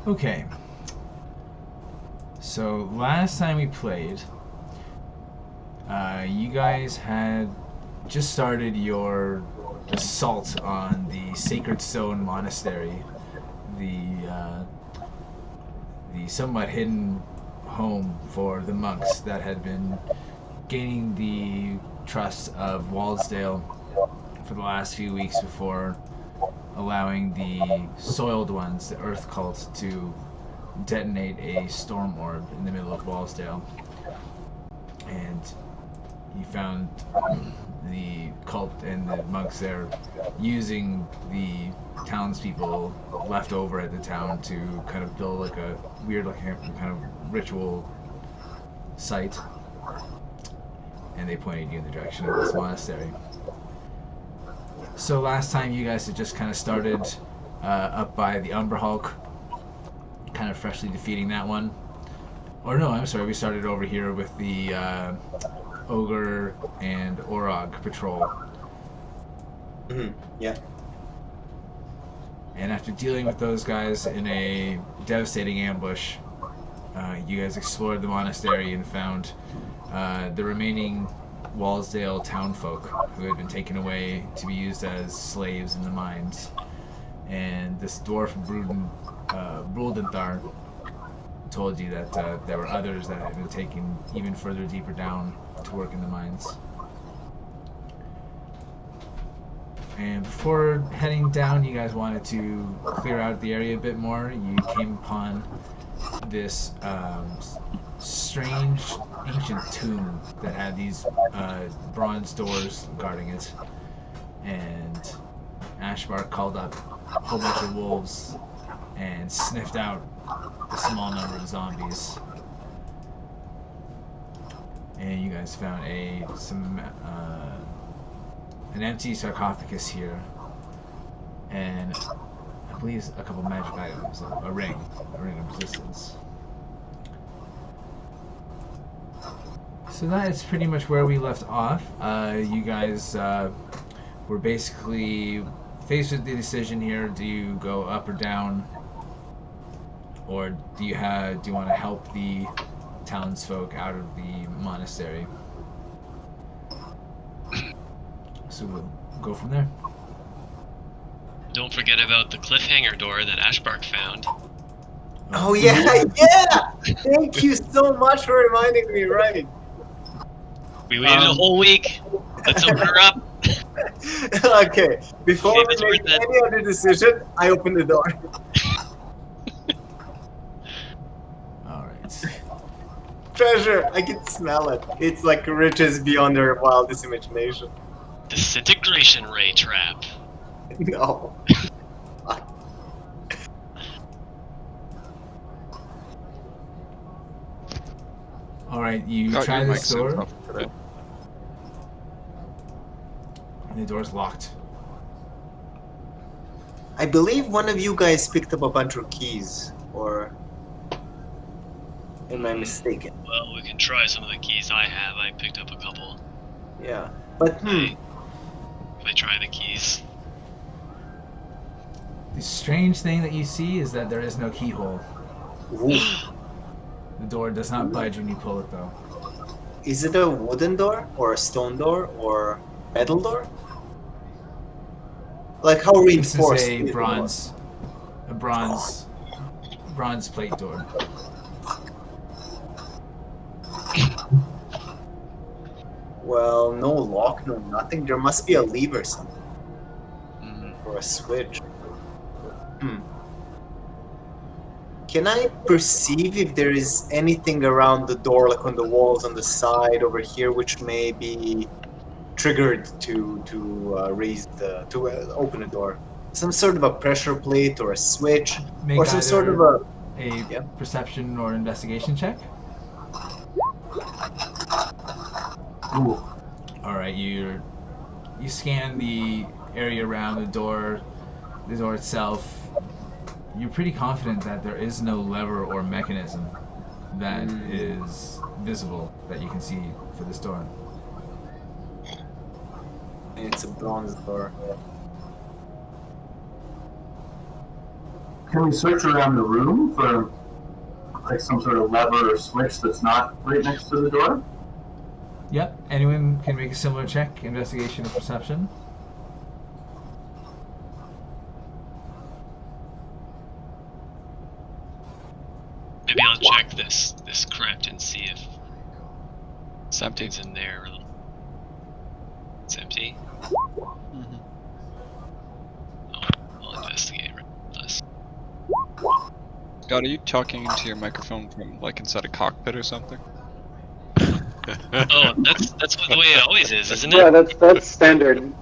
Okay. So last time we played, you guys had just started your assault on the Sacred Stone Monastery, the somewhat hidden home for the monks that had been gaining the trust of Walsdale for the last few weeks before allowing the Soiled Ones, the Earth Cult, to detonate a storm orb in the middle of Walsdale. And you found the cult and the monks there using the townspeople left over at the town to kind of build like a weird, like kind of ritual site. And they pointed you in the direction of this monastery. So last time you guys had just kind of started up by the Umber Hulk, kind of freshly defeating that one. Or no, I'm sorry, we started over here with the Ogre and Orog patrol. Yeah. And after dealing with those guys in a devastating ambush, you guys explored the monastery and found the remaining Walsdale townfolk who had been taken away to be used as slaves in the mines. And this dwarf Bruldenthar told you that there were others that had been taken even further deeper down to work in the mines. And before heading down, you guys wanted to clear out the area a bit more. You came upon this strange ancient tomb that had these bronze doors guarding it. And Ashbark called up a whole bunch of wolves and sniffed out a small number of zombies. And you guys found an empty sarcophagus here, and I believe a couple magic items, a ring of resistance. So that is pretty much where we left off. You guys were basically faced with the decision here: do you go up or down, or do you want to help the townsfolk out of the monastery? So we'll go from there. Don't forget about the cliffhanger door that Ashbark found. Oh yeah, yeah! Thank you so much for reminding me, right? We waited a whole week. Let's open her up. Okay, before we make any other decision, I open the door. Alright. Treasure! I can smell it. It's like riches beyond our wildest imagination. Disintegration ray trap. No. Alright, you try this door, and the door's locked. I believe one of you guys picked up a bunch of keys, or am I mistaken? Well, we can try some of the keys I have. I picked up a couple. Yeah, but If I try the keys. The strange thing that you see is that there is no keyhole. Ooh. The door does not budge when you pull it, though. Is it a wooden door, or a stone door, or metal door? Like how reinforced? This is a bronze plate door. Well, no lock, no nothing. There must be a lever or something. Or a switch. Can I perceive if there is anything around the door, like on the walls on the side over here, which may be triggered to open the door? Some sort of a pressure plate or a switch, or some sort of a perception or investigation check. Ooh. All right, you scan the area around the door itself. You're pretty confident that there is no lever or mechanism that is visible that you can see for this door. It's a bronze door. Can we search around the room for like some sort of lever or switch that's not right next to the door? Yep. Anyone can make a similar check, investigation or perception. Maybe I'll check this crypt and see if something's in there. It's empty. Mm-hmm. I'll investigate this. Scott, are you talking into your microphone from like inside a cockpit or something? Oh, that's the way it always is, isn't it? Yeah, that's standard.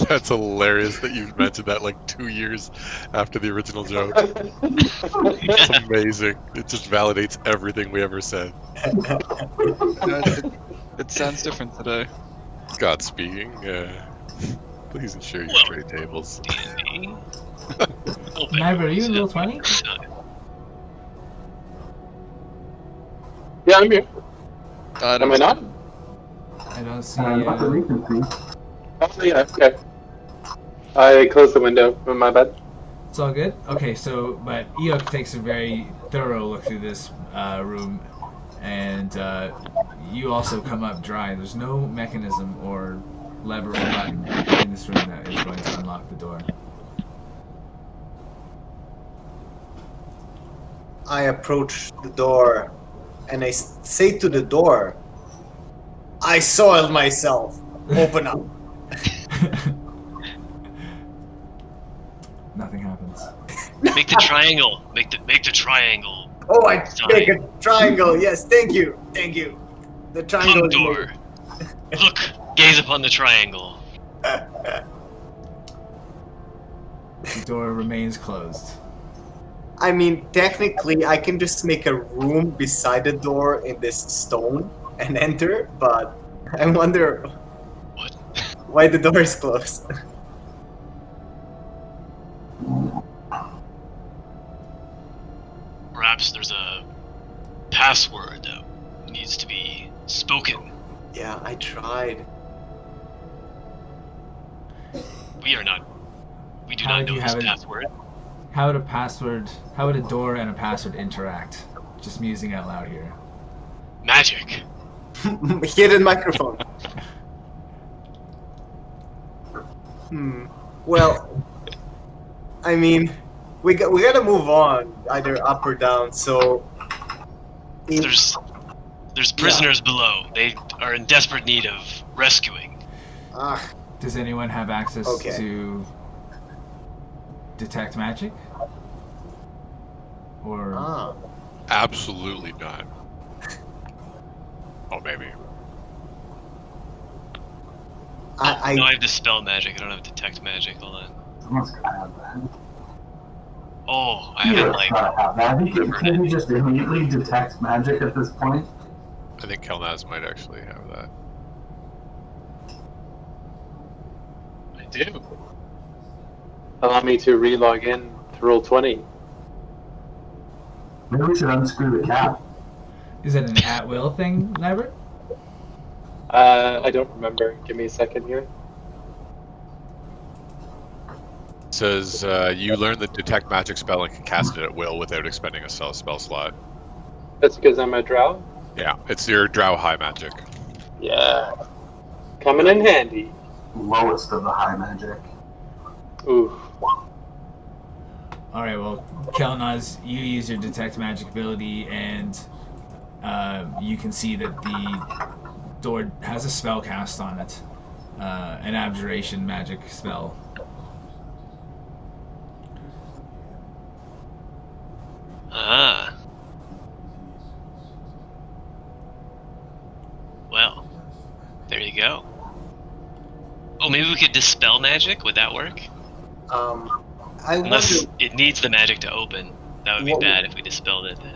That's hilarious that you mentioned that like 2 years after the original joke. It's amazing. It just validates everything we ever said. It sounds different today. God speaking. Please ensure your Well, tray tables. D&D. Nyber, are you in level 20? Yeah, I'm here. I Am I not? I don't see. Not that we can see. Oh, yeah, okay. I closed the window. My bad. It's all good. Okay, so but Eikooc takes a very thorough look through this room, and you also come up dry. There's no mechanism or lever or button in this room that is going to unlock the door. I approach the door, and I say to the door, "I soiled myself. Open up." Nothing happens. Make the triangle. Make the triangle. Oh, I Sign. make a triangle. Yes, thank you. The triangle. Come door. Look, gaze upon the triangle. The door remains closed. I mean, technically, I can just make a room beside the door in this stone and enter, but I wonder What? why the door is closed. Perhaps there's a password that needs to be spoken. Yeah, I tried. We do How not would know you this have it? password. How would a door and a password interact? Just musing out loud here. Magic. Hidden microphone. Well, I mean, we gotta move on, either up or down. So There's prisoners below. They are in desperate need of rescuing. Does anyone have access Okay. to detect magic? Or Absolutely not. Oh, maybe. No, I have dispel magic. I don't have detect magic. Hold on. Someone's gotta have that. Oh, I Here, haven't like. gotta have that. remembered Can it. we just immediately detect magic at this point? I think Kelnozz might actually have that. I do. Allow me to re-log in to Roll20. Maybe we should unscrew the cap. is it an at-will thing, Nyber? I don't remember. Give me a second here. It says you learn the detect magic spell and can cast it at will without expending a spell slot. That's because I'm a drow? Yeah, it's your drow high magic. Yeah. Coming in handy. Lowest of the high magic. Ooh. Alright, well, Kelnozz, you use your detect magic ability, and you can see that the door has a spell cast on it. An abjuration magic spell. Ah. Well, there you go. Oh, maybe we could dispel magic? Would that work? I Unless wonder it needs the magic to open. That would be What- bad if we dispelled it then.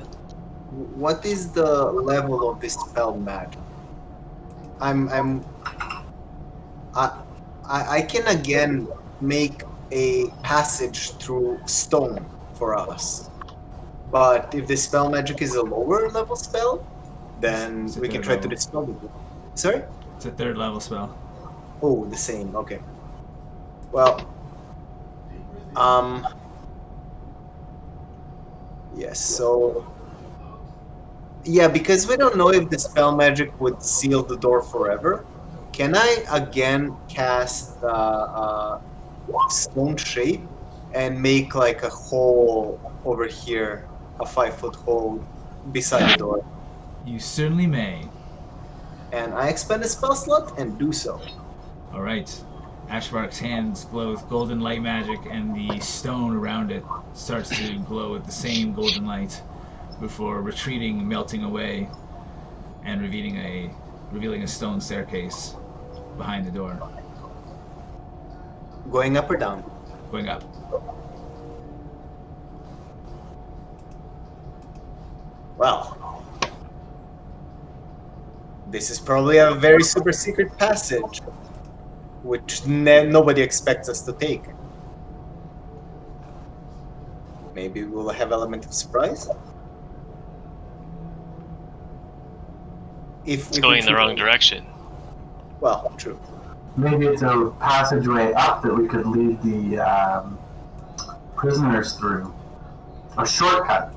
what is the level of this spell magic. I can again make a passage through stone for us. But if the spell magic is a lower level spell, then It's a we can third try to level. dispel it. Sorry? It's a 3rd level spell. Oh, the same. Okay. Well, Yes, so... Yeah, because we don't know if the spell magic would seal the door forever, can I again cast stone shape and make like a hole over here, a 5-foot hole beside the door? You certainly may. And I expend a spell slot and do so. All right. Ashbark's hands glow with golden light magic, and the stone around it starts to glow with the same golden light before retreating, melting away, and revealing a stone staircase behind the door. Going up or down? Going up. Well, this is probably a very super secret passage, which nobody expects us to take. Maybe we'll have element of surprise? It's going in the wrong direction. Well, true. Maybe it's a passageway up that we could lead the prisoners through. A shortcut.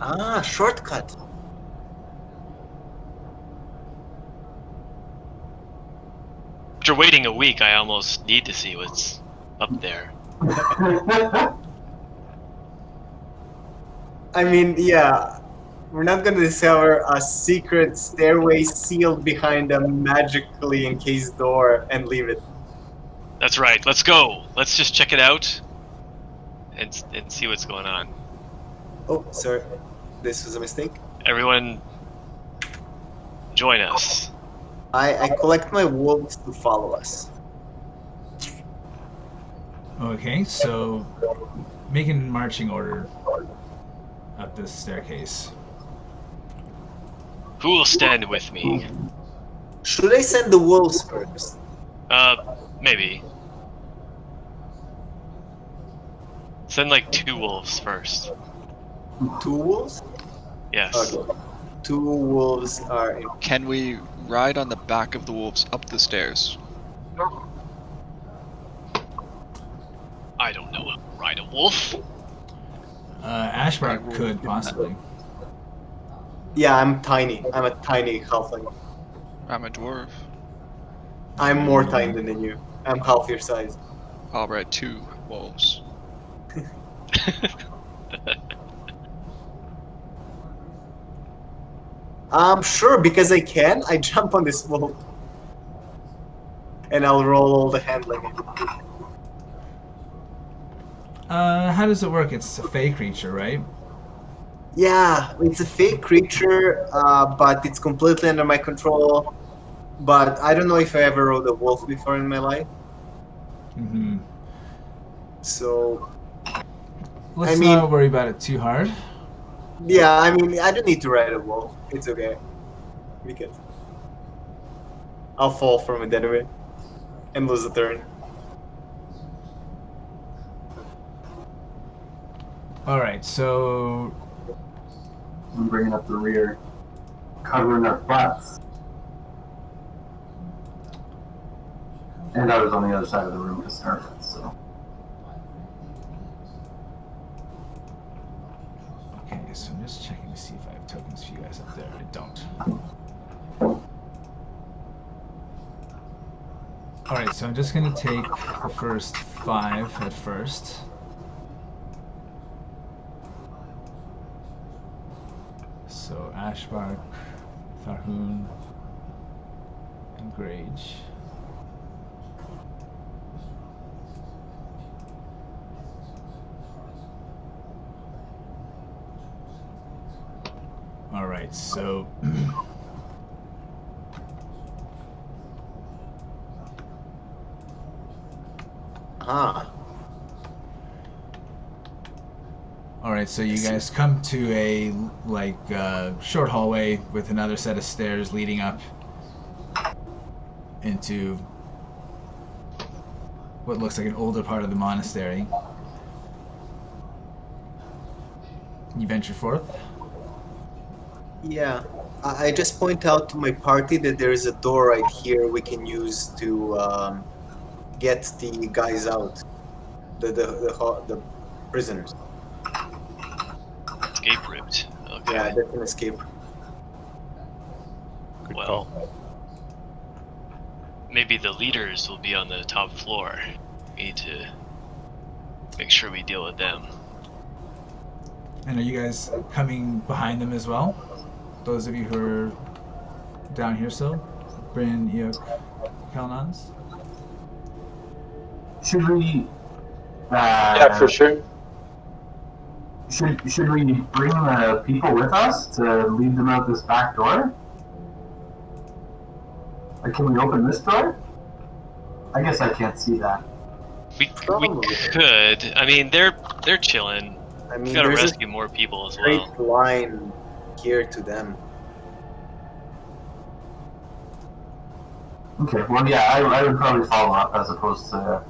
Ah, shortcut. After waiting a week, I almost need to see what's up there. I mean, yeah, we're not gonna discover a secret stairway sealed behind a magically encased door and leave it. That's right. Let's go. Let's just check it out and see what's going on. Oh, sorry. This was a mistake. Everyone, join us. I collect my wolves to follow us. Okay, so making marching order up this staircase. Who will stand with me? Should I send the wolves first? Maybe. Send like 2 wolves first. 2 wolves? Yes. Okay. 2 wolves are in. Can we ride on the back of the wolves up the stairs? I don't know how to ride a wolf. Ashbark could possibly. Yeah, I'm tiny. I'm a tiny halfling. I'm a dwarf. I'm more tiny than you. I'm half your size. I'll ride 2 wolves. Sure, because I can. I jump on this wolf. And I'll roll all the handling. How does it work? It's a fey creature, right? Yeah, it's a fake creature, but it's completely under my control. But I don't know if I ever rode a wolf before in my life. Mm-hmm. So, Let's I mean- not worry about it too hard. yeah, I mean, I don't need to ride a wolf. It's okay. Because I'll fall from it anyway. And lose a turn. Alright, so I'm bringing up the rear, covering our butts. And I was on the other side of the room to start with, so. okay, so I'm just checking to see if I have tokens for you guys up there. I don't. Alright, so I'm just gonna take the first 5 at first. So Ashbark, Tharhun, and Grage. Alright, so Ah. alright, so you guys come to a short hallway with another set of stairs leading up into what looks like an older part of the monastery. You venture forth. Yeah. I just point out to my party that there is a door right here we can use to get the guys out. The prisoners. escape route. Okay. Yeah, that's an escape. Good Well. call. Maybe the leaders will be on the top floor. We need to make sure we deal with them. And are you guys coming behind them as well? Those of you who are down here still? Bryn, Eikooc, Kelnozz? Should we? Yeah, for sure. Should we bring the people with us to lead them out this back door? Like, can we open this door? I guess I can't see that. We Probably. could. I mean, they're chilling. I We mean, gotta there's rescue more people a as straight well. line here to them. Okay, well, yeah, I would probably follow up as opposed to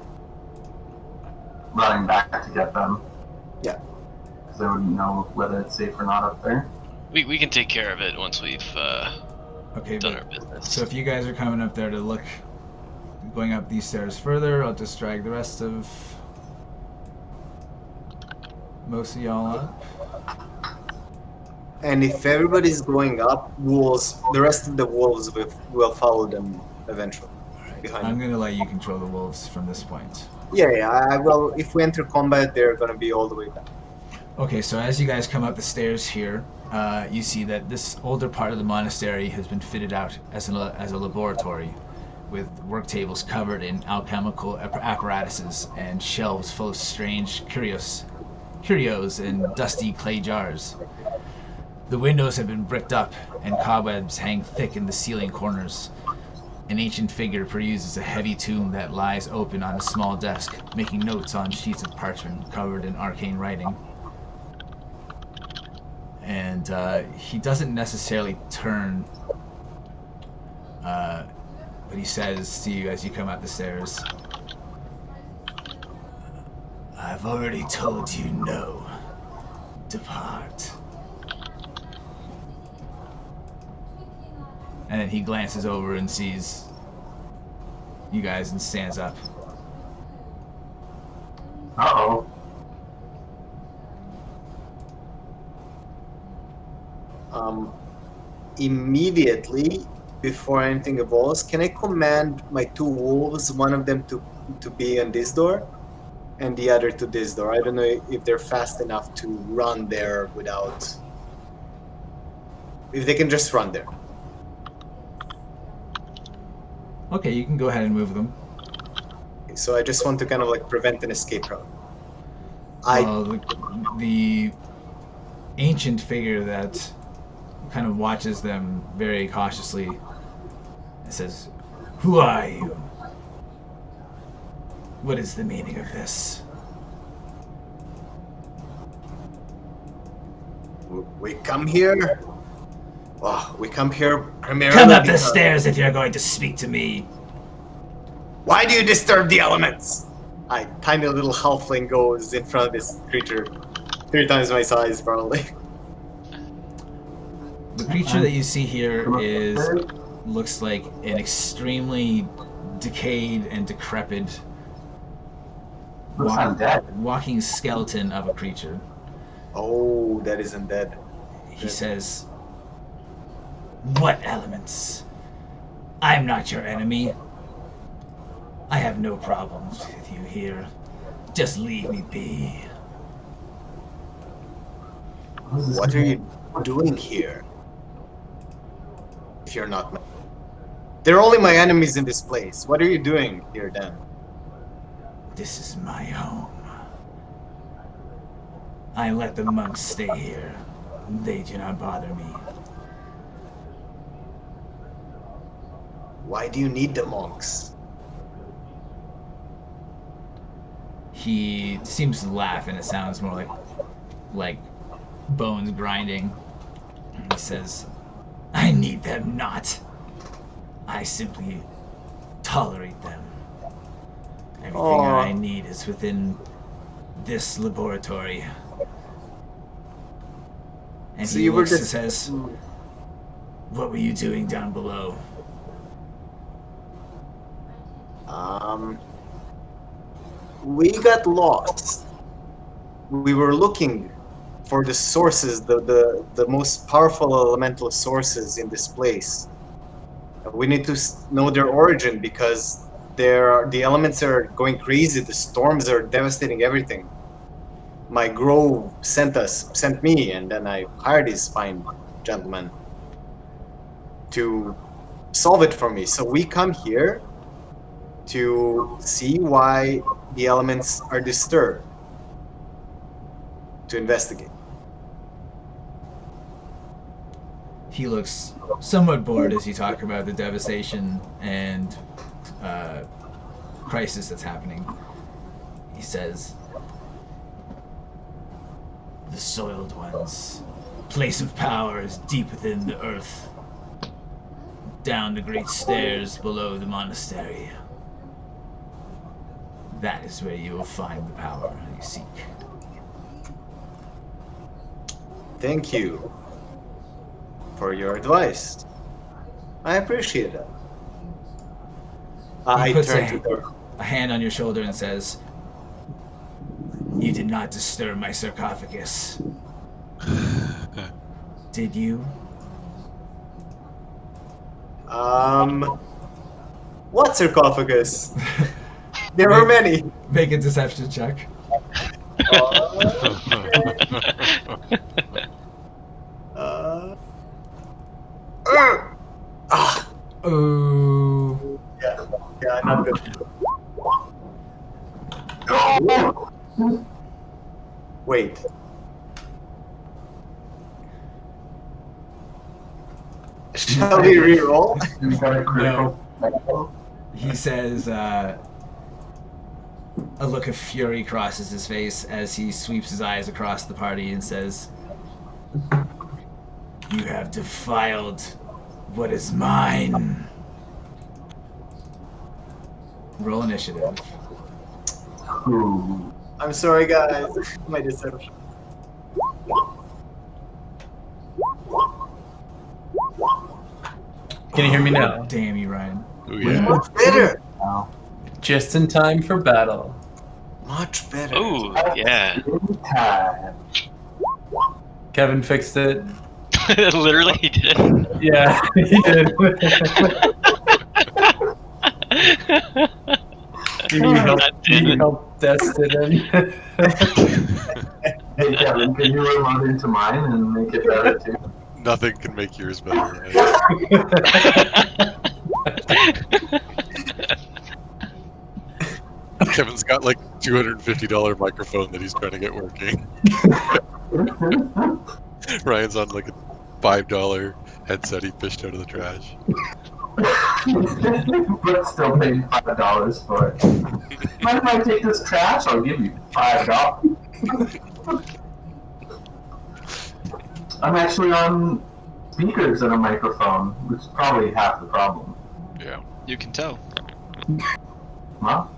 running back to get them. Yeah. Because I wouldn't know whether it's safe or not up there. We can take care of it once we've Okay, done but, our business. so if you guys are coming up there to look, going up these stairs further, I'll just drag the rest of most of y'all up. And if everybody's going up, the rest of the wolves will follow them eventually. Behind I'm them. gonna let you control the wolves from this point. Yeah, I will. If we enter combat, they're gonna be all the way back. Okay, so as you guys come up the stairs here, you see that this older part of the monastery has been fitted out as a laboratory, with work tables covered in alchemical apparatuses and shelves full of strange curios and dusty clay jars. The windows have been bricked up, and cobwebs hang thick in the ceiling corners. An ancient figure peruses a heavy tome that lies open on a small desk, making notes on sheets of parchment covered in arcane writing. And he doesn't necessarily turn, but he says to you as you come up the stairs, "I've already told you no. Depart." And then he glances over and sees you guys and stands up. Uh-oh. Immediately before anything evolves, can I command my two wolves, one of them to be on this door, and the other to this door? I don't know if they're fast enough to run there without. If they can just run there. Okay, you can go ahead and move them. So I just want to kind of like prevent an escape route. The ancient figure that kind of watches them very cautiously and says, "Who are you? What is the meaning of this?" We come here. Oh, we come here primarily. Come up the because- stairs if you're going to speak to me. Why do you disturb the elements? A tiny little halfling goes in front of this creature, 3 times my size, probably. The creature that you see here looks like an extremely decayed and decrepit Looks undead. walking skeleton of a creature. Oh, that isn't dead. He says, "What elements? I'm not your enemy. I have no problems with you here. Just leave me be." What are you doing here? If you're not my... They're only my enemies in this place. What are you doing here then? "This is my home. I let the monks stay here. They do not bother me." Why do you need the monks? He seems to laugh, and it sounds more like bones grinding. And he says, "I need them not. I simply tolerate them. Everything I need is within this laboratory." And So he you were looks and just... says, "What were you doing down below?" We got lost. We were looking for the sources, the most powerful elemental sources in this place. We need to know their origin because the elements are going crazy. The storms are devastating everything. My grove sent me, and then I hired these fine gentlemen to solve it for me. So we come here to see why the elements are disturbed, to investigate. He looks somewhat bored as you talk about the devastation and crisis that's happening. He says, "The Soiled Ones. Place of power is deep within the earth, down the great stairs below the monastery. That is where you will find the power you seek." Thank you for your advice. I appreciate it. I puts turn to her. a hand on your shoulder and says, "You did not disturb my sarcophagus, did you?" What sarcophagus? There are many. Make a deception check. Oh. Yeah, not good. Wait. Shall we reroll? We got a critical. He says, a look of fury crosses his face as he sweeps his eyes across the party and says, "You have defiled what is mine." Roll initiative. Ooh. I'm sorry, guys. My deception. Can you hear me now? Damn you, Ryan. Oh, yeah. Much better. Wow. Just in time for battle. Much better. Oh, yeah. Time. Kevin fixed it. Literally, he did. Yeah, he did. He helped test it in. Hey Kevin, can you reload into mine and make it better too? Nothing can make yours better. Right? Kevin's got like $250 microphone that he's trying to get working. Ryan's on like a $5 headset he fished out of the trash. But still paying $5 for it. Mind if I take this trash? I'll give you $5. I'm actually on speakers and a microphone, which is probably half the problem. Yeah. You can tell. Well,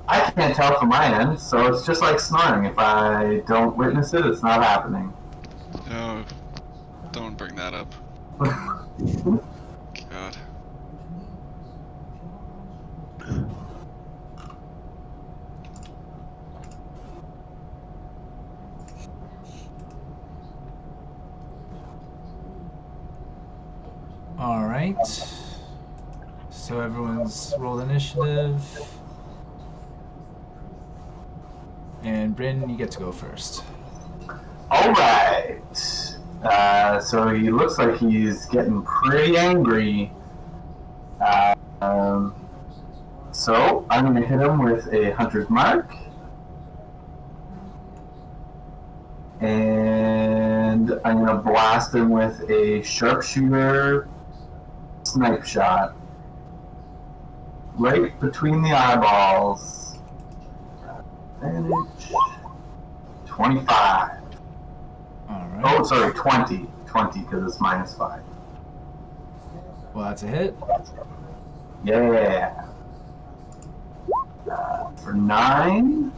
I can't tell from my end, so it's just like snoring. If I don't witness it, it's not happening. No, don't bring that up. God. All right. So everyone's rolled initiative. And Bryn, you get to go first. Alright. So he looks like he's getting pretty angry. So I'm going to hit him with a Hunter's Mark. And I'm going to blast him with a Sharpshooter Snipe Shot. Right between the eyeballs. Advantage. 25. All right. Oh, sorry, 20. 20 because it's -5. Well, that's a hit. Yeah. For 9.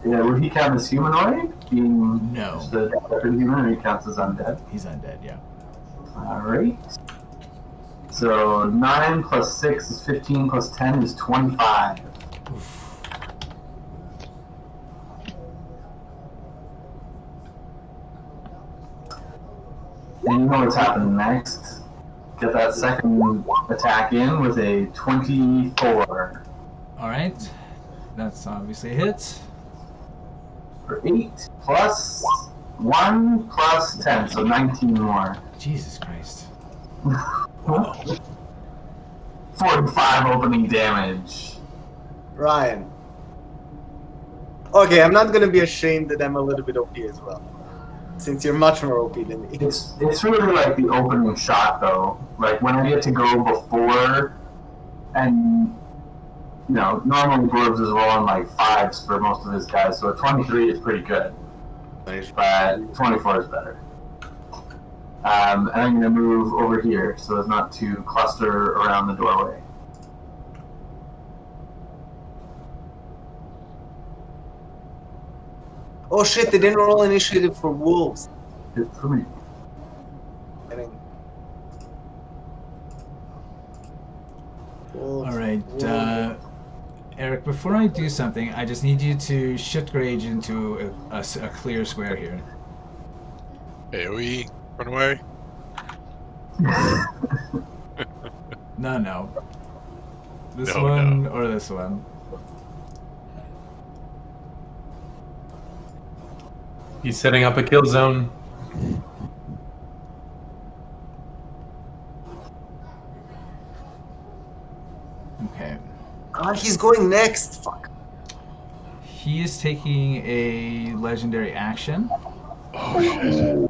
Yeah, would he count as humanoid? Being No. just a decrepit human, or he counts as undead? He's undead, yeah. Alright. So 9 plus 6 is 15 plus 10 is 25. And you know what's happening next? Get that second attack in with a 24 Alright. That's obviously a hit. for 8 plus 1 plus 10, so 19 more. Jesus Christ. 45 opening damage. Ryan. Okay, I'm not gonna be ashamed that I'm a little bit OP as well. Since you're much more OP than me. It's really like the opening shot though. Like when I get to go before, and you know, normally Dwarves is rolling like 5s for most of his guys, so a 23 is pretty good. But 24 is better. And I'm going to move over here so as not to cluster around the doorway. Oh shit, they didn't roll initiative for wolves. Good for me. Alright, Eric, before I do something, I just need you to shift Grage into a clear square here. AoE, run away. No. This No, one no. or this one. He's setting up a kill zone. Okay. God, he's going next. Fuck. He is taking a legendary action. Oh shit.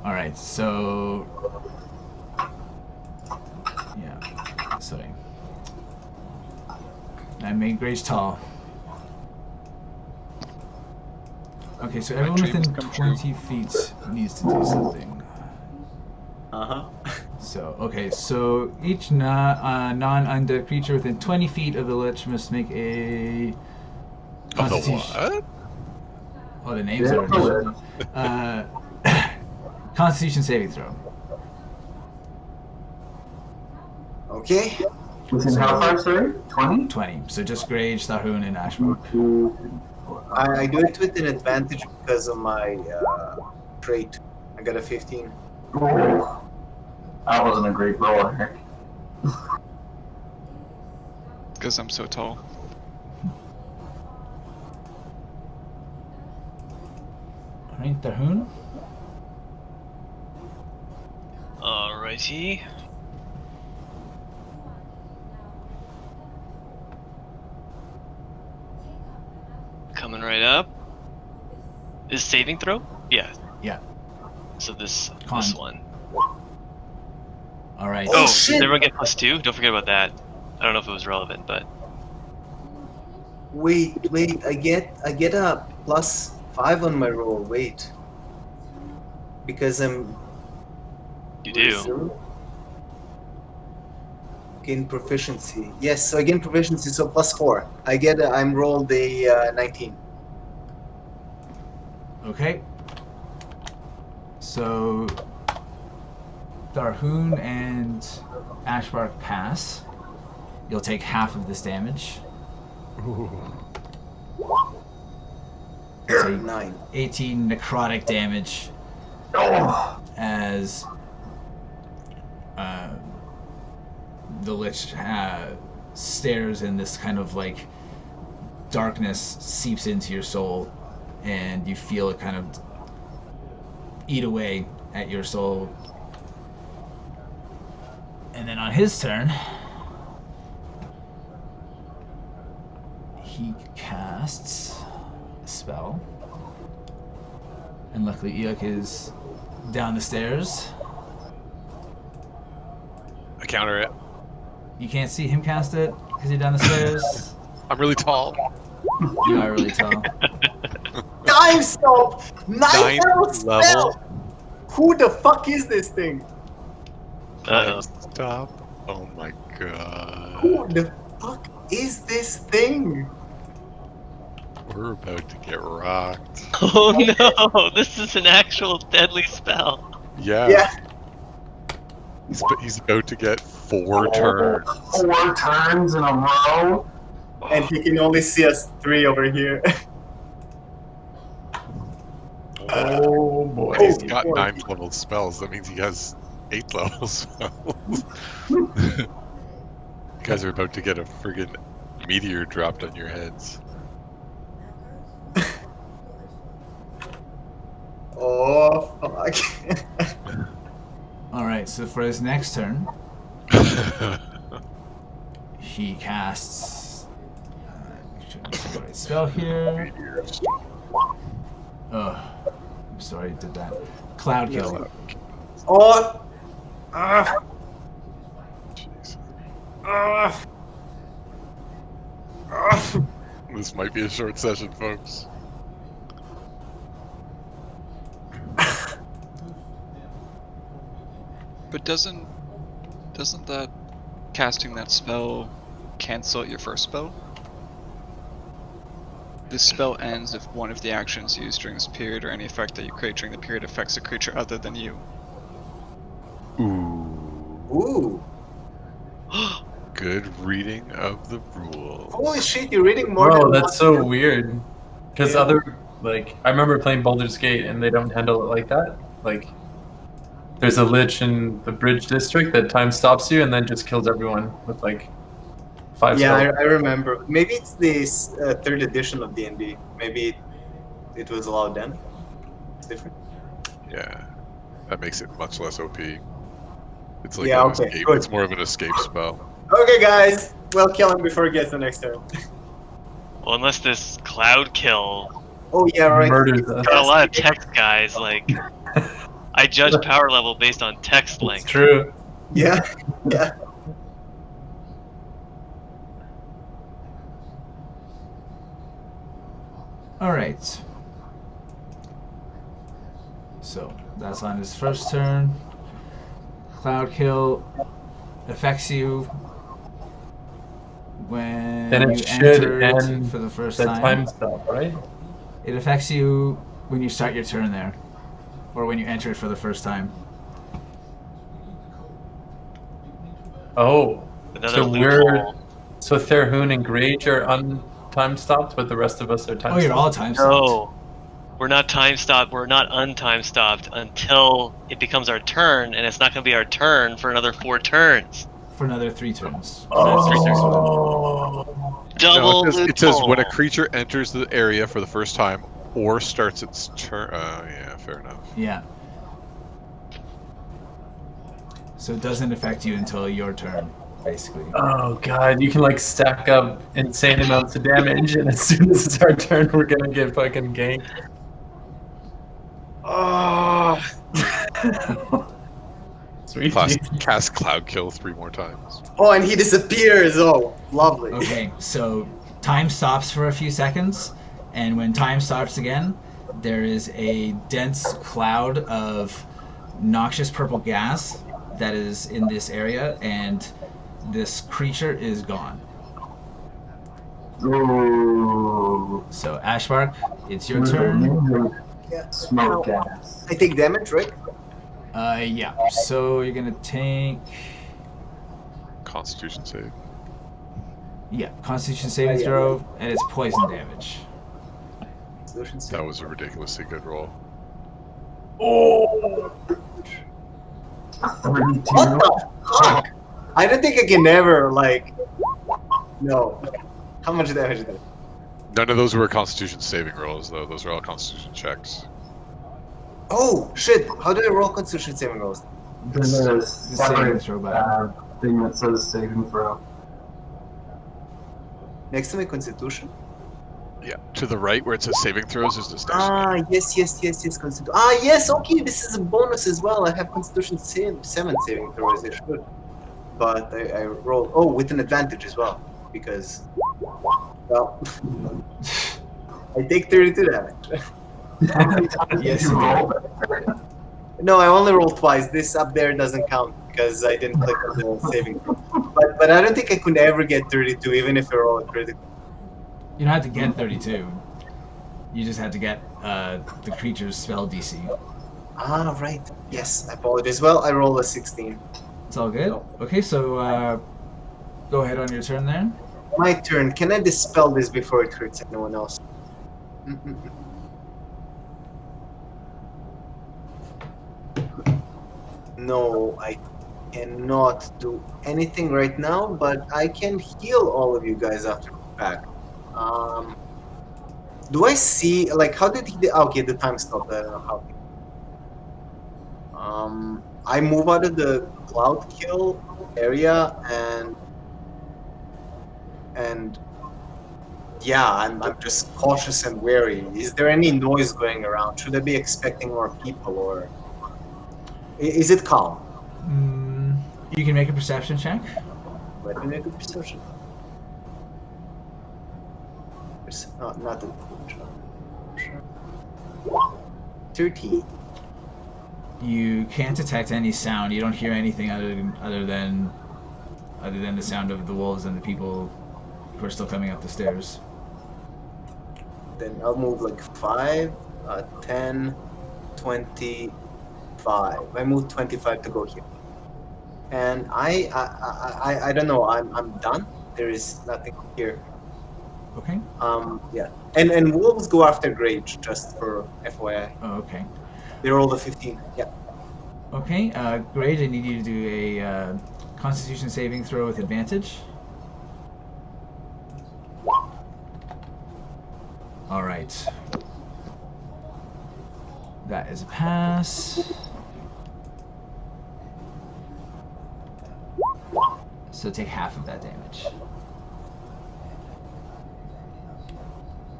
Alright, so... Yeah, sorry. I made Grage tall. Okay, so everyone dreams within come true. 20 feet needs to do something. Uh-huh. So, okay, so each non-undead creature within 20 feet of the Lich must make a... Of the Constitution... what? Oh, the names are... Constitution saving throw. Okay. Within how far, sorry? 20? 20. So just Grage, Tharhun, and Ashbark. I do it with an advantage because of my trait. I got a 15. Oh, that wasn't a great roll, Eric. Because I'm so tall. Alright, Tharhun. Alrighty. Coming right up. Is saving throw? Yeah. Yeah. So this Con. one. Alright. Oh, Does shit! everyone get +2? Don't forget about that. I don't know if it was relevant, but Wait, I get a +5 on my roll. Wait. Because I'm you do. reserve. Gain proficiency. Yes, so I gain proficiency, so +4. I'm rolled a 19. Okay. So Tharhun and Ashbark pass. You'll take half of this damage. So 9. 18 necrotic damage as the Lich stares, and this kind of like darkness seeps into your soul, and you feel it kind of eat away at your soul. And then on his turn, he casts a spell. And luckily Eikooc is down the stairs. I counter it. You can't see him cast it because you're down the stairs. I'm really tall. You are really tall. Time stop! 9th level spell! level. Who the fuck is this thing? Uh-oh. Stop. Oh my god. Who the fuck is this thing? We're about to get rocked. Oh no! This is an actual deadly spell. Yeah. Yeah. He's about to get 4 turns. 4 turns in a row? And he can only see us 3 over here. Oh boy. And he's got boy. 9th level spells. That means he has 8th level spells. You guys are about to get a friggin' meteor dropped on your heads. Oh, fuck. Alright, so for his next turn, he casts. Make sure I get the right spell here. Oh, I'm sorry I did that. Cloud Kill. Oh! Jeez. Ah! This might be a short session, folks. But doesn't that casting that spell cancel your first spell? This spell ends if one of the actions used during this period or any effect that you create during the period affects a creature other than you. Ooh. Ooh. Good reading of the rules. Holy shit, you're reading more Bro, than that's one. so weird. Because I remember playing Baldur's Gate and they don't handle it like that. Like, there's a Lich in the Bridge District that time stops you and then just kills everyone with like 5 Yeah, spells. I remember. Maybe it's this 3rd edition of D&D. Maybe it was allowed then. It's different. Yeah, that makes it much less OP. It's like Yeah, an okay, escape. good. It's more of an escape spell. Okay, guys. We'll kill him before he gets the next turn. Well, unless this cloud kill Oh, yeah, right. Murders us. got a lot of text, guys. Like, I judge power level based on text It's length. true. Yeah, yeah. Alright. So, that's on his first turn. Cloud Kill affects you when Then you it should enter it end for the first the time. time stop, right? It affects you when you start your turn there, or when you enter it for the first time. Oh. Another So loophole. So Tharhun and Grage are time stopped, but the rest of us are time Oh, you're stopped. all time stopped. No, we're not time stopped. We're not untime stopped until it becomes our turn, and it's not going to be our turn for another 4 turns. For another 3 turns. Double No, it says when a loophole. creature enters the area for the first time or starts its turn. Yeah, fair enough. Yeah. So it doesn't affect you until your turn, basically. Oh god, you can like stack up insane amounts of damage, and as soon as it's our turn, we're gonna get fucking ganked. Oh. Sweet. Cast Cloud Kill 3 more times. Oh, and he disappears. Oh, lovely. Okay, so time stops for a few seconds, and when time stops again, there is a dense cloud of noxious purple gas that is in this area, and this creature is gone. Ooh. So, Ashbark, it's your turn. Yeah. Smoke gas. I take damage, right? Yeah, so you're gonna take... Constitution save. Yeah, Constitution saving throw, and it's poison damage. That was a ridiculously good roll. Oh! 32. What the fuck? I don't think I can ever, like... No. How much damage did it? None of those were Constitution saving rolls, though. Those are all Constitution checks. Oh, shit. How do I roll Constitution saving rolls? There's a saving separate throw button. thing that says saving throw. Next to my Constitution? Yeah, to the right where it says saving throws is the station. Ah, yes, Constitution. Ah, yes, okay, this is a bonus as well. I have Constitution 7 saving throws, I should. But I roll, oh, with an advantage as well. Because, well, I take 32 damage. How many times Yes, did you you roll do. that? No, I only rolled twice. This up there doesn't count because I didn't click on the saving throw. But I don't think I could ever get 32, even if I roll a critical. You don't have to get 32. You just have to get the creature's spell DC. Ah, right. Yes, I apologize. Well, I rolled a 16. It's all good. Okay, so go ahead on your turn there. My turn. Can I dispel this before it hurts anyone else? No, I cannot do anything right now, but I can heal all of you guys after back. Do I see, like, how did he, okay, the time stopped, I don't know how. I move out of the cloud kill area and yeah, I'm just cautious and wary. Is there any noise going around? Should I be expecting more people, or is it calm? You can make a perception check. Let me make a perception. Not a 13. You can't detect any sound. You don't hear anything other than the sound of the wolves and the people who are still coming up the stairs. Then I'll move like 5, 10, 25. I move 25 to go here. And I don't know. I'm done. There is nothing here. Okay. Yeah. And wolves go after Grage, just for FYI. Oh, okay. They rolled a 15. Yeah. Okay, Grage, I need you to do a Constitution saving throw with advantage. All right. That is a pass. So take half of that damage.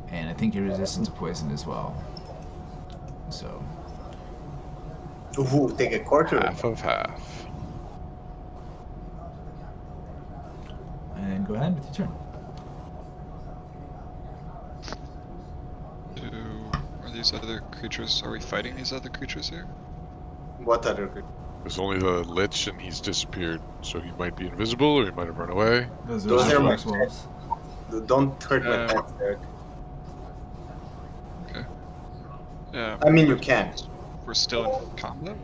And I think you're resistant to poison as well. So. Ooh, take a quarter. Half of half. And go ahead with your turn. Are these other creatures? Are we fighting these other creatures here? What other creature? There's only the Lich, and he's disappeared, so he might be invisible, or he might have run away. Those are Ashbark's wolves. Don't hurt my pets, Eric. Okay. Yeah. I mean, you can. We're still in combat?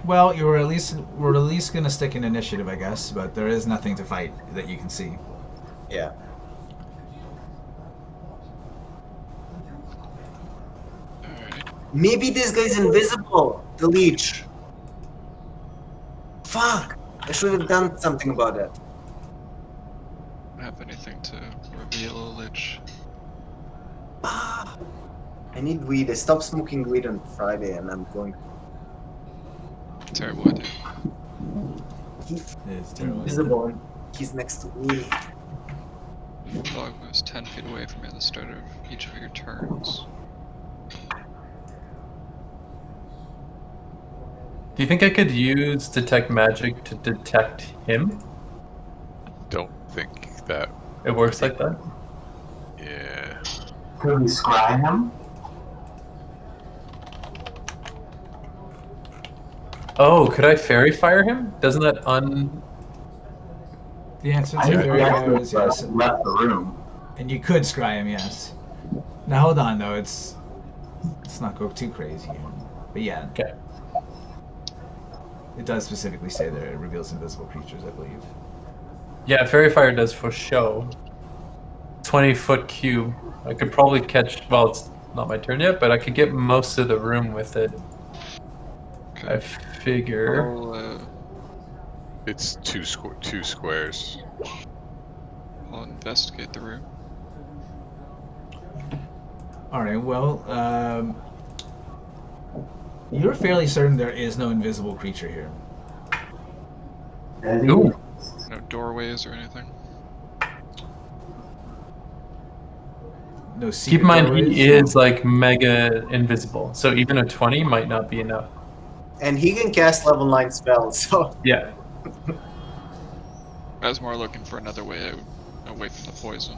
Well, we're at least gonna stick in initiative, I guess, but there is nothing to fight that you can see. Yeah. Maybe this guy's invisible. The Leech. Fuck! I should have done something about that. Don't have anything to reveal a Lich. I need weed. I stopped smoking weed on Friday, and I'm going. Terrible idea. He's It's terrible. invisible, and he's next to me. The dog moves 10 feet away from you at the start of each of your turns. Do you think I could use detect magic to detect him? Don't think that. It works like that? Yeah. Could we scry him? Oh, could I fairy fire him? Doesn't that The answer I to think your he fire is actually yes. left the room. And you could scry him, yes. Now hold on though, let's not go too crazy here. But yeah. Okay. It does specifically say that it reveals invisible creatures, I believe. Yeah, fairy fire does for show. 20-foot cube. I could probably catch. Well, it's not my turn yet, but I could get most of the room with it. I figure. It's two squares. I'll investigate the room. Alright, well, you're fairly certain there is no invisible creature here. Ooh. No doorways or anything. No secret Keep in mind, doorways? he is like mega invisible, so even a 20 might not be enough. And he can cast level 9 spells, so. Yeah. I was more looking for another way out, away from the poison.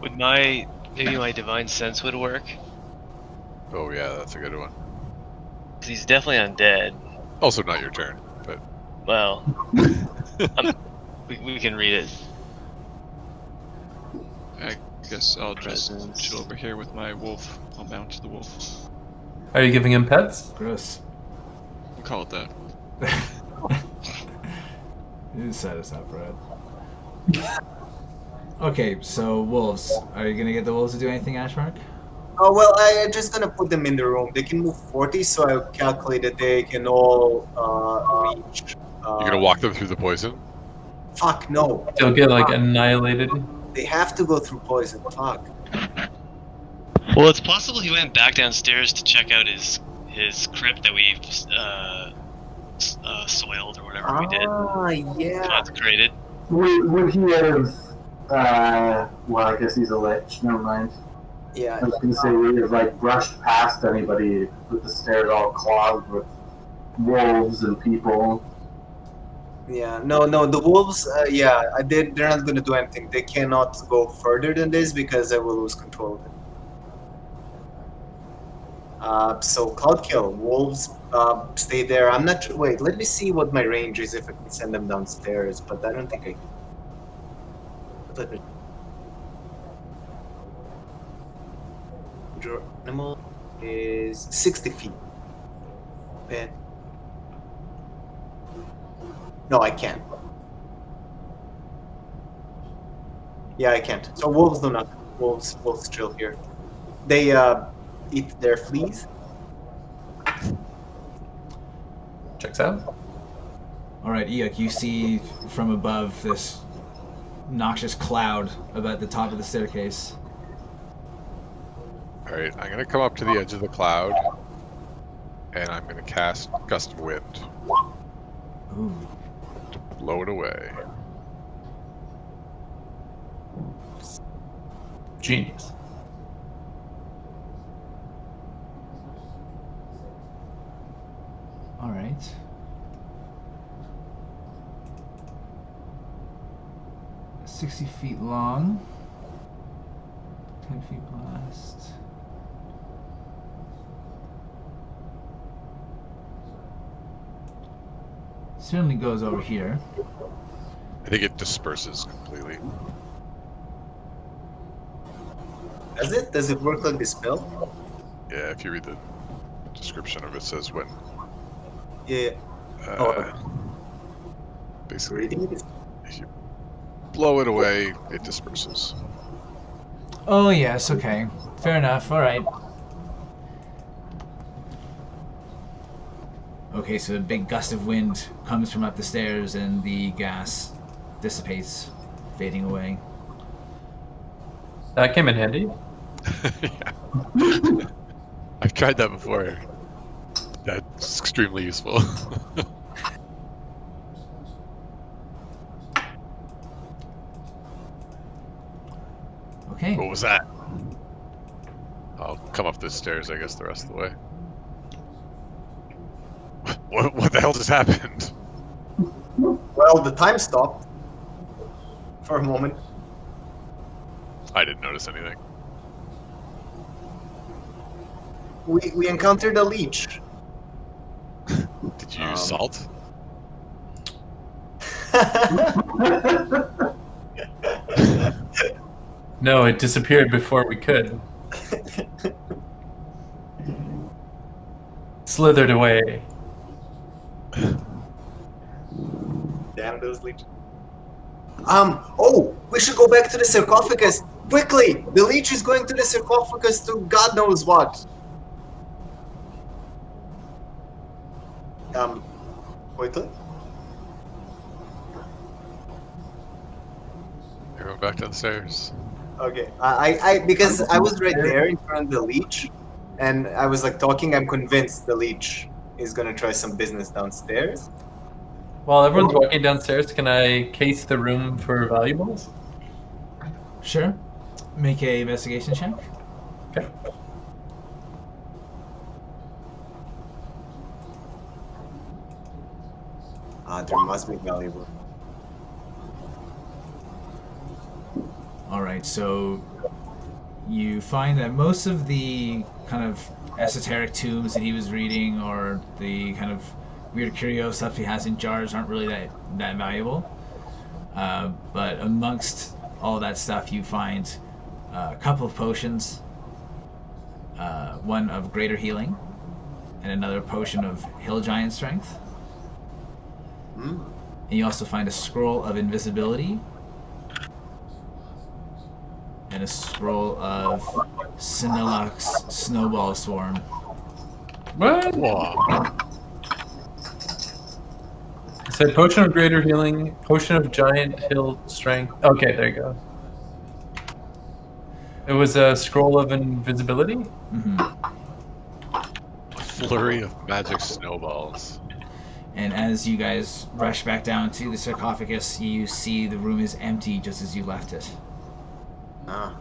Would maybe my divine sense would work? Oh yeah, that's a good one. 'Cause he's definitely undead. Also not your turn, but Well, we can read it. I guess I'll just Presence. chill over here with my wolf. I'll mount the wolf. Are you giving him pets? Gross. We'll call it that. You just set us up, Brad. Okay, so wolves. Are you gonna get the wolves to do anything, Ashbark? Oh, well, I'm just gonna put them in the room. They can move 40, so I calculated they can all reach. You're gonna walk them through the poison? Fuck, no. They'll get like annihilated. They have to go through poison. Fuck. Well, it's possible he went back downstairs to check out his crypt that we soiled or whatever we did. Ah, yeah. Consecrated. Would he have? Well, I guess he's a lich. Never mind. Yeah. I was gonna say we have like brushed past anybody with the stairs all clogged with wolves and people. Yeah, no, the wolves, they're not going to do anything. They cannot go further than this because I will lose control of it. So Cloud Kill, wolves stay there. I'm not sure. Wait, let me see what my range is if I can send them downstairs, but I don't think I can. Let me. Your animal is 60 feet. Okay. No, I can't. Yeah, I can't. So wolves do not. Wolves chill here. They eat their fleas. Checks out. Alright, Eikooc, you see from above this noxious cloud about the top of the staircase. Alright, I'm gonna come up to the edge of the cloud, and I'm gonna cast Gust of Wind. Ooh. Blow it away. Genius. Alright. "60 feet long. 10 feet blast. Certainly goes over here. I think it disperses completely. Does it? Does it work like the spell? Yeah, if you read the description of it, says when. Yeah. Basically, Reading it. if you blow it away, it disperses. Oh yes, okay. Fair enough, alright. Okay, so a big gust of wind comes from up the stairs and the gas dissipates, fading away. That came in handy. Yeah. I've tried that before. That's extremely useful. Okay. What was that? I'll come up the stairs, I guess, the rest of the way. What the hell just happened? Well, the time stopped for a moment. I didn't notice anything. We encountered a leech. Did you use salt? No, it disappeared before we could. Slithered away. Damn those leeches. Oh, we should go back to the sarcophagus quickly. The leech is going to the sarcophagus to God knows what. Quickly. You're going back downstairs. Okay. Because I was right there in front of the leech, and I was like talking. I'm convinced the leech is gonna try some business downstairs. While everyone's walking downstairs, can I case the room for valuables? Sure. Make a investigation check. Okay. There must be valuable. Alright, so you find that most of the kind of esoteric tombs that he was reading or the kind of weird curio stuff he has in jars aren't really that valuable. But amongst all that stuff you find a couple of potions, one of greater healing and another potion of hill giant strength. And you also find a scroll of invisibility and a scroll of Siniloc's Snowball Swarm. What? Whoa. It said potion of greater healing, potion of giant hill strength. Okay, there you go. It was a scroll of invisibility? Mm-hmm. Flurry of magic snowballs. And as you guys rush back down to the sarcophagus, you see the room is empty just as you left it. Ah.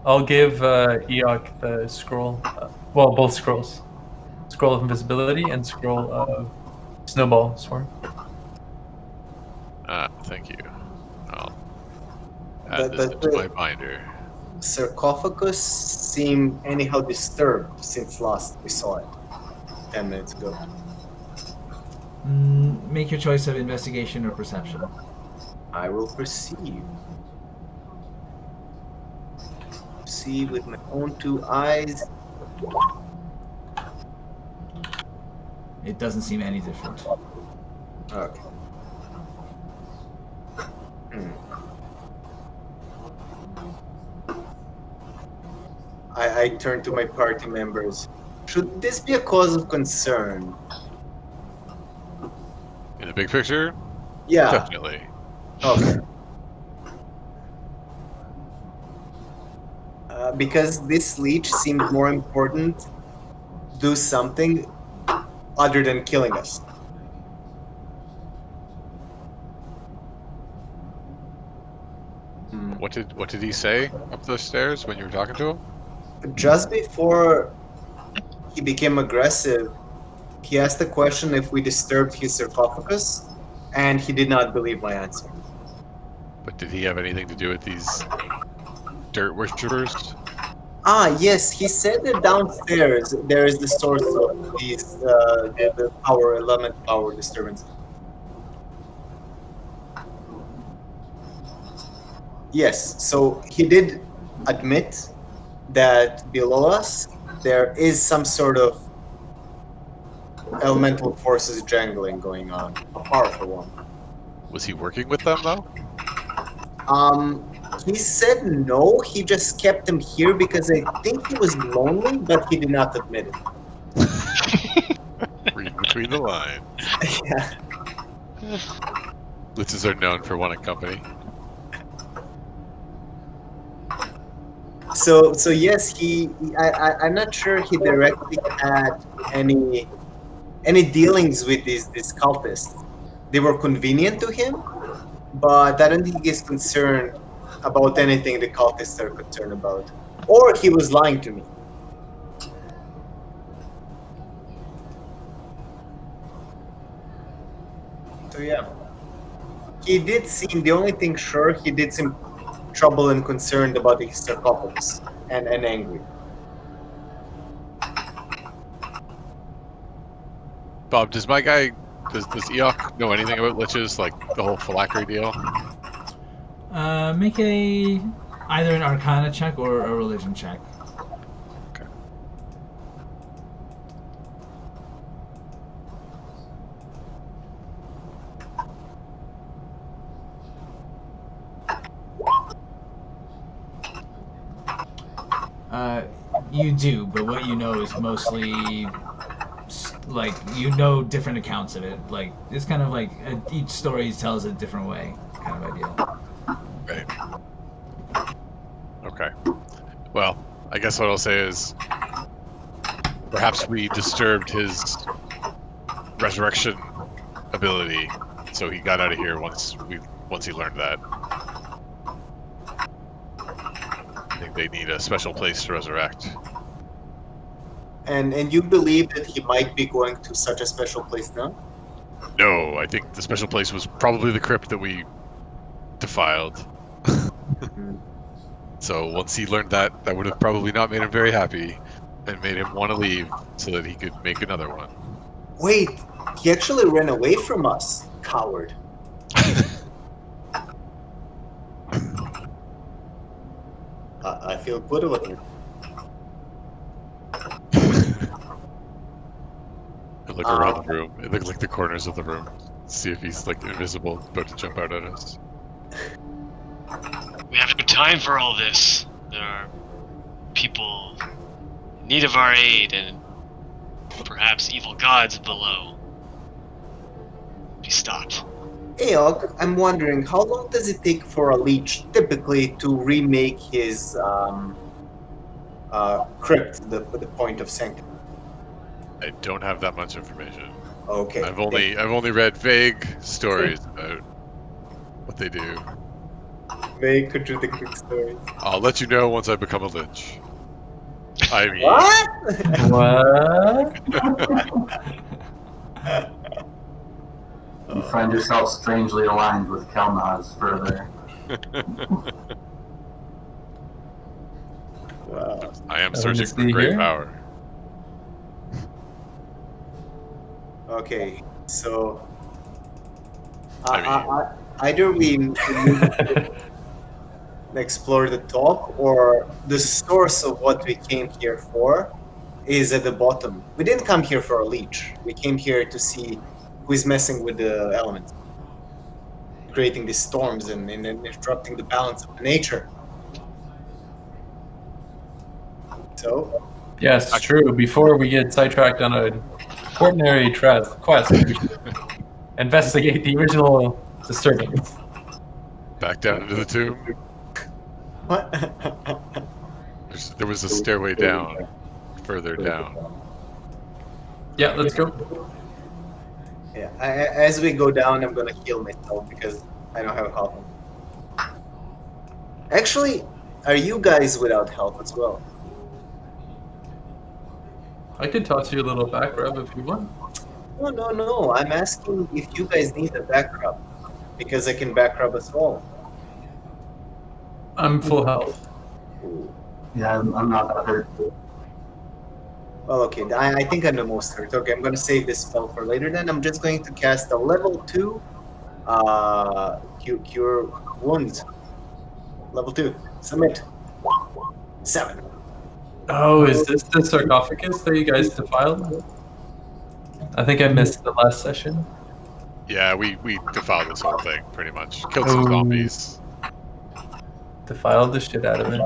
I'll give Eikooc the scroll. Well, both scrolls. Scroll of invisibility and scroll of snowball swarm. Thank you. I'll add this into my binder. Sarcophagus seemed anyhow disturbed since last we saw it 10 minutes ago. Make your choice of investigation or perception. I will perceive. See with my own 2 eyes. It doesn't seem any different. Okay. I turn to my party members. Should this be a cause of concern? In the big picture? Yeah. Definitely. Okay. Because this leech seemed more important, do something other than killing us. What did he say up the stairs when you were talking to him? Just before he became aggressive, he asked the question if we disturbed his sarcophagus, and he did not believe my answer. But did he have anything to do with these dirt worshippers? Ah, yes, he said that downstairs there is the source of these the power, element power disturbance. Yes, so he did admit that below us there is some sort of elemental forces jangling going on, a powerful one. Was he working with them though? He said no, he just kept him here because I think he was lonely, but he did not admit it. Read between the lines. Yeah. Liches are known for wanting company. So yes, I'm not sure he directly had any dealings with these cultists. They were convenient to him, but I don't think he's concerned about anything the cultists are concerned about. Or he was lying to me. So yeah. He did seem, the only thing sure, he did seem troubled and concerned about his sarcophagus and angry. Bob, does Eikooc know anything about liches, like the whole phylactery deal? Make either an Arcana check or a Religion check. Okay. You do, but what you know is mostly like you know different accounts of it. Like it's kind of like each story tells a different way, kind of idea. Right. Okay. Well, I guess what I'll say is perhaps we disturbed his resurrection ability, so he got out of here once he learned that. I think they need a special place to resurrect. And you believe that he might be going to such a special place now? No, I think the special place was probably the crypt that we defiled. So once he learned that would have probably not made him very happy and made him want to leave so that he could make another one. Wait, he actually ran away from us, coward. I feel good about it. I look around the room. I look like the corners of the room. See if he's like invisible, about to jump out at us. We have no time for all this. There are people in need of our aid and perhaps evil gods below. Be stopped. Eikooc, I'm wondering, how long does it take for a Lich typically to remake his crypt, the point of sanctity? I don't have that much information. Okay. I've only read vague stories about what they do. Very contradicting stories. I'll let you know once I become a Lich. I mean, What? What? You find yourself strangely aligned with Kelnozz further. Wow. I am I searching wanna for see great here. power. Okay, so I either we explore the top, or the source of what we came here for is at the bottom. We didn't come here for a leech. We came here to see who is messing with the elements, creating these storms and interrupting the balance of nature. So, Yes, true. Before we get sidetracked on an ordinary quest, we should investigate the original disturbance. back down into the tomb. what? There was a stairway down, further down. Yeah, let's go. Yeah, as we go down, I'm gonna heal myself because I don't have health. Actually, are you guys without health as well? I could toss you a little back rub if you want. No. I'm asking if you guys need a back rub, because I can back rub us all. I'm full health. Yeah, I'm not that hurt. Well, okay, I think I'm the most hurt. Okay, I'm gonna save this spell for later then. I'm just going to cast a level 2 cure wounds. Level 2. Submit. 7. Oh, is this the sarcophagus that you guys defiled? I think I missed the last session. Yeah, we defiled this whole thing pretty much. Killed some Oh. zombies. Defiled the shit out of it.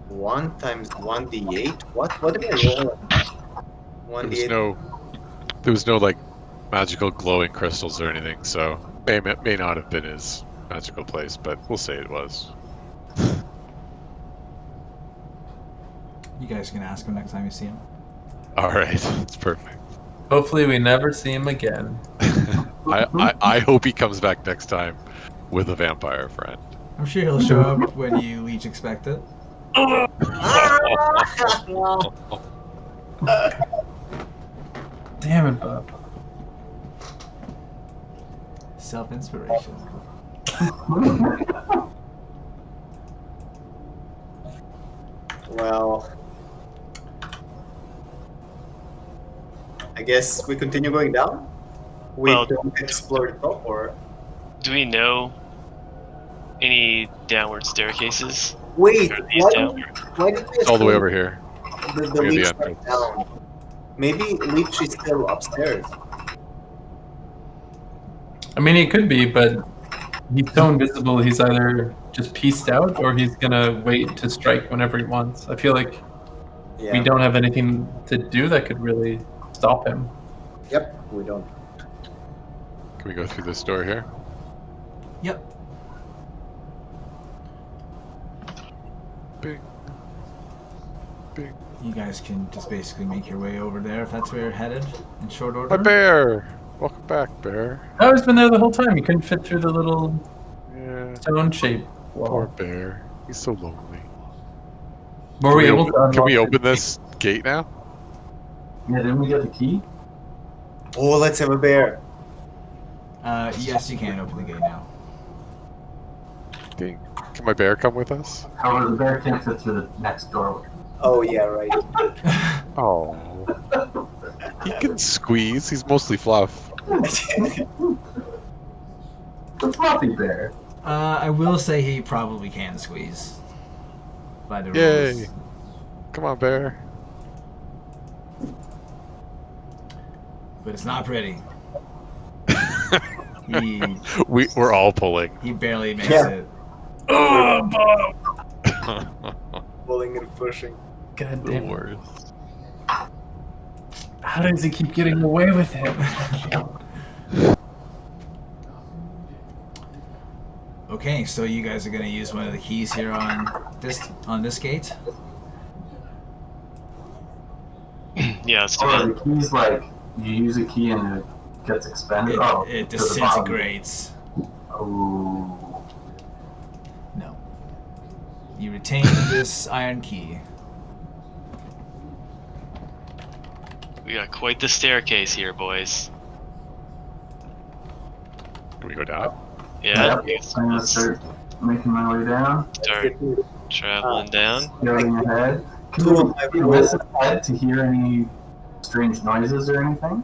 1 times 1d8? What am I rolling? There was no like magical glowing crystals or anything, so may not have been his magical place, but we'll say it was. You guys can ask him next time you see him. All right, it's perfect. Hopefully we never see him again. I hope he comes back next time with a vampire friend. I'm sure he'll show up when you least expect it. Damn it, Bob. Self-inspiration. Well, I guess we continue going down? We Well- don't explore the top, or... Do we know any downward staircases? Wait, Are these why down? did we It's all the way assume over here. the near the leech entrance. went down? Maybe Leech is still upstairs. I mean, he could be, but he's so invisible, he's either just pieced out or he's gonna wait to strike whenever he wants. I feel like Yeah. we don't have anything to do that could really stop him. Yep, we don't. Can we go through this door here? Yep. Bing. Bing. You guys can just basically make your way over there if that's where you're headed in short order. My bear! Welcome back, bear. Oh, he's been there the whole time. He couldn't fit through the little Yeah. stone shape Poor wall. bear. He's so lonely. Were we able to Can unlock we it? open this gate now? Yeah, didn't we get the key? Oh, let's have a bear. Yes, you can open the gate now. Ding. Can my bear come with us? However, the bear can't fit through the next doorway. Oh, yeah, right. Oh. He can squeeze. He's mostly fluff. The fluffy bear. I will say he probably can squeeze. By the Yay. rules. Come on, bear. But it's not pretty. He We're all pulling. he barely makes Yeah. it. Oh, Bob! Pulling and pushing. God The damn it. worst. How does he keep getting away with it? Okay, so you guys are gonna use one of the keys here on this gate. Yeah, let's do Oh, that. the key's like, you use a key and it gets expended? It to the bottom. disintegrates. Oh. No. You retain this iron key. We got quite the staircase here, boys. Can we go down? Yeah, Yep. I'm gonna start making my way down. start traveling down. Going ahead. Two of my Can you listen ahead to hear any strange noises or anything?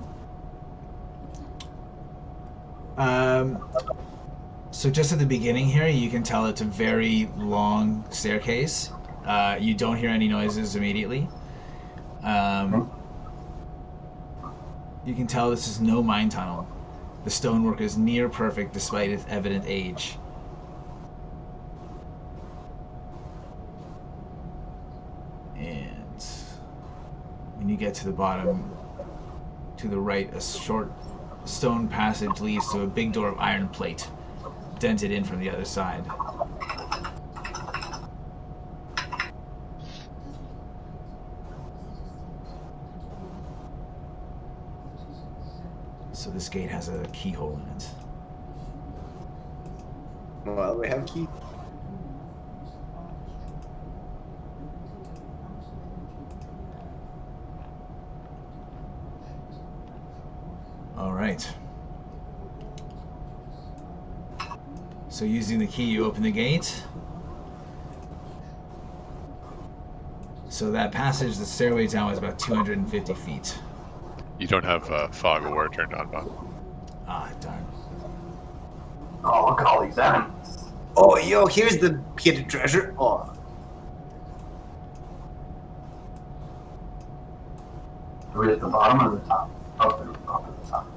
So just at the beginning here, you can tell it's a very long staircase. You don't hear any noises immediately. You can tell this is no mine tunnel. The stonework is near perfect despite its evident age. And when you get to the bottom, to the right, a short stone passage leads to a big door of iron plate, dented in from the other side. So this gate has a keyhole in it. Well, we have key. All right. So using the key, you open the gate. So that passage, the stairway down, is about 250 feet. You don't have fog of war turned on, Bob. Ah, darn. Oh, look at all these enemies. Oh, yo, here's the hidden treasure. Oh, Are we at the bottom or the top? Up at the top.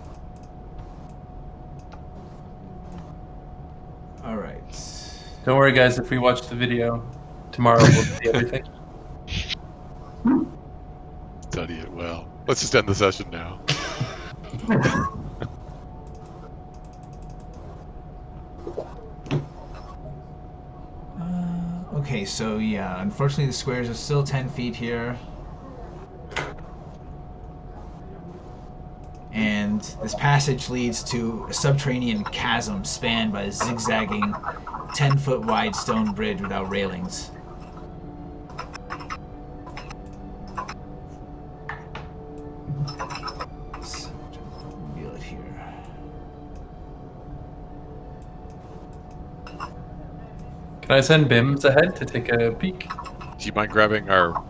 All right. Don't worry, guys. If we watch the video tomorrow, we'll see everything. Study it well. Let's just end the session now. Okay, so yeah, unfortunately the squares are still 10 feet here. And this passage leads to a subterranean chasm spanned by a zigzagging 10-foot wide stone bridge without railings. Let's reveal it here. Can I send Bims ahead to take a peek? Do you mind grabbing our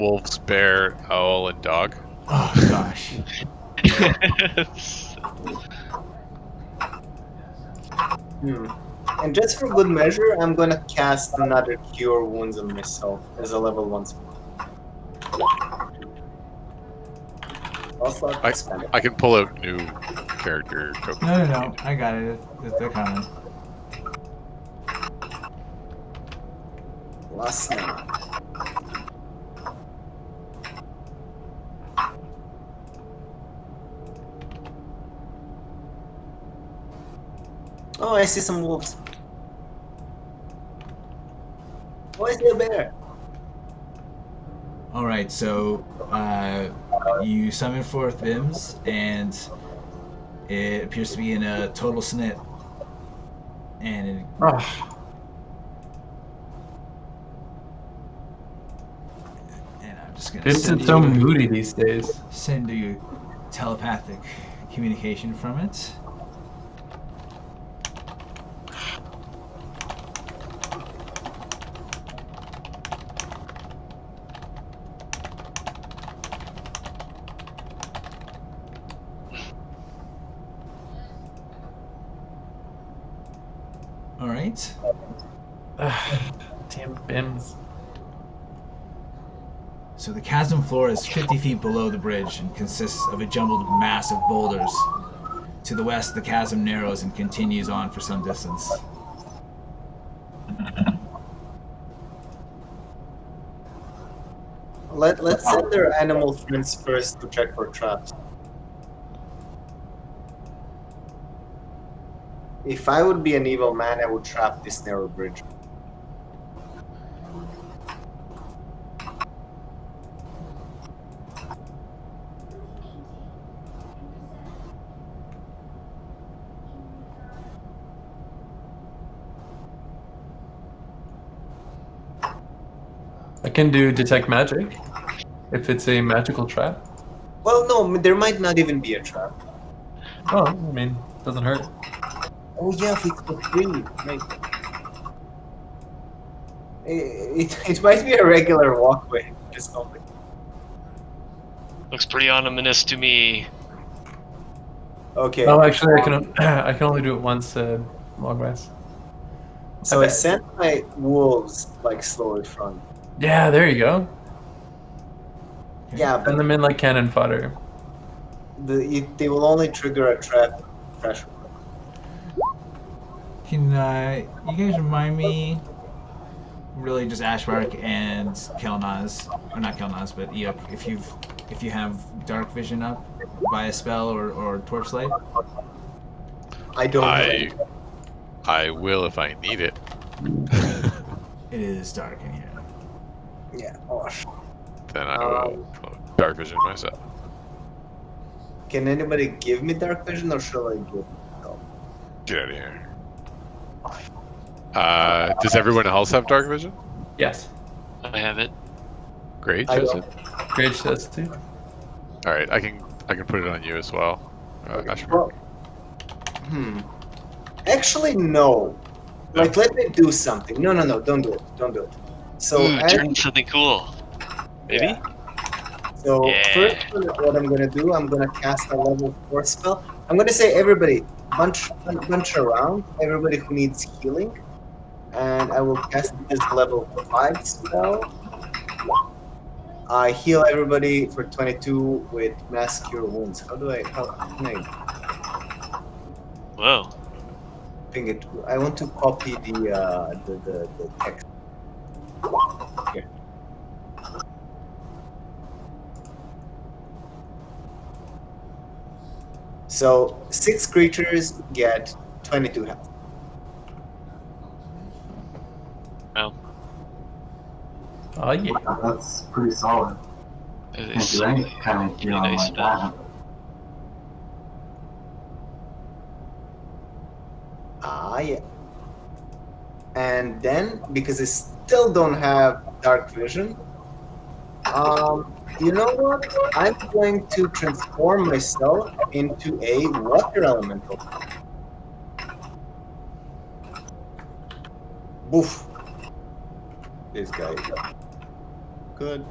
wolves, bear, owl, and dog? Oh gosh. And just for good measure, I'm gonna cast another Cure Wounds on myself as a level 1 spell. Also, I can pull out new character tokens. No, I got it. They're coming. last night. Oh, I see some wolves. Why is there a bear? Alright, so you summon forth Vims, and it appears to be in a total snit. And it, and I'm just gonna Vims is so moody these days. send you telepathic communication from it. Alright. Damn Vims. So the chasm floor is 50 feet below the bridge and consists of a jumbled mass of boulders. To the west, the chasm narrows and continues on for some distance. let's send their animal friends first to check for traps. If I would be an evil man, I would trap this narrow bridge. I can do detect magic if it's a magical trap. Well, no, there might not even be a trap. Oh, I mean, doesn't hurt. Oh yeah, it's for free. Right. It might be a regular walkway. Just only. Looks pretty ominous to me. Okay. Oh, actually, I can only do it once. Long rest. So I sent my wolves like slow front. Yeah, there you go. Yeah, Send but them in like cannon fodder. they will only trigger a trap pressure. Can you guys remind me? Really, just Ashbark and Kelnozz, or not Kelnozz, but Eikooc, if you have dark vision up by a spell or torchlight. I don't. I will if I need it. It is dark in here. Yeah. Oh. Then I will dark vision myself. Can anybody give me dark vision, or shall I give? No. Get out of here. Does everyone else have dark vision? Yes. I have it. Grage I has don't. it. Grage does too. All right, I can put it on you as well. Okay. Ashbark. Well, Actually, no. Like, let me do something. No, don't do it. Don't do it. So, Ooh, turn something cool. Maybe? Yeah. So Yeah. first, what I'm gonna do, I'm gonna cast a level 4 spell. I'm gonna say everybody bunch around. Everybody who needs healing, and I will cast this level 5 spell. I heal everybody for 22 with mass cure wounds. How can I Whoa. ping it? I want to copy the text. Here. So 6 creatures get 22 health. Oh. Oh yeah. That's pretty solid. That Can't is do any kind of healing nice like that. Yeah. And then, because I still don't have dark vision, you know what? I'm going to transform myself into a water elemental. Boof. This guy. Good.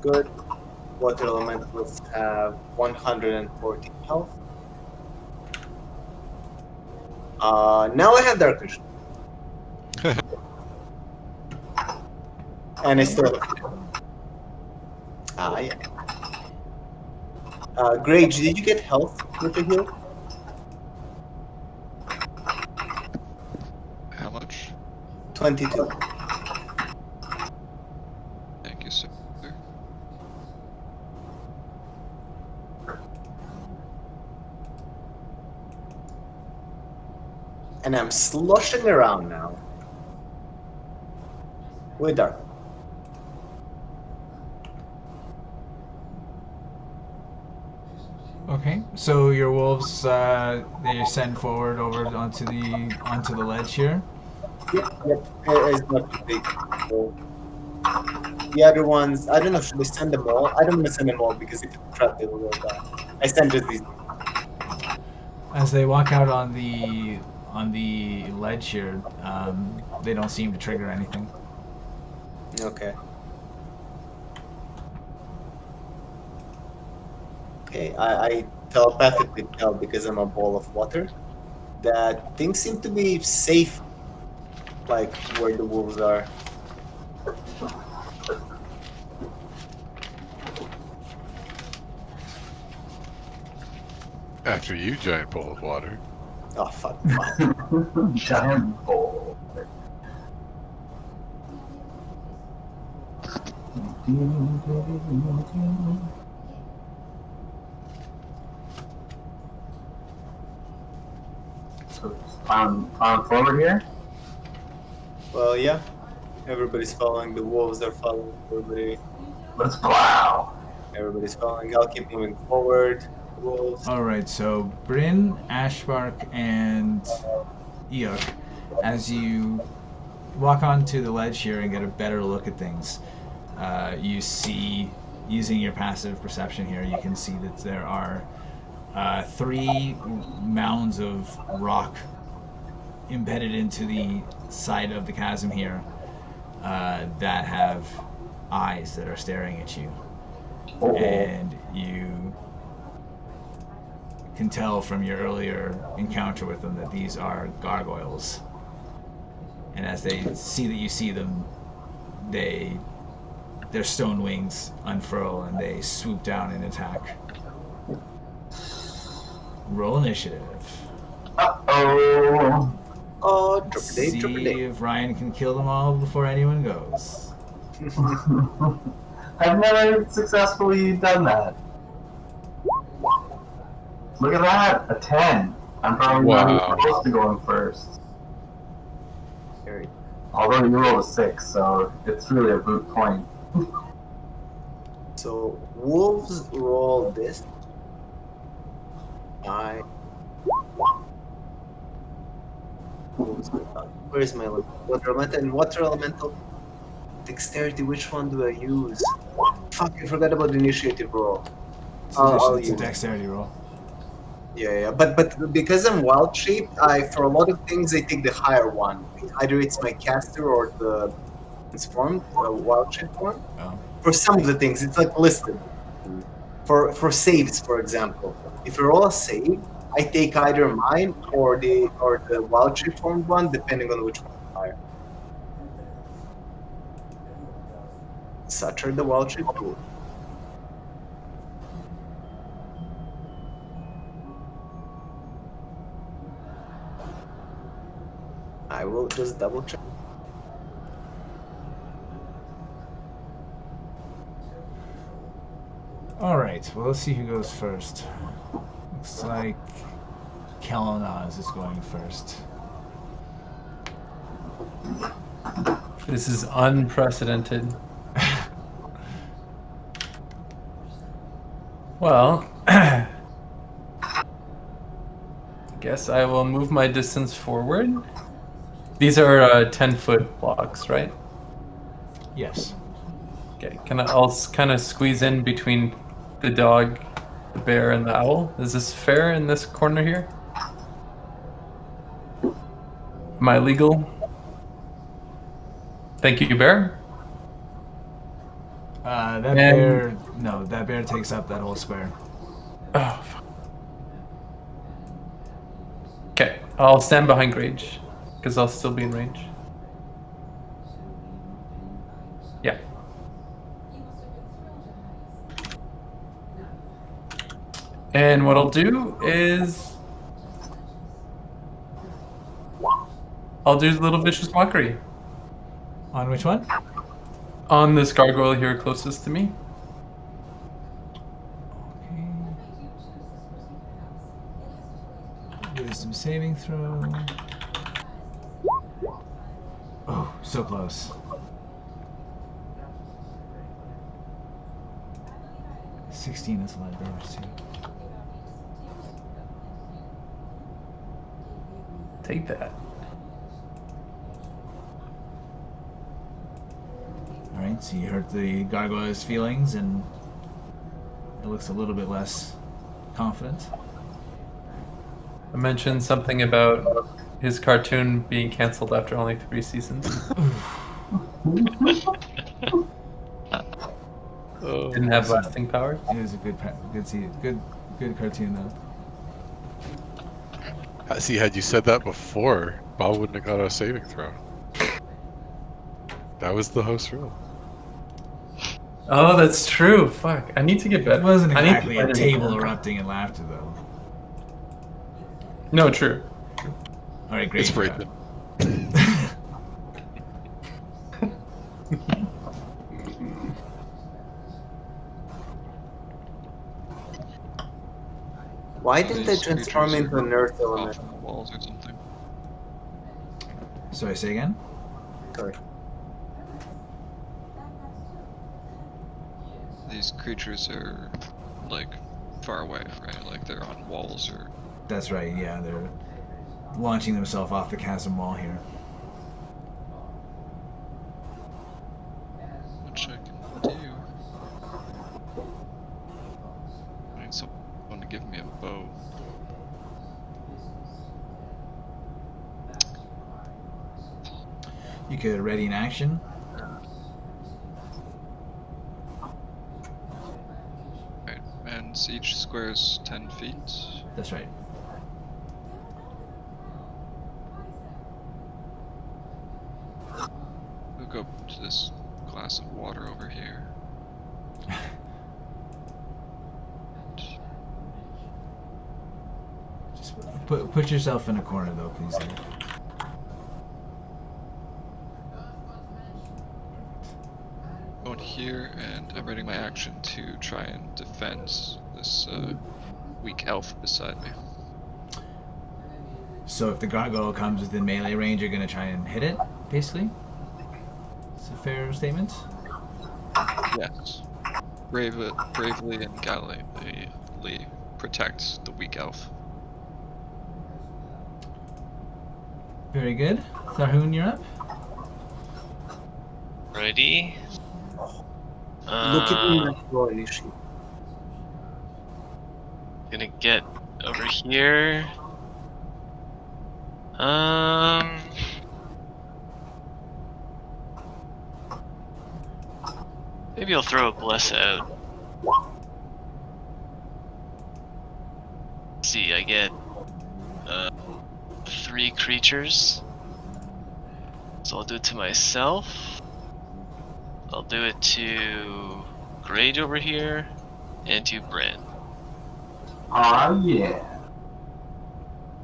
Good. Water elementals have 140 health. Now I have dark vision. And I still yeah. Grage, did you get health with the heal? How much? 22. Thank you, sir. And I'm sloshing around now. With dark. Okay, so your wolves they send forward over onto the ledge here. Yep. It's not too big. So the other ones, I don't know, should we send them all? I don't want to send them all because if you trap, they will go down. I send just these. As they walk out on the ledge here, they don't seem to trigger anything. Okay. Okay, I telepathically tell, because I'm a ball of water, that things seem to be safe, like where the wolves are. After you, giant bowl of water. Oh, fuck. Giant bowl. So just plowing forward here. Well, yeah. Everybody's following. The wolves are following. Let's plow. Everybody's following. I'll keep moving forward. Wolves. Alright, so Bryn, Ashbark, and Eikooc, as you walk onto the ledge here and get a better look at things, you see, using your passive perception here, you can see that there are 3 mounds of rock embedded into the side of the chasm here that have eyes that are staring at you. And you can tell from your earlier encounter with them that these are gargoyles. And as they see that you see them, their stone wings unfurl and they swoop down and attack. Roll initiative. Uh-oh. Oh, triple See day. if Ryan can kill them all before anyone goes. I've never successfully done that. Look at that, a 10. I'm probably not even close to going first. Although you rolled a 6, so it's really a moot point. So wolves roll this. Where's my water elemental? And water elemental dexterity. Which one do I use? Fuck! I forgot about the initiative roll. I'll It's a use it. dexterity roll. Yeah. But because I'm wild shaped, for a lot of things I take the higher one. Either it's my caster or the transformed wild shaped one. Oh. For some of the things, it's like listed. For saves, for example, if I roll a save, I take either mine or the wild shape formed one, depending on which one is higher. Such are the wild shape rules. I will just double check. Alright, well, let's see who goes first. Looks like Kelnozz is going first. This is unprecedented. Well, I guess I will move my distance forward. These are 10-foot blocks, right? Yes. Okay, I'll kind of squeeze in between the dog, the bear, and the owl. Is this fair in this corner here? Am I legal? Thank you, bear. That bear takes up that whole square. Oh, fuck. Okay, I'll stand behind Grage, because I'll still be in range. Yeah. And what I'll do is I'll do a little vicious mockery On which one? on this gargoyle here closest to me. Okay. Wisdom saving throw. Oh, so close. 16 is a lot of damage too. Take that. Alright, so you hurt the gargoyle's feelings and it looks a little bit less confident. I mentioned something about his cartoon being canceled after only 3 seasons. Didn't have lasting power. It was a good cartoon though. See, had you said that before, Bob wouldn't have got a saving throw. That was the host rule. Oh, that's true. Fuck. I need to get better. It wasn't I need to exactly a play table more. erupting in laughter though. No, true. Alright, great. It's great. job. Why didn't they These transform creatures into an are earth element? off on the walls or something. Sorry, say again? Sorry. These creatures are like far away, right? Like they're on walls or. That's right, yeah, they're launching themselves off the chasm wall here. Which I can do. I need someone to give me a bow. You could ready in action. Right, and each square is 10 feet. That's right. We'll go to this glass of water over here. Just put yourself in a corner though, please. Going here, and I'm ready my action to try and defend this weak elf beside me. So if the gargoyle comes within melee range, you're gonna try and hit it, basically? It's a fair statement? Yes. Bravely and gallantly protect the weak elf. Very good. Tharhun, you're up. Ready? Look at me like roll initiative. Gonna get over here. Maybe I'll throw a bless out. Let's see, I get 3 creatures. So I'll do it to myself. I'll do it to Grage over here and to Bryn. Oh yeah.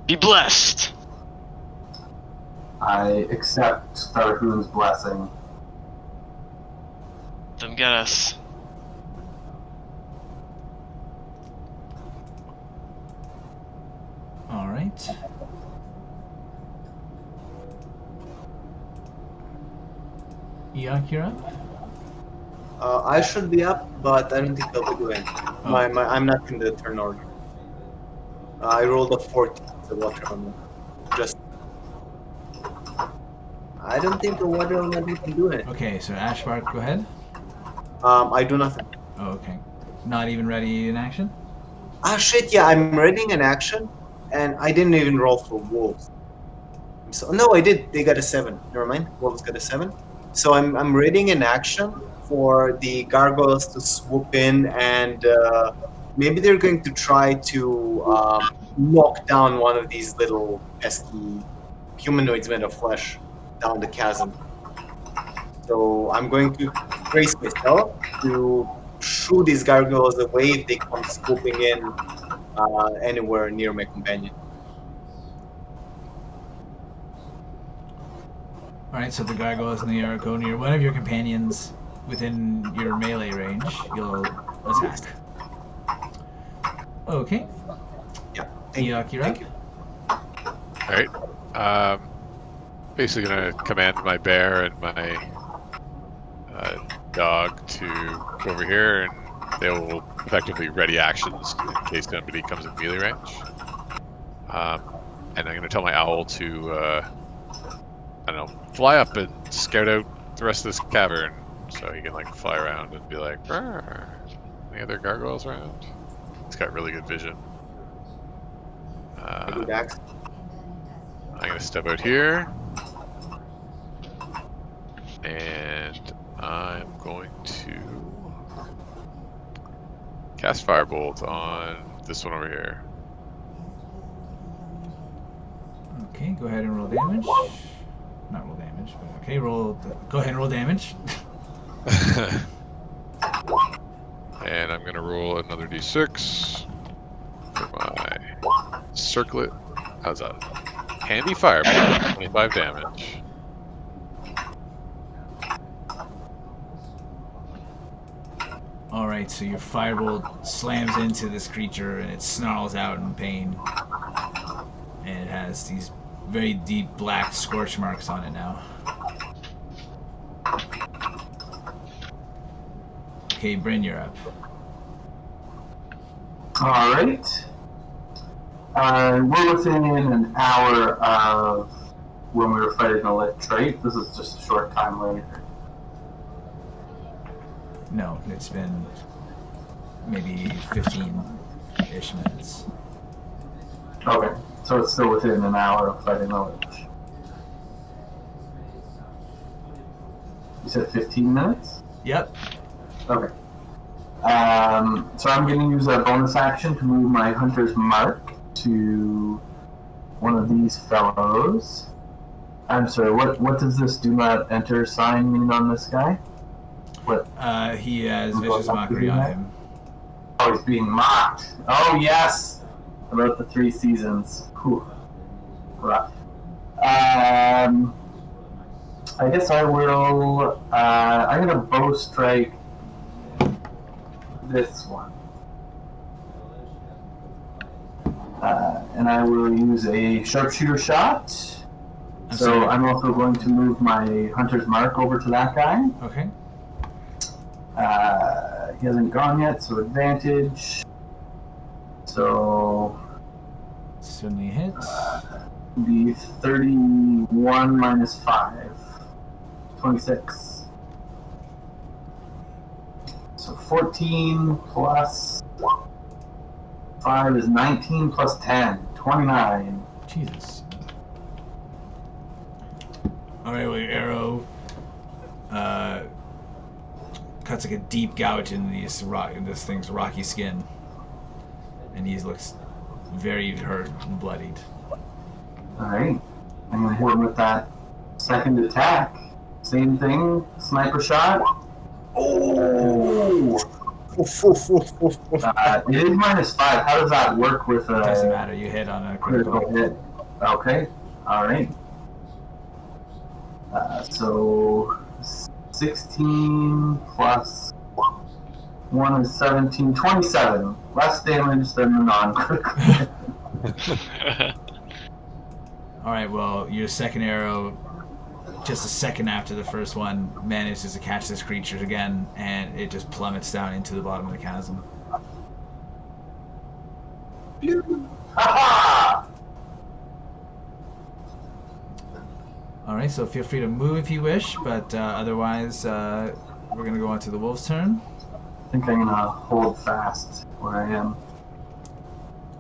Be blessed! I accept Tharhun's blessing. Them get us. Alright. Eikooc, you're up. I should be up, but I don't think I'll be doing. I'm not in the turn order. I rolled a 14, the water element. Just. I don't think the water element can do it. Okay, so Ashbark, go ahead. I do nothing. Oh, okay. Not even ready in action? Ah, shit, yeah, I'm readying an action, and I didn't even roll for wolves. So, no, I did. They got a 7. Never mind. Wolves got a 7. So I'm readying an action for the gargoyles to swoop in, and maybe they're going to try to knock down one of these little pesky humanoids made of flesh down the chasm. So I'm going to brace myself to shoo these gargoyles away if they come swooping in anywhere near my companion. Alright, so the gargoyles in the arc go near one of your companions within your melee range. You'll attack. Okay. Yeah. Eikooc, you're up. Alright. Basically gonna command my bear and my dog to go over here, and they will effectively ready actions in case somebody comes in melee range. And I'm gonna tell my owl to, I don't know, fly up and scout out the rest of this cavern, so he can like fly around and be like, "Rrr, any other gargoyles around?" It's got really good vision. I'm gonna step out here, and I'm going to cast Firebolt on this one over here. Okay, go ahead and roll damage. Not roll damage, but okay, go ahead and roll damage. And I'm gonna roll another d6 for my circlet. How's that? Handy Firebolt, 25 damage. Alright, Alright, so your firebolt slams into this creature and it snarls out in pain. And it has these very deep black scorch marks on it now. Okay, Bryn, you're up. Alright. We're within an hour of when we were fighting the Lich, right? This is just a short time later. No, it's been maybe 15-ish minutes. Okay, so it's still within an hour of fighting the Lich. You said 15 minutes? Yep. Okay. So I'm going to use a bonus action to move my Hunter's Mark to one of these fellows. I'm sorry, what does this do not enter sign mean on this guy? What? He has Vicious Mockery on him. Oh, he's being mocked. Oh, yes! About the 3 seasons. Whew. Rough. I guess I will, I'm going to bow strike this one. And I will use a sharpshooter shot. I'm also going to move my Hunter's Mark over to that guy. Okay. He hasn't gone yet, so advantage. So certainly hits. The 31 minus 5. 26. So 14 plus 5 is 19 plus 10. 29. Jesus. Alright, well, your arrow cuts like a deep gouge in this thing's rocky skin. And he looks very hurt and bloodied. Alright. I'm going to hit him with that second attack. Same thing. Sniper shot. Oh! It is minus 5. How does that work with a... Doesn't matter. You hit on a critical hit. Okay. Alright. So 16 plus 1 is 17. 27. Less damage than the non-critical. Alright, well, your second arrow, just a second after the first one, manages to catch this creature again, and it just plummets down into the bottom of the chasm. Ha-ha! Alright, so feel free to move if you wish, but otherwise, we're going to go on to the wolf's turn. I think I'm going to hold fast where I am.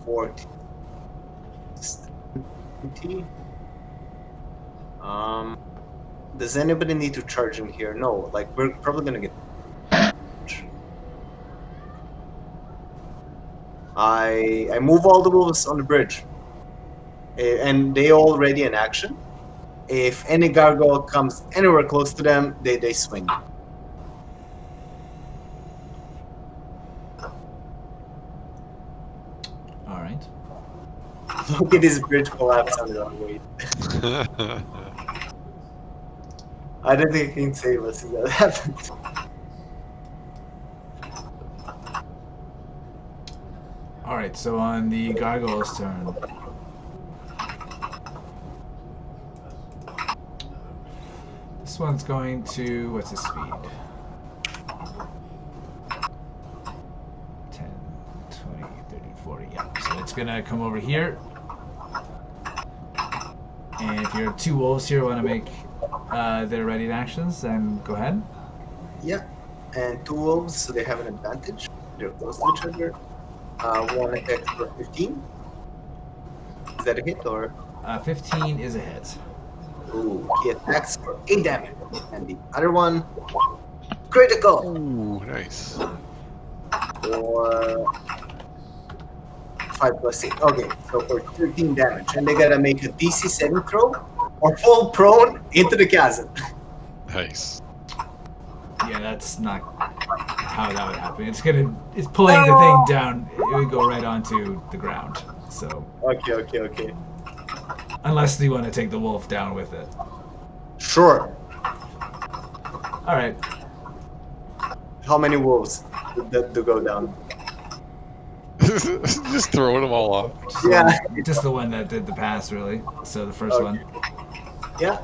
40. 20. Does anybody need to charge in here? No, like we're probably gonna get. I move all the wolves on the bridge, and they already in action. If any gargoyle comes anywhere close to them, they swing. All right. Look at this bridge collapse on the way. I don't think he can save us if that happens. Alright, so on the gargoyle's turn. This one's going to... what's his speed? 10, 20, 30, 40, yeah. So it's gonna come over here. And if your 2 wolves here want to make their ready actions, then go ahead. Yeah, and 2 wolves, so they have an advantage. They're close to each other. 1 attack for 15. Is that a hit or? 15 is a hit. Ooh, he attacks for 8 damage. And the other one, critical! Ooh, nice. For 5 plus 8. Okay, so for 13 damage. And they gotta make a DC 7 throw or fall prone into the chasm. Nice. Yeah, that's not how that would happen. It's pulling the thing down. It would go right onto the ground. So. Okay. Unless you want to take the wolf down with it. Sure. All right. How many wolves? to go down. Just throwing them all off. Yeah. Just the one that did the pass, really. So the first Okay. one. Yeah.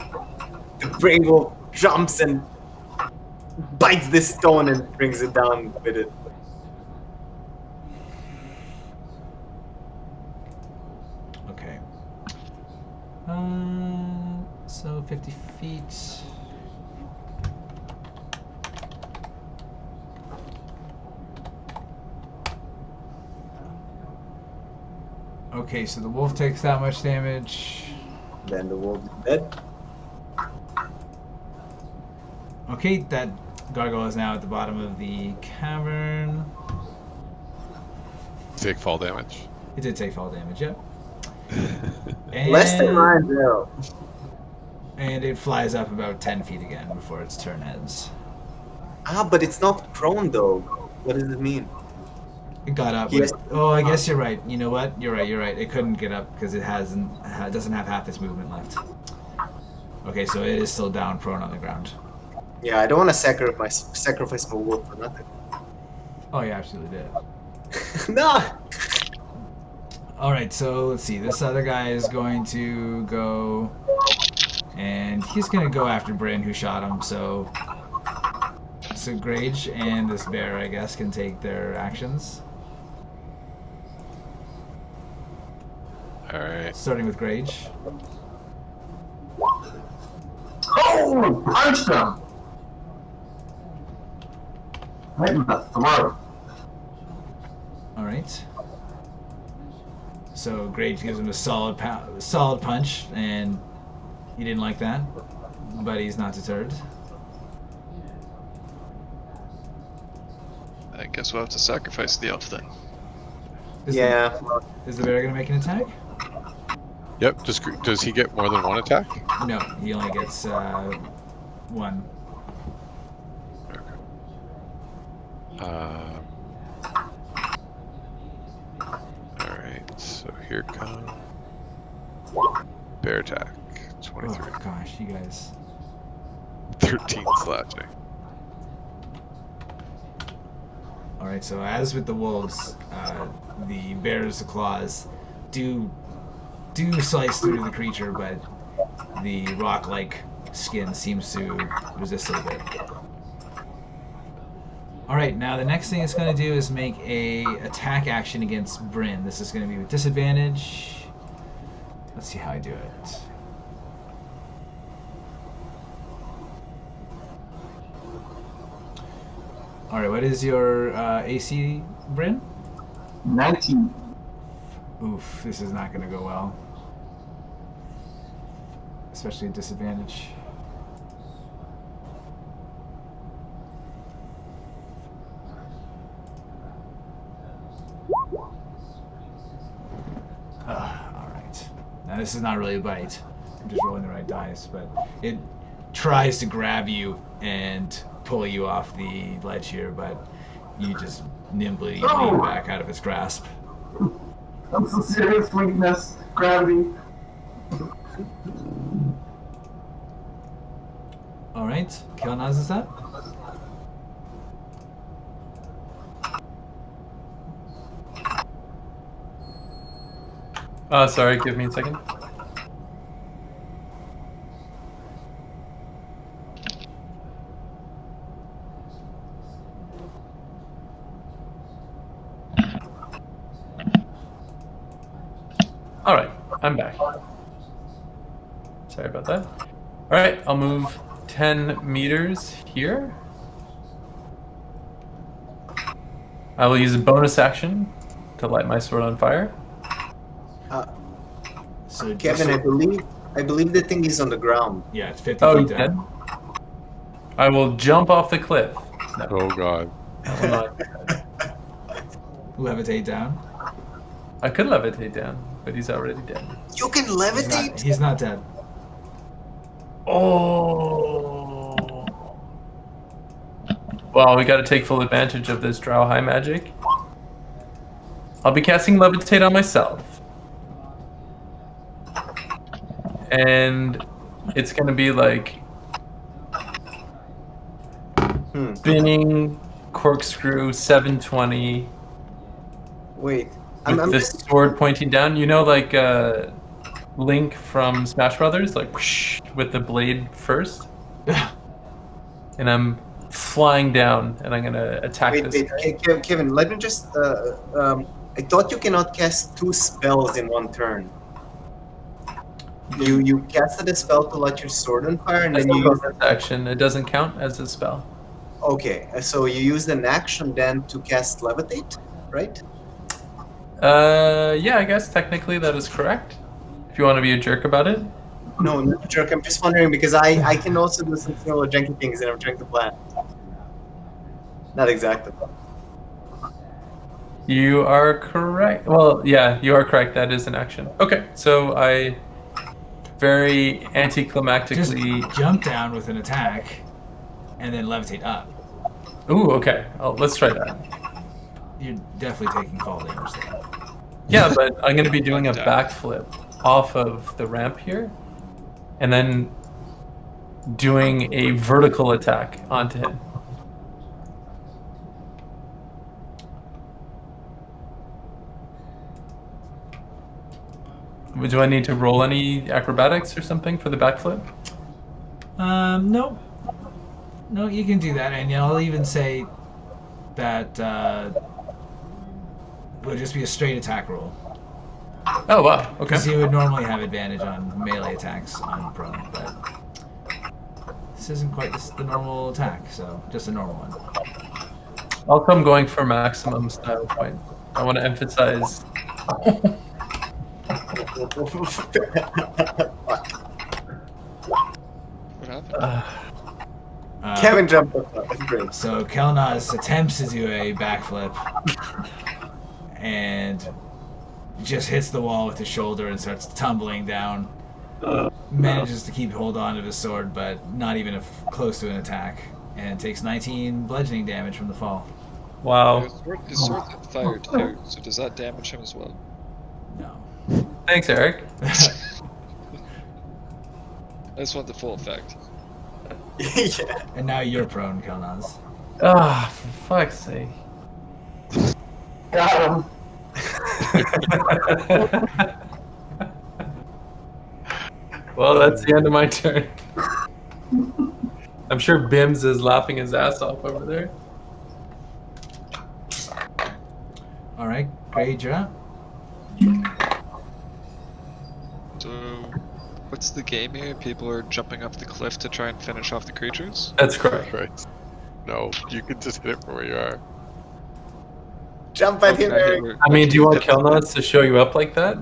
The Bravo jumps and bites this stone and brings it down with it. Okay. So 50 feet. Okay, so the wolf takes that much damage. Then the wolf is dead. Okay, that gargoyle is now at the bottom of the cavern. Take fall damage. It did take fall damage, yeah. Less than mine, zero. And it flies up about 10 feet again before its turn ends. Ah, but it's not prone though. What does it mean? It got up. Yes. Oh, I guess you're right. You know what? You're right. It couldn't get up because it doesn't have half its movement left. Okay, so it is still down, prone on the ground. Yeah, I don't want to sacrifice my wolf for nothing. Oh, you absolutely did. No. All right, so let's see. This other guy is going to go, and he's going to go after Bryn, who shot him. So Grage and this bear, I guess, can take their actions. All right. Starting with Grage. Oh, punched him! Right in the throat. All right. So Grage gives him a solid punch, and he didn't like that, but he's not deterred. I guess we'll have to sacrifice the elf then. Is the bear gonna make an attack? Yep. Does he get more than one attack? No, he only gets one. Alright, so here comes bear attack. 23. Oh gosh, you guys. 13 slashing. Alright, so as with the wolves, the bear's claws do slice through the creature, but the rock-like skin seems to resist it a bit. Alright, now the next thing it's going to do is make a attack action against Bryn. This is going to be with disadvantage. Let's see how I do it. Alright, what is your AC, Bryn? 19. Oof, this is not going to go well. Especially at disadvantage. Alright. Now this is not really a bite. I'm just rolling the right dice, but it tries to grab you and pull you off the ledge here, but you just nimbly lean back out of its grasp. That's a serious weakness. Gravity. Alright, Kelnozz is up. Sorry, give me a second. Alright, I'm back. Sorry about that. Alright, I'll move 10 meters here. I will use a bonus action to light my sword on fire. So Kevin, I believe the thing is on the ground. Yeah, it's 50 Oh, feet dead? down. I will jump off the cliff. No, Oh god. I will not. Levitate down. I could levitate down, but he's already dead. You can levitate? He's not dead. Oh. Well, we gotta take full advantage of this drow high magic. I'll be casting levitate on myself. And it's gonna be like spinning corkscrew 720 Wait, with I'm this just sword pointing down. You know, like Link from Smash Brothers, like whoosh, with the blade first. And I'm flying down, and I'm gonna attack wait, this wait, guy. Kevin. Let me just. I thought you cannot cast 2 spells in one turn. You casted a spell to light your sword on fire, and That's then a you use. bonus action. It doesn't count as a spell. Okay, so you used an action then to cast levitate, right? Yeah, I guess technically that is correct. If you want to be a jerk about it. No, not a jerk. I'm just wondering because I can also do some similar janky things that I'm trying to plan. Not exactly. You are correct. Well, yeah, you are correct. That is an action. Okay, so I very Just anticlimactically. jump down with an attack, and then levitate up. Ooh, okay. Oh, let's try that. You're definitely taking fall damage there. Yeah, but I'm going to be doing a backflip off of the ramp here, and then doing a vertical attack onto him. Do I need to roll any acrobatics or something for the backflip? No. No, you can do that, and I'll even say that will just be a straight attack roll. Oh, wow. Okay. Because you would normally have advantage on melee attacks on prone, but this isn't quite the normal attack, so just a normal one. Also, I'm going for maximum style point. I want to emphasize. What happened? Kevin jumped up. That's great. So Kelnozz attempts to do a backflip and just hits the wall with his shoulder and starts tumbling down. Manages to keep hold on to his sword, but not even close to an attack, and takes 19 bludgeoning damage from the fall. Wow. His sword got fired too, so does that damage him as well? No. Thanks, Eric. I just want the full effect. Yeah. And now you're prone, Kelnozz. Ah, for fuck's sake. Got him. Well, that's the end of my turn. I'm sure Bims is laughing his ass off over there. Alright, Grage, you're up. So, what's the game here? People are jumping off the cliff to try and finish off the creatures? That's correct. Right. No, you can just hit it from where you are. Jump at him, Eric. I mean, do you want Kelnozz to show you up like that?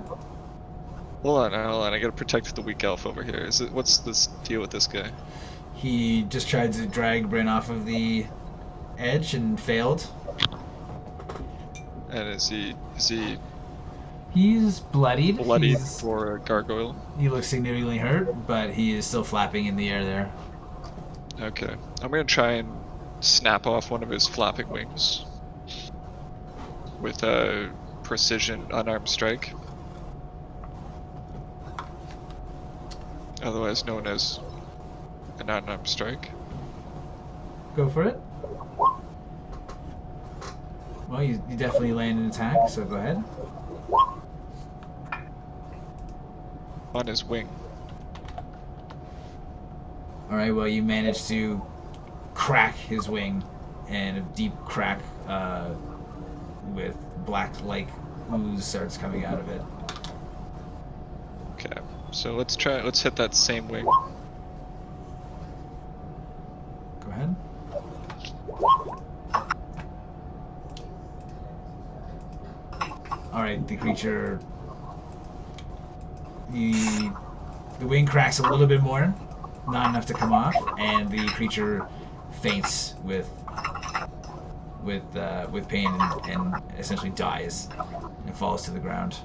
Hold on. I gotta protect the weak elf over here. What's this deal with this guy? He just tried to drag Bryn off of the edge and failed. And is he He's bloodied. bloodied for a gargoyle? He looks significantly hurt, but he is still flapping in the air there. Okay. I'm gonna try and snap off one of his flapping wings with a precision unarmed strike. Otherwise known as an unarmed strike. Go for it. Well, you definitely land an attack, so go ahead. On his wing. Alright, well, you managed to crack his wing, and a deep crack with black-like ooze starts coming out of it. Okay. So let's hit that same wing. Go ahead. Alright, the creature... The wing cracks a little bit more, not enough to come off, and the creature faints with pain and essentially dies and falls to the ground.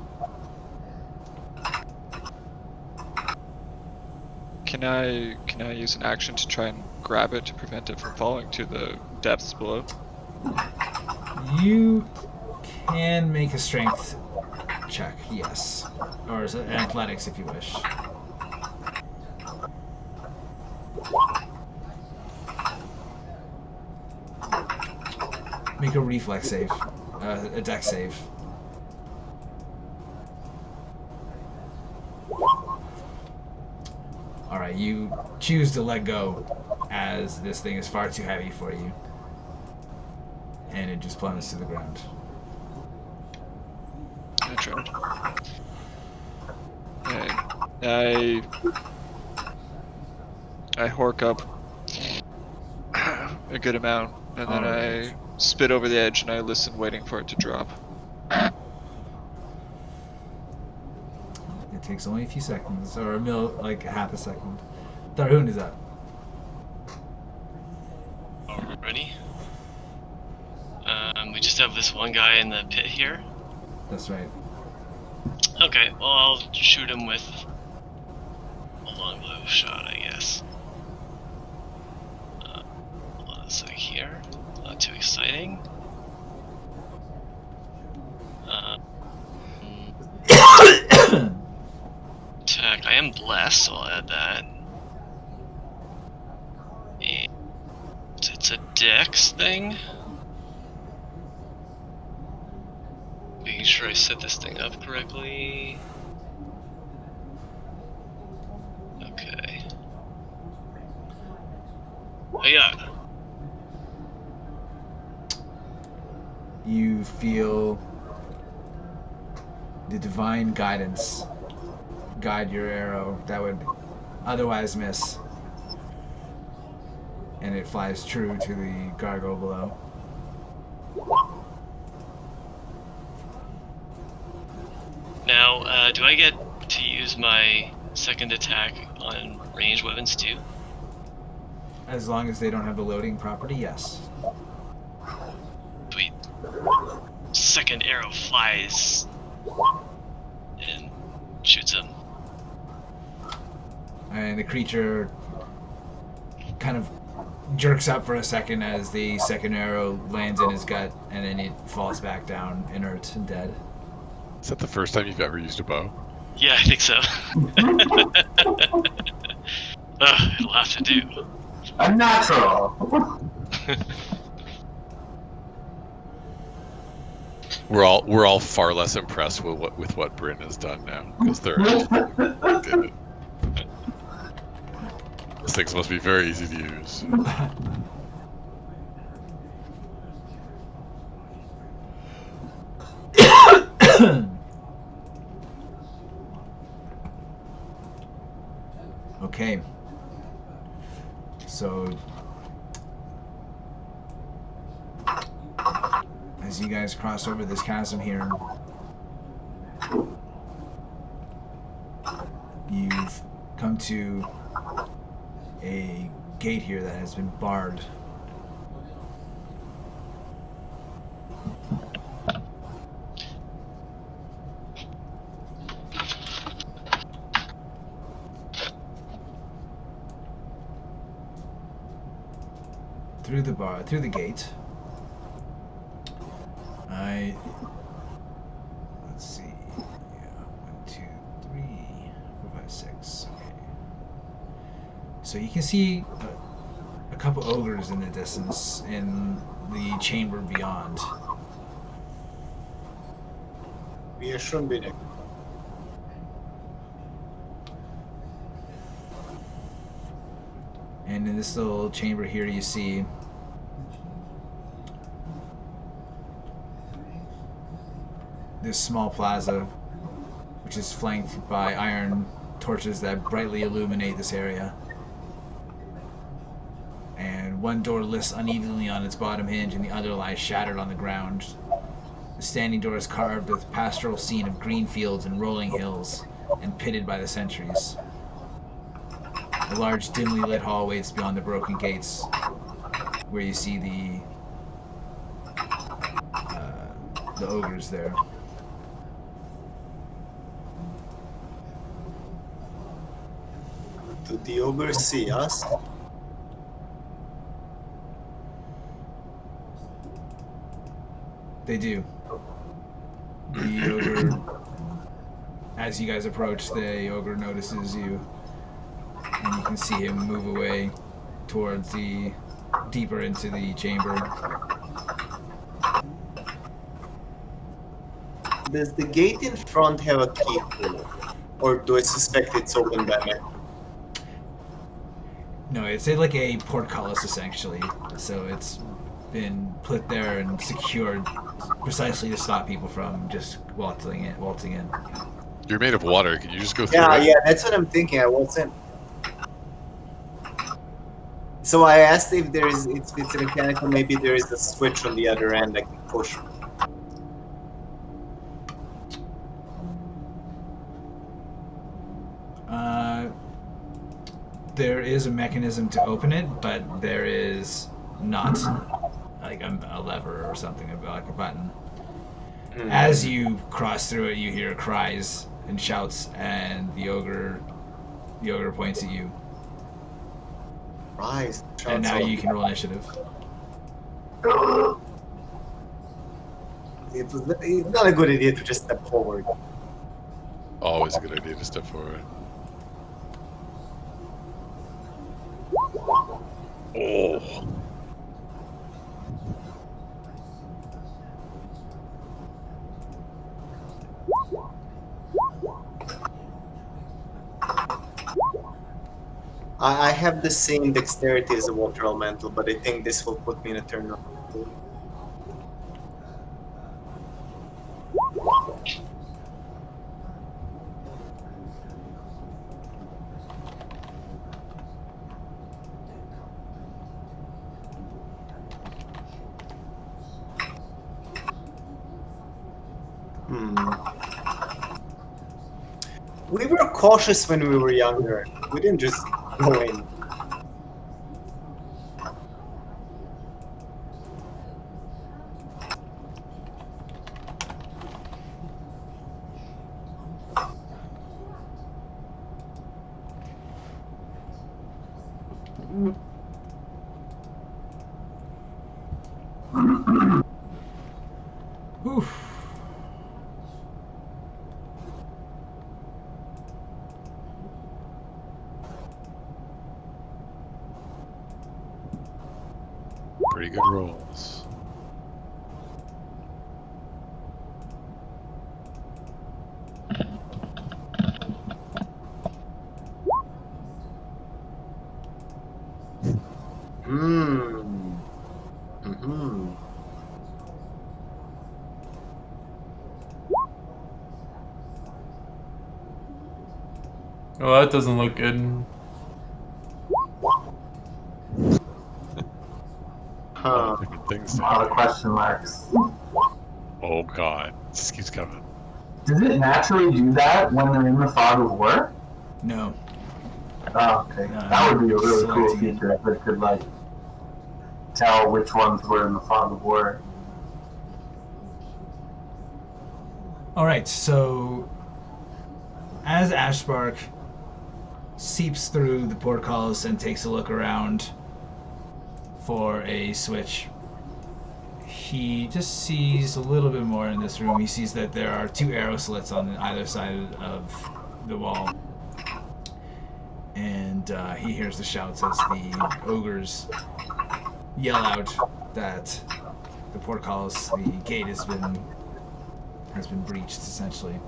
Can I use an action to try and grab it to prevent it from falling to the depths below? You can make a strength check, yes. Or an athletics if you wish. Make a reflex save. A dex save. Alright, you choose to let go as this thing is far too heavy for you. And it just plummets to the ground. I tried. Okay. I hork up a good amount, and then I spit over the edge and I listen, waiting for it to drop. It takes only a few seconds, or like half a second. Tharhun is up. Ready? We just have this one guy in the pit here. That's right. Okay, well I'll shoot him with a longbow shot, I guess. Hold on a sec here. Not too exciting. Attack. I am blessed, so I'll add that. And it's a dex thing. Making sure I set this thing up correctly. Okay. Oh yeah. You feel the divine guidance guide your arrow that would otherwise miss. And it flies true to the gargoyle below. Now, do I get to use my second attack on ranged weapons too? As long as they don't have the loading property, yes. Sweet. Second arrow flies and shoots him. And the creature kind of jerks up for a second as the second arrow lands in his gut, and then it falls back down inert and dead. Is that the first time you've ever used a bow? Yeah, I think so. It'll have to do. A natural. We're all far less impressed with what Bryn has done now, because they're did it. These things must be very easy to use. Okay. So, as you guys cross over this chasm here, you've come to a gate here that has been barred. Through the gate. Let's see. Yeah, 1, 2, 3, 4, 5, 6. Okay. So you can see a couple ogres in the distance in the chamber beyond. Wir schon wieder. And in this little chamber here, you see this small plaza, which is flanked by iron torches that brightly illuminate this area. And one door lists unevenly on its bottom hinge, and the other lies shattered on the ground. The standing door is carved with pastoral scene of green fields and rolling hills, and pitted by the centuries. A large, dimly lit hall waits beyond the broken gates, where you see the ogres there. Do the ogres see us? They do. The ogre, as you guys approach, the ogre notices you. And you can see him move away towards deeper into the chamber. Does the gate in front have a keyhole, or do I suspect it's opened by me? No, it's like a portcullis essentially. So it's been put there and secured precisely to stop people from just waltzing in. You're made of water. Can you just go through Yeah, it? yeah, that's what I'm thinking. I wasn't. So I asked if it's mechanical. Maybe there is a switch on the other end I can push. There is a mechanism to open it, but there is not like a lever or something, like a button. As you cross through it, you hear cries and shouts, and the ogre points at you. Rise. And now you can roll initiative. It's not a good idea to just step forward. Always a good idea to step forward. Oh. I have the same dexterity as a water elemental, but I think this will put me in a turn. We were cautious when we were younger. We didn't just go in. Oof. Pretty good rolls. Oh, that doesn't look good. Different things. A lot of question marks. Oh god, this keeps coming. Does it naturally do that when they're in the fog of war? No. Oh, okay. That would be a really cool feature if it could, like, tell which ones were in the fog of war. Alright, so as Ashbark seeps through the portcullis and takes a look around for a switch, he just sees a little bit more in this room. He sees that there are 2 arrow slits on either side of the wall. And he hears the shouts as the ogres yell out that the portcullis, the gate has been breached, essentially.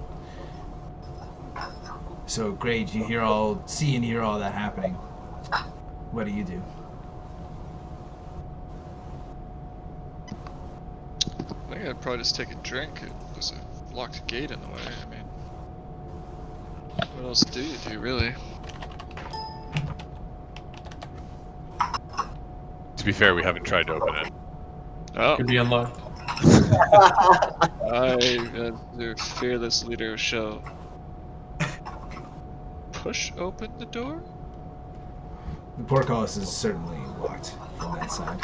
So, Grage, you see and hear all that happening. What do you do? I think I'd probably just take a drink. There's a locked gate in the way. I mean, what else do you do, really? To be fair, we haven't tried to open it. Oh, Could be unlocked. I, the fearless leader, shall push open the door? The portcullis is certainly locked from that side.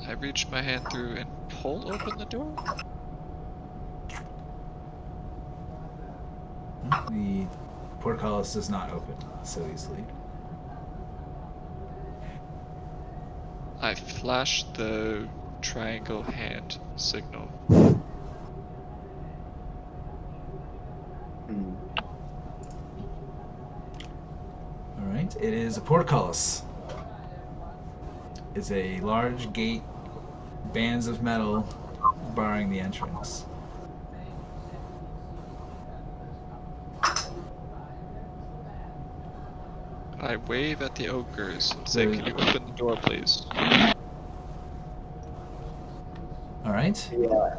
I reach my hand through and pull open the door? The portcullis does not open so easily. I flash the triangle hand signal. Alright, it is a portcullis. It's a large gate bands of metal barring the entrance. I wave at the ogres and say, "Can you open the door, please?" All right, Yeah.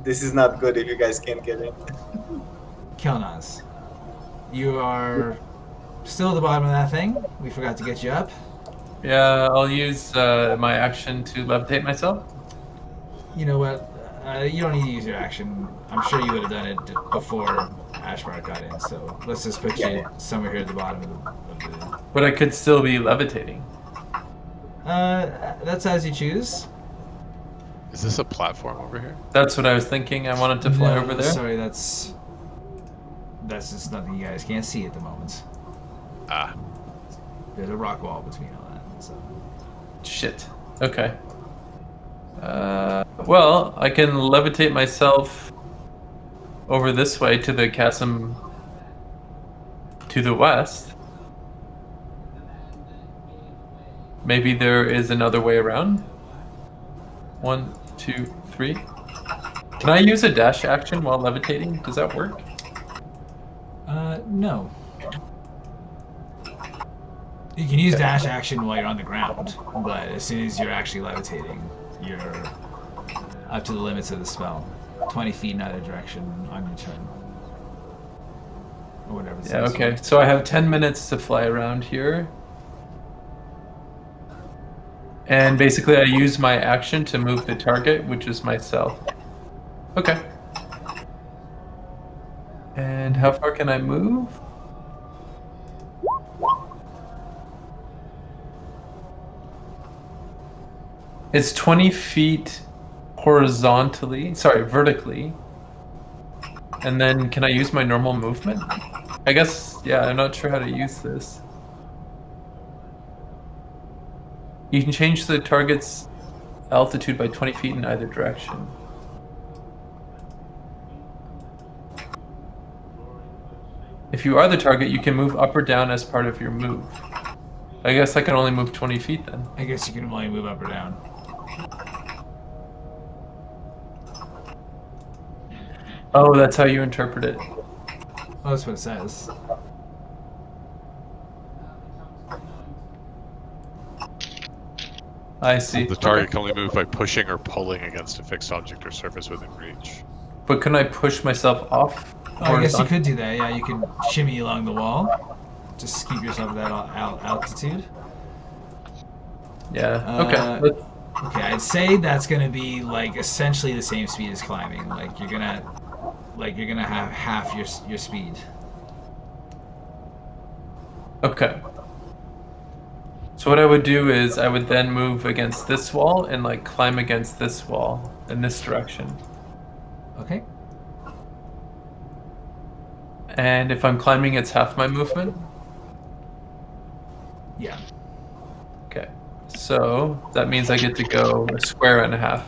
This is not good if you guys can't get in. Kelnozz, you are still at the bottom of that thing. We forgot to get you up. Yeah, I'll use my action to levitate myself. You know what? You don't need to use your action. I'm sure you would have done it before Ashbark got in. So let's just put you somewhere here at the bottom of the. But I could still be levitating. That's as you choose. Is this a platform over here? That's what I was thinking. I wanted to fly over there. Sorry, that's just nothing you guys can't see at the moment. Ah. There's a rock wall between all that. So. Shit. Okay. Well, I can levitate myself over this way to the chasm to the west. Maybe there is another way around. 1, 2, 3. Can I use a dash action while levitating? Does that work? No. You can use dash action while you're on the ground, but as soon as you're actually levitating, you're up to the limits of the spell. 20 feet in either direction on your turn. Or whatever. Yeah, okay. So I have 10 minutes to fly around here. And basically I use my action to move the target, which is myself. Okay. And how far can I move? It's 20 feet vertically. And then can I use my normal movement? I guess, yeah, I'm not sure how to use this. You can change the target's altitude by 20 feet in either direction. If you are the target, you can move up or down as part of your move. I guess I can only move 20 feet then. I guess you can only move up or down. Oh, that's how you interpret it. Oh, that's what it says. I see. The target can only move by pushing or pulling against a fixed object or surface within reach. But can I push myself off? Oh, I guess you could do that. Yeah, you could shimmy along the wall. Just keep yourself at that altitude. Yeah. Okay. Okay, I'd say that's gonna be like essentially the same speed as climbing. Like you're gonna have half your speed. Okay. So what I would do is I would then move against this wall and like climb against this wall in this direction. Okay. And if I'm climbing, it's half my movement? Yeah. Okay. So that means I get to go a square and a half.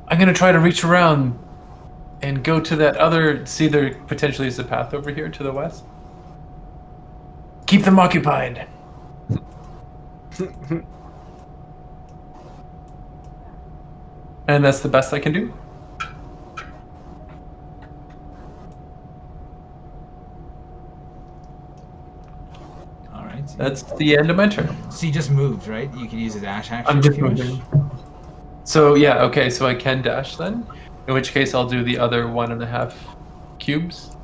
I'm gonna try to reach around and go to that other. See, there potentially is a path over here to the west. Keep them occupied. And that's the best I can do. All right. That's the end of my turn. So you just moved, right? You can use a dash action. I'm just if you wish. moving. So yeah, okay, so I can dash then. In which case I'll do the other 1.5 cubes.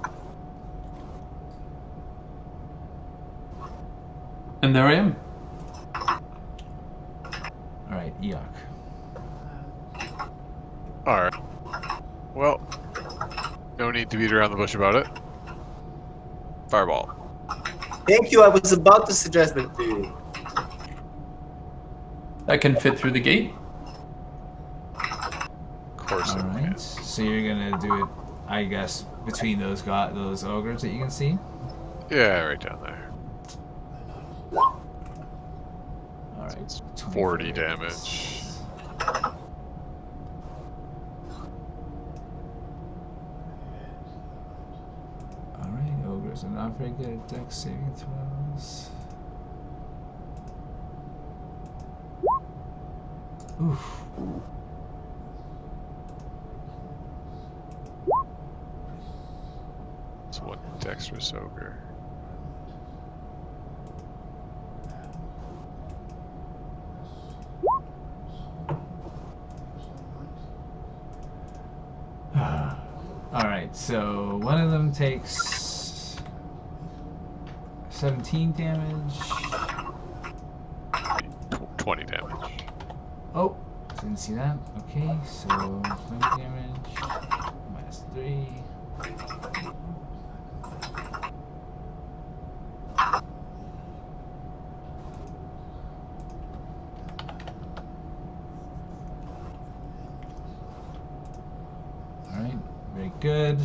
And there I am. All right, Eikooc. Alright. Well, no need to beat around the bush about it. Fireball. Thank you, I was about to suggest that to you. That can fit through the gate. Of course it All right. can. So you're gonna do it, I guess, between those ogres that you can see. Yeah, right down there. All right. It's 20 40 for damage. All right, ogres, and not very good at dex saving throws. Oof. It's one dexterous ogre. Alright, so one of them takes 17 damage. 20 damage. Oh, didn't see that. Okay, so 20 damage minus 3. Alright, very good.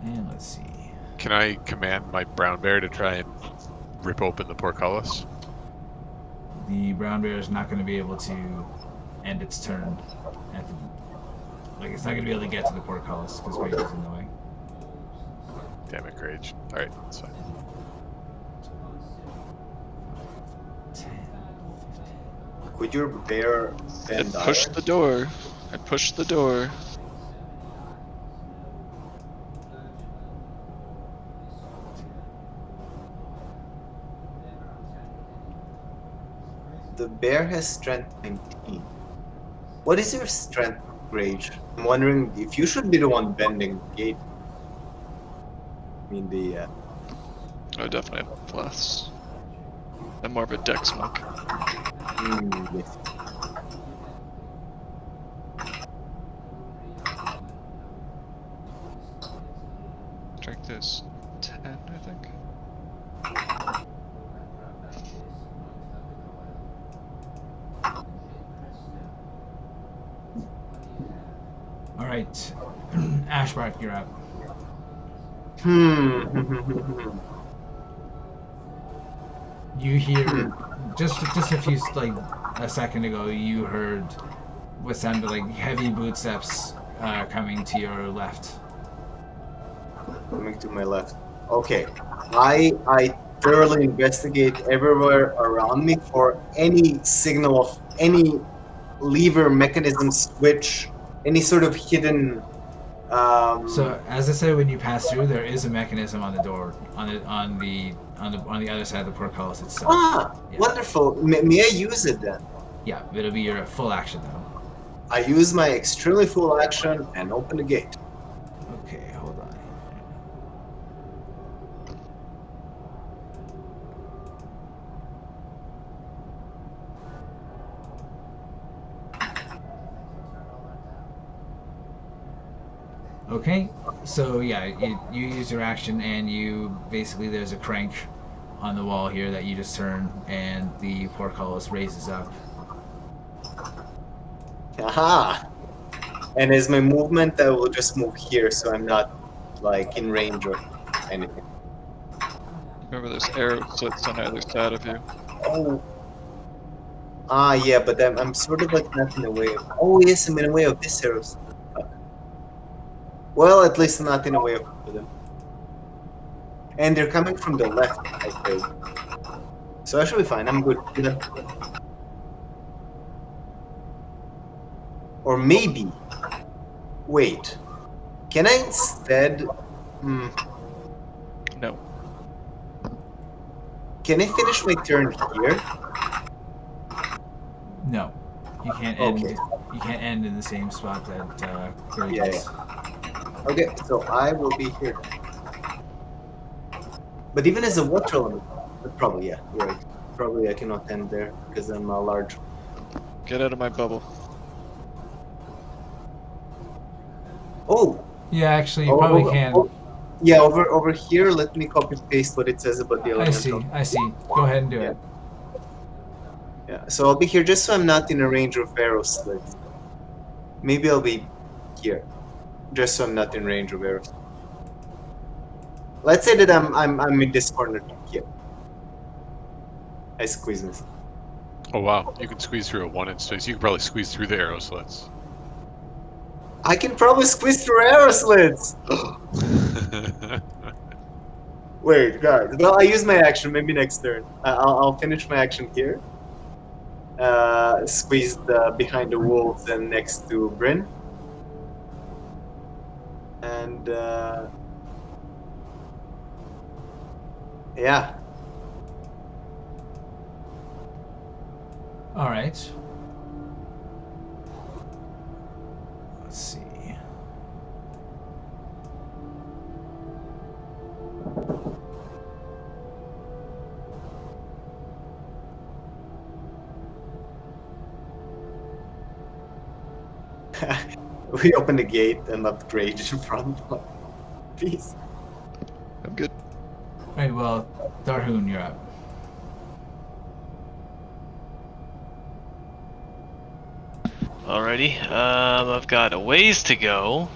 And let's see. Can I command my brown bear to try and rip open the portcullis? The brown bear is not going to be able to end its turn. Like, it's not going to be able to get to the portcullis because Grage is in the way. Damn it, Grage. Alright, that's fine. 10, 15. Could your bear I bend pushed the door. I pushed the door. The bear has strength 19. What is your strength, Grage? I'm wondering if you should be the one bending the gate. I mean the. I definitely have plus. I'm more of a dex monk. Yes. Strength is 10, I think. Alright. Ashbark, you're up. You hear just a few a second ago you heard what sounded like heavy footsteps coming to your left. Coming to my left. Okay. I thoroughly investigate everywhere around me for any signal of any lever, mechanism, switch, any sort of hidden. So as I said, when you pass through, there is a mechanism on the door on the other side of the portcullis itself. Yeah. Wonderful. May I use it then? Yeah, it'll be your full action though. I use my extremely full action and open the gate. Okay, hold on. Okay, so yeah, you use your action and you basically there's a crank on the wall here that you just turn and the portcullis raises up. Aha! And as my movement, I will just move here so I'm not like in range or anything. Remember there's arrow slits on either side of you. Oh. Yeah, but I'm sort of like not in the way of. Oh yes, I'm in the way of this arrow. Well, at least I'm not in the way of them. And they're coming from the left, I think. So I should be fine. I'm good. Or maybe. Wait. Can I instead? No. Can I finish my turn here? No, you can't end. Okay. You can't end in the same spot that Grage Yeah, is. Okay, so I will be here. But even as a water element, probably, yeah, you're right. Probably I cannot end there because I'm a large. Get out of my bubble. Oh! Yeah, actually, you probably can. Yeah, over here, let me copy paste what it says about the elemental. I see. Go ahead and do it. Yeah, so I'll be here just so I'm not in a range of arrow slits. Maybe I'll be here, just so I'm not in range of arrows. Let's say that I'm in this corner here. I squeeze this. Oh wow, you can squeeze through a 1-inch space. You can probably squeeze through the arrow slits. I can probably squeeze through arrow slits! Wait, God. Well, I use my action. Maybe next turn. I'll finish my action here. Squeeze behind the wolves and next to Bryn. And yeah. All right. Let's see. We open the gate and left Grage in front. Peace. I'm good. All right. Well, Tharhun, you're up. Alrighty, I've got a ways to go.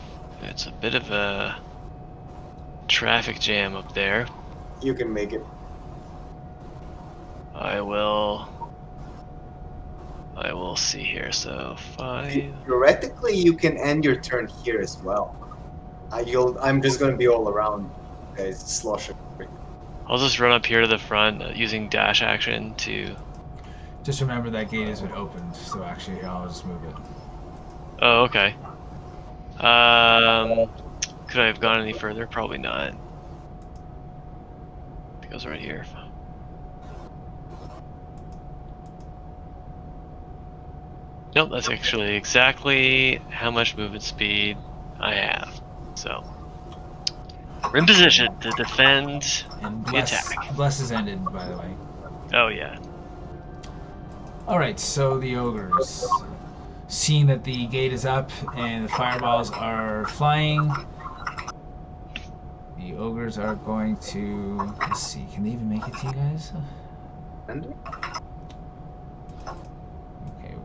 It's a bit of a traffic jam up there. You can make it. I will see here. So 5. Theoretically, you can end your turn here as well. I'm just going to be all around, guys. Sloshing. I'll just run up here to the front using dash action to. Just remember that gate has been opened, so actually I'll just move it. Oh, okay. Could I have gone any further? Probably not. It goes right here. Nope, that's actually exactly how much movement speed I have. So, we're in position to defend And the attack. Bless is ended, by the way. Oh yeah. Alright, so the ogres. Seeing that the gate is up and the fireballs are flying, the ogres are going to... Let's see, can they even make it to you guys? Ender? Okay,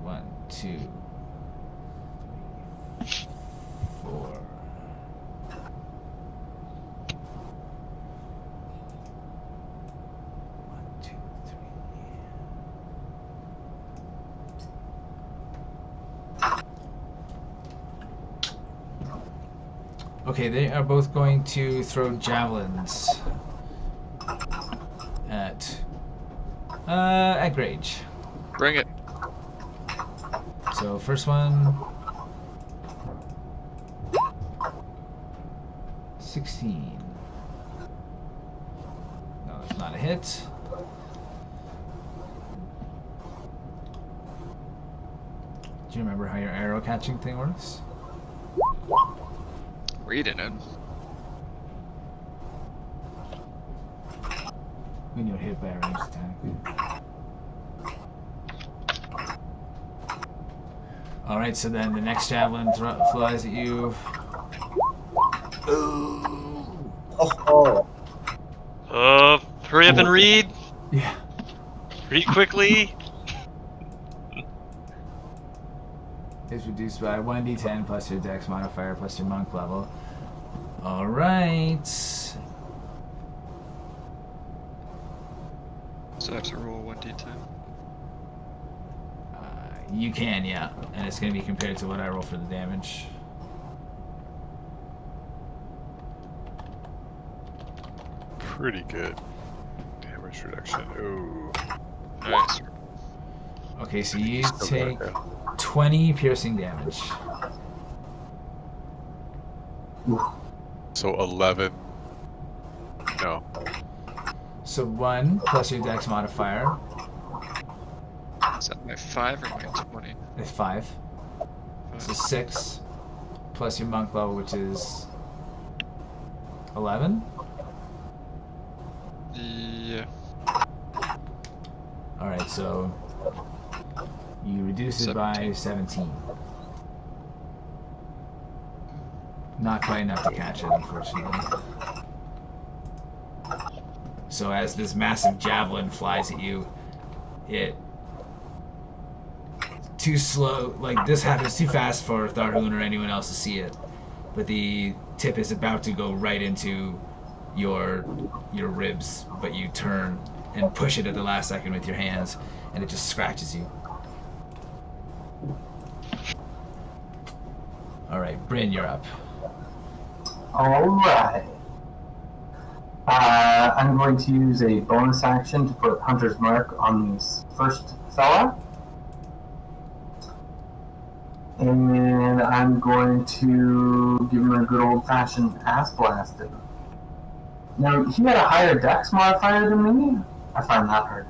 1, 2, 3, 4. Okay, they are both going to throw javelins at Grage. Bring it. So first one, 16. No, that's not a hit. Do you remember how your arrow catching thing works? Reading it. When you're hit by a ranged attack. Alright, so then the next javelin flies at you. Ooh. Oh. Hurry up and read. Yeah. Read quickly. Is reduced by 1d10 plus your dex modifier plus your monk level. Alright. So I have to roll 1d10. You can, yeah. And it's going to be compared to what I roll for the damage. Pretty good. Damage reduction. Ooh. Nice. Okay, so you Still take got it. 20 piercing damage. So 11. No. So 1 plus your dex modifier Is that my 5 or my 20? is 5. So 6 plus your monk level, which is 11. Yeah. Alright, so you reduce it by 17. Not quite enough to catch it, unfortunately. So as this massive javelin flies at you, it... Too slow, like this happens too fast for Tharhun or anyone else to see it. But the tip is about to go right into your ribs, but you turn and push it at the last second with your hands, and it just scratches you. All right, Bryn, you're up. Alright. I'm going to use a bonus action to put Hunter's Mark on this first fella. And I'm going to give him a good old-fashioned ass blasting. Now, he had a higher dex modifier than me? I find that hard.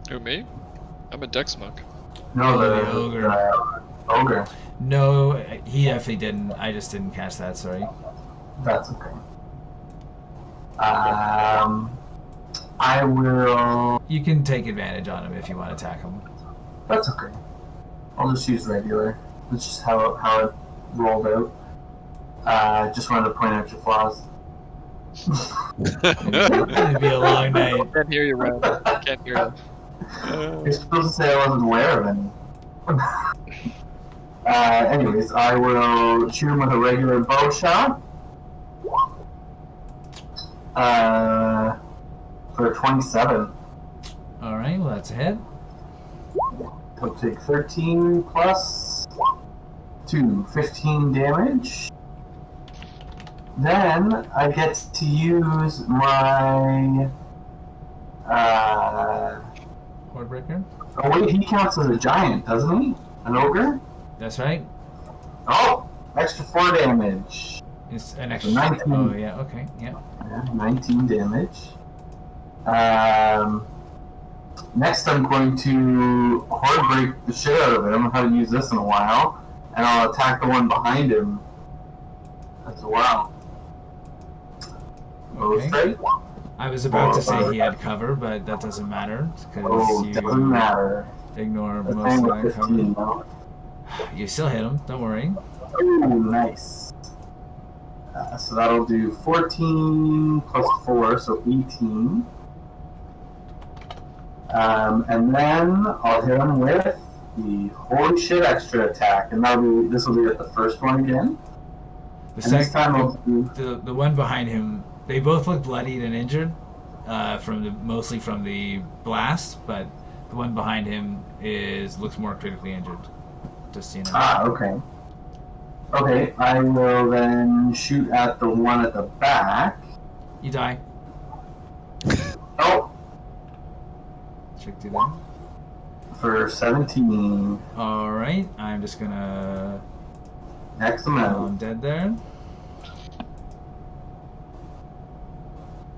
Who, me? I'm a dex monk. No, the ogre. Ogre. No, he definitely didn't. I just didn't catch that, sorry. That's okay. I will... You can take advantage on him if you want to attack him. That's okay. I'll just use regular. That's just how it rolled out. Just wanted to point out your flaws. It'd be a long night. Can't hear you, Ren. Can't hear you. You're supposed to say I wasn't aware of any. Anyways, I will shoot him with a regular bow shot. For 27. Alright, well that's a hit. He'll take 13 plus 2, 15 damage. Then I get to use my Wardbreaker? Oh wait, he counts as a giant, doesn't he? An ogre? That's right. Oh! Extra 4 damage. It's an extra 19. Oh yeah, okay, yeah. Yeah, 19 damage. Next I'm going to hard break the shit out of him. I haven't used this in a while. And I'll attack the one behind him as well. Okay. Straight. I was about to say he had cover, but that doesn't matter because you doesn't matter. ignore That's most of only that 15 cover. now. You still hit him, don't worry. Ooh, nice. So that'll do 14 plus 4, so 18. And then I'll hit him with the holy shit extra attack, and this will be at the first one again. The And this time I'll second, do the one behind him, they both look bloodied and injured, mostly from the blast, but the one behind him looks more critically injured. Just so you know. okay. Okay, I will then shoot at the one at the back. You die. Oh, Check to that. for 17. Alright, I'm just gonna... Excellent. I'm dead there.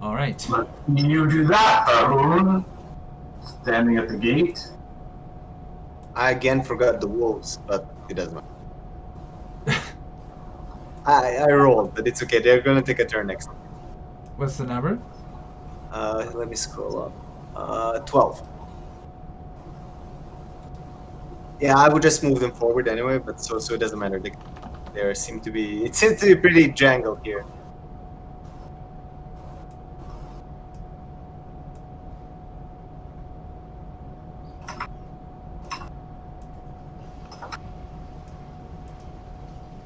Alright. You do that, Tharhun. Standing at the gate. I again forgot the wolves, but it doesn't matter. I rolled, but it's okay. They're gonna take a turn next. What's the number? Let me scroll up. 12. Yeah, I would just move them forward anyway, but so it doesn't matter. It seems to be pretty jangled here.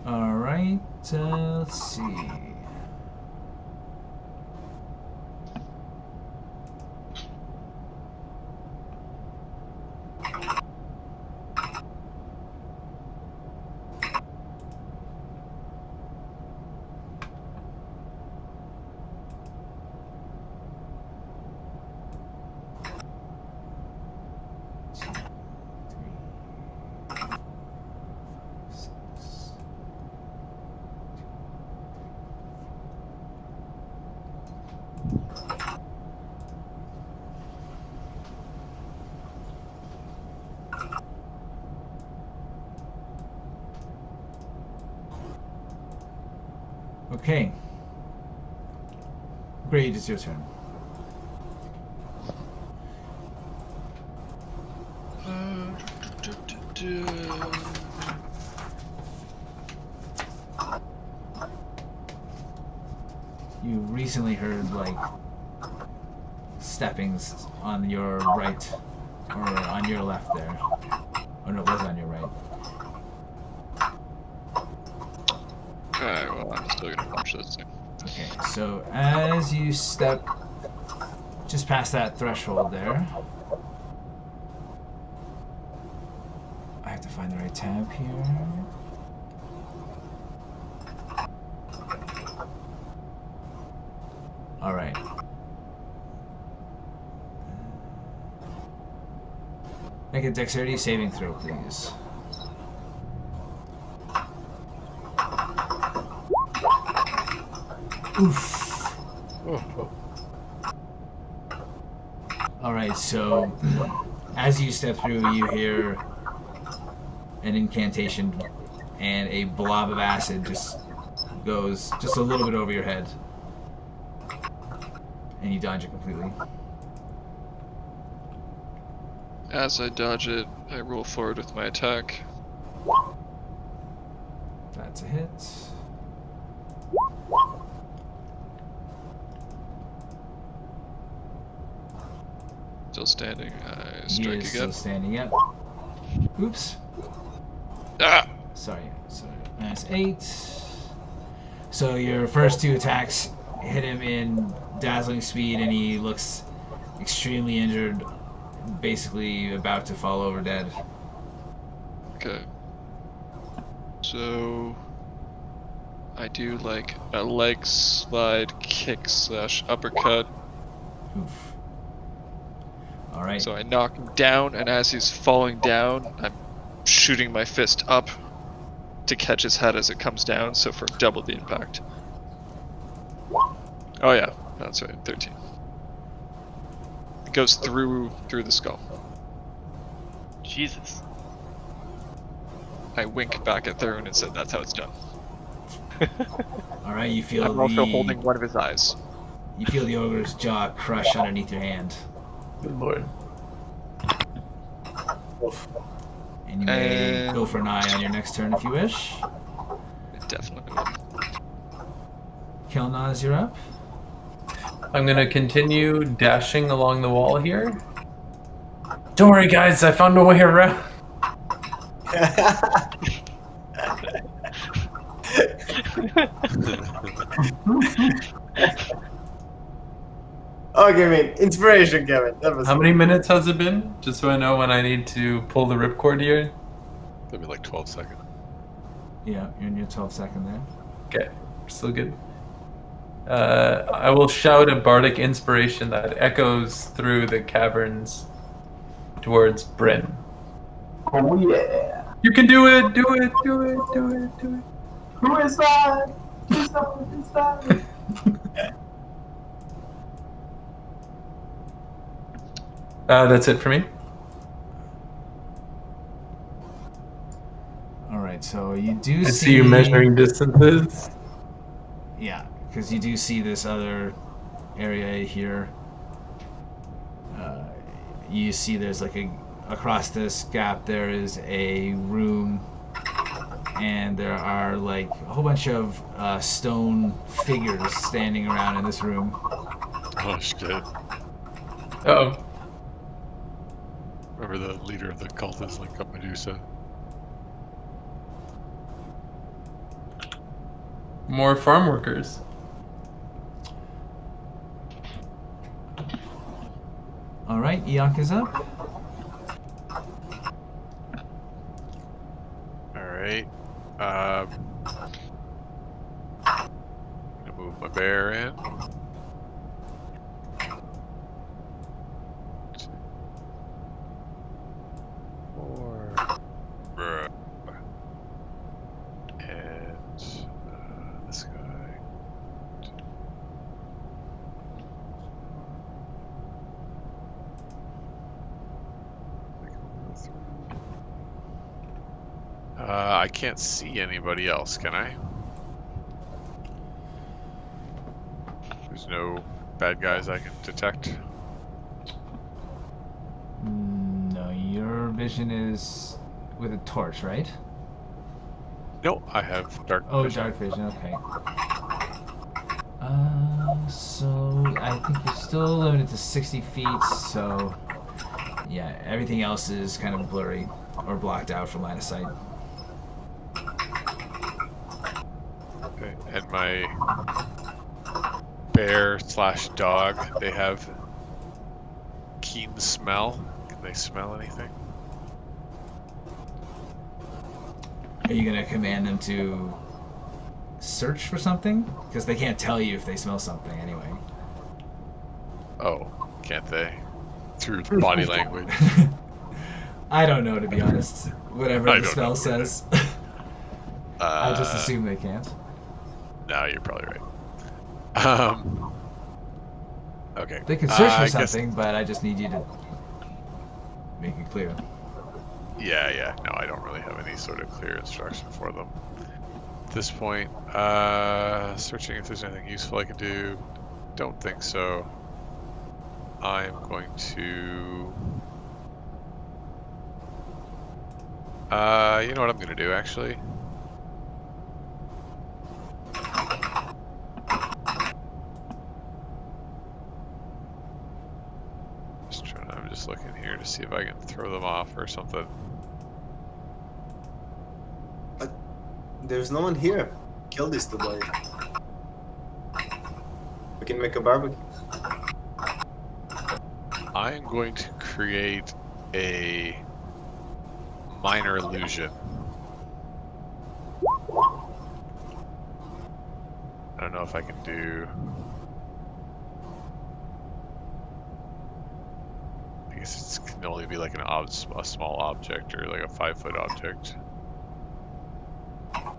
Alright, let's see. Okay. Grage, it's your turn. You recently heard, like, steppings on your right, or on your left there. Oh no, it was on your right. Okay, well, I'm still gonna punch this thing. Okay, so as you step just past that threshold there. I have to find the right tab here. All right. Make a dexterity saving throw, please. Oof. Oh. Alright, so as you step through, you hear an incantation, and a blob of acid just goes just a little bit over your head. And you dodge it completely. As I dodge it, I roll forward with my attack. That's a hit. Still standing. I He strike is again. still standing up. Oops. Ah! Sorry. So minus 8. So your first two attacks hit him in dazzling speed, and he looks extremely injured, basically about to fall over dead. Okay. So I do like a leg slide kick / uppercut. Oof. All right. So I knock him down, and as he's falling down, I'm shooting my fist up to catch his head as it comes down, so for double the impact. Oh yeah, that's right, 13. It goes through the skull. Jesus. I wink back at Tharhun and said, "That's how it's done." All right. You feel I'm also holding one of his eyes. You feel the ogre's jaw crush underneath your hand. Good lord. And you may go for an eye on your next turn if you wish. Definitely will. Kelnozz, you're up. I'm gonna continue dashing along the wall here. Don't worry, guys. I found a way around. Oh, give me inspiration, Kevin. That was How many minutes has it been? Just so I know when I need to pull the ripcord here. That'd be like 12 seconds. Yeah, you're in your 12th second there. Okay, still good. I will shout a bardic inspiration that echoes through the caverns towards Bryn. Oh yeah. You can do it! Do it! Do it! Do it! Do it! Who is that? Who's that? That's it for me. Alright, so you do I see you measuring distances. Yeah, because you do see this other area here. You see there's like across this gap there is a room, and there are like a whole bunch of stone figures standing around in this room. Oh shit. Uh-oh. Remember the leader of the cult is like a Medusa. More farm workers. Alright, Eikooc is up. Alright. Gonna move my bear in. Four. Bruh. And this guy. I can't see anybody else, can I? There's no bad guys I can detect. No, your vision is with a torch, right? No, I have dark Oh, vision. dark vision, okay. So I think you're still limited to 60 feet, so yeah, everything else is kind of blurry or blocked out from line of sight. Okay, and my bear / dog, they have keen smell? Can they smell anything? Are you gonna command them to search for something? Because they can't tell you if they smell something anyway. Oh, can't they? Through body language. I don't know, to be honest. Whatever I the don't know spell either. says. I just assume they can't. No, you're probably right. Okay. They can search I for guess- something, but I just need you to make it clear. Yeah. No, I don't really have any sort of clear instruction for them. At this point, searching if there's anything useful I can do. Don't think so. I'm going to... you know what I'm going to do, actually? I'm just looking here to see if I can throw them off or something. There's no one here. Kill these two boys. We can make a barbecue. I am going to create a minor illusion. I don't know if I can do... I guess it can only be like a small object or like a 5-foot object. I'm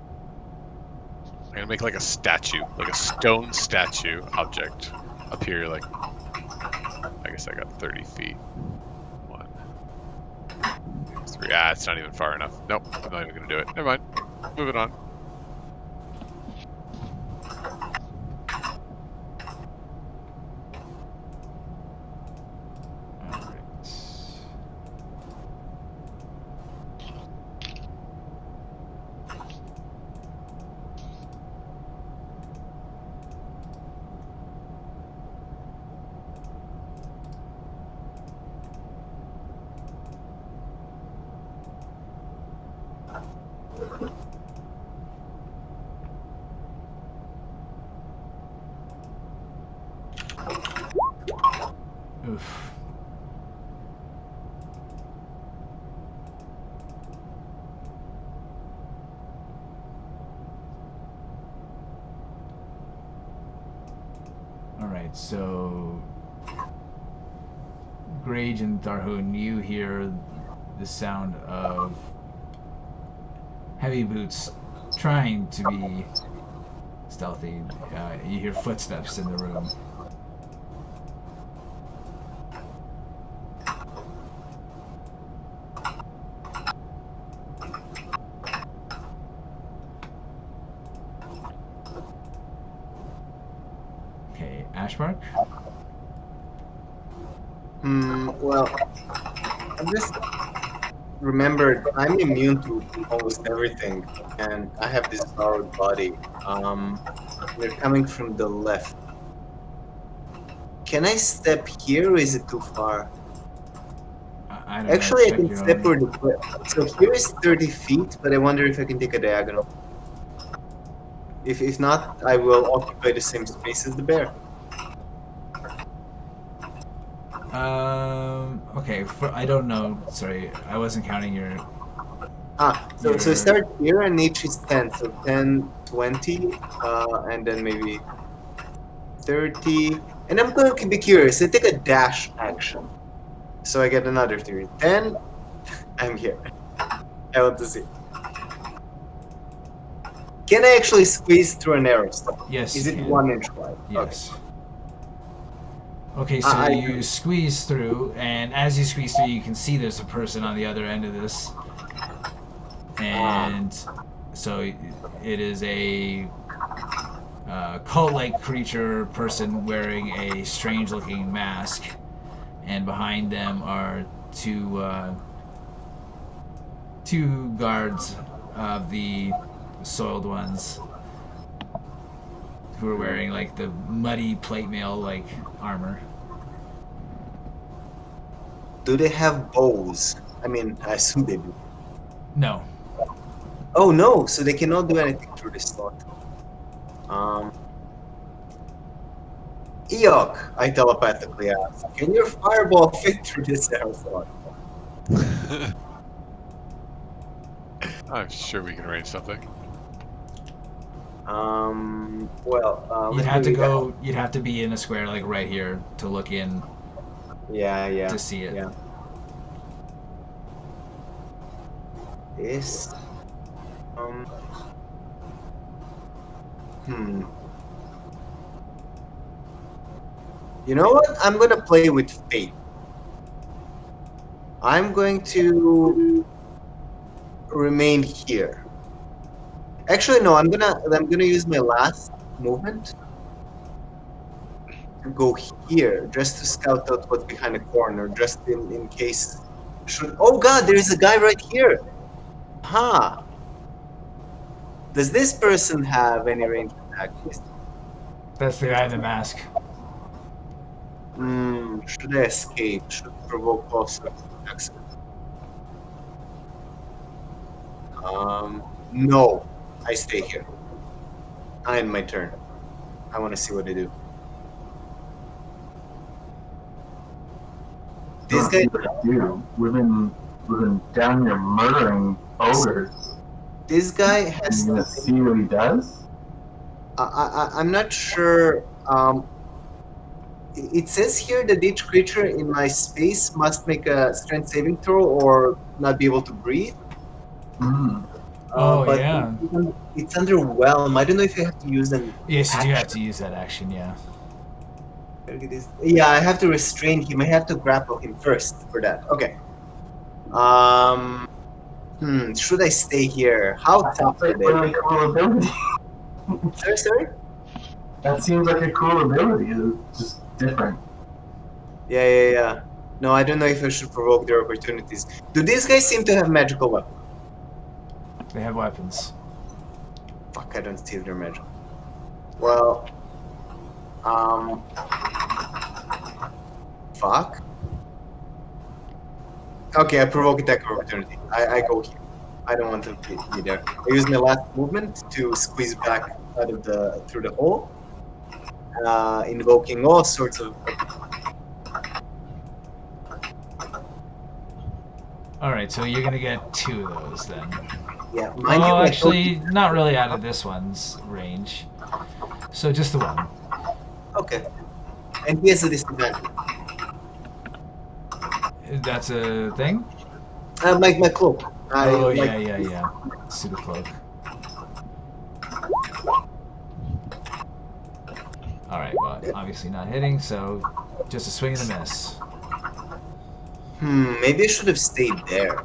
gonna make like a statue, like a stone statue object appear like... I guess I got 30 feet. 1, 2, 3. Ah, it's not even far enough. Nope, I'm not even gonna do it. Never mind. Moving on. Oof. Alright, so Grage and Tharhun, you hear the sound of heavy boots trying to be stealthy. You hear footsteps in the room. Okay, Ashbark? Well, I just remembered I'm immune to almost everything, and I have this borrowed body. They're coming from the left. Can I step here, or is it too far? I don't know. Actually, I Check can your step own- where the... So here is 30 feet, but I wonder if I can take a diagonal. If not, I will occupy the same space as the bear. Okay, I don't know. Sorry, I wasn't counting your... So I start here, and each is 10. So 10, 20, and then maybe 30. And I'm going to be curious. I take a dash action. So I get another 3. 10, I'm here. I want to see. Can I actually squeeze through an arrow stone? Yes. Is you it can. 1 inch wide? Yes. Okay, so you squeeze through, and as you squeeze through, you can see there's a person on the other end of this. And so it is a cult-like creature person wearing a strange-looking mask, and behind them are two guards of the soiled ones who are wearing like the muddy plate mail like armor. Do they have bows? I mean, I assume they do. No. Oh no, so they cannot do anything through this slot. Eikooc, I telepathically ask, can your fireball fit through this aerosol? I'm sure we can arrange something. Well, You'd have to go. You'd have to be in a square like right here to look in Yeah. to see it. Yeah. This. You know what? I'm gonna play with fate. I'm going to remain here. Actually, no. I'm gonna use my last movement to go here, just to scout out what's behind the corner, just in case. Oh God, there is a guy right here. Huh. Does this person have any ranged attack? That's the guy in the mask. Should I escape? Should provoke closer attacks? No. I stay here. I end my turn. I want to see what they do. This guy. We've been down here murdering ogres. This guy has. You gonna see what he does? I'm not sure. It says here that each creature in my space must make a strength saving throw or not be able to breathe. But yeah. It's underwhelm. I don't know if you have to use an. Yes, you do have to use that action. Yeah. Yeah, I have to restrain him. I have to grapple him first for that. Okay. Should I stay here? How tough are they? Really cool ability. Sorry? That seems like a cool ability. It's just different. Yeah. No, I don't know if I should provoke their opportunities. Do these guys seem to have magical weapons? They have weapons. Fuck, I don't see if they're magical. Well, fuck. Okay, I provoke attack of opportunity. I go here. I don't want to be there. I use my last movement to squeeze back out of through the hole, invoking all sorts of. All right, so you're gonna get 2 of those then. Yeah. Oh, actually, not really out of this one's range. So just the one. Okay. And he has a disadvantage. That's a thing? My cloak. Yeah. Pseudo cloak. Alright, well, obviously not hitting, so just a swing and a miss. Maybe I should have stayed there.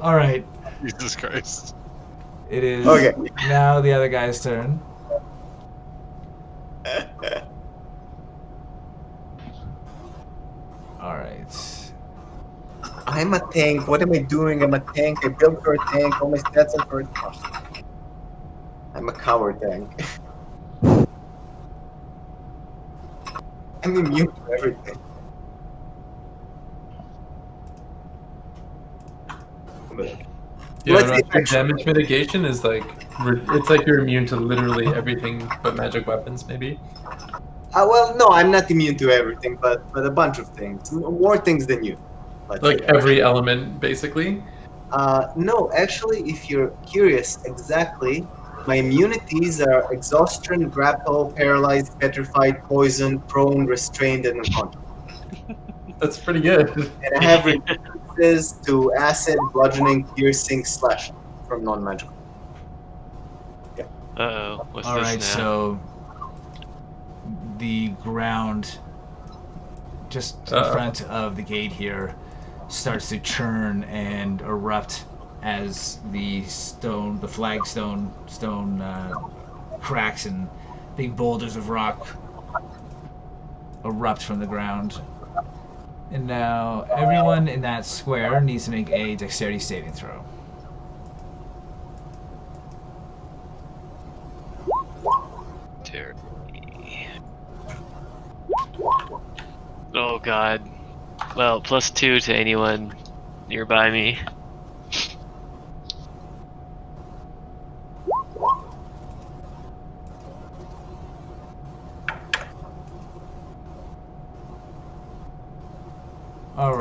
Alright. Jesus Christ. It is Okay. now the other guy's turn. Alright. I'm a tank. What am I doing? I'm a tank. I built for a tank. All my stats are for a tank. I'm a coward tank. I'm immune to everything. Yeah, Let's no, see your damage mitigation is like it's like you're immune to literally everything but magic weapons, maybe. Well, no, I'm not immune to everything, but a bunch of things, more things than you. Like every element, basically. No, actually, if you're curious, exactly, my immunities are exhaustion, grapple, paralyzed, petrified, poisoned, prone, restrained, and unconscious. That's pretty good. And I have resistances to acid, bludgeoning, piercing, slashing from non-magical. Yeah. Uh-oh, what's All this right, now? so the ground just in front of the gate here starts to churn and erupt as the flagstone cracks and big boulders of rock erupt from the ground. And now everyone in that square needs to make a dexterity saving throw. Oh god. Well, +2 to anyone nearby me.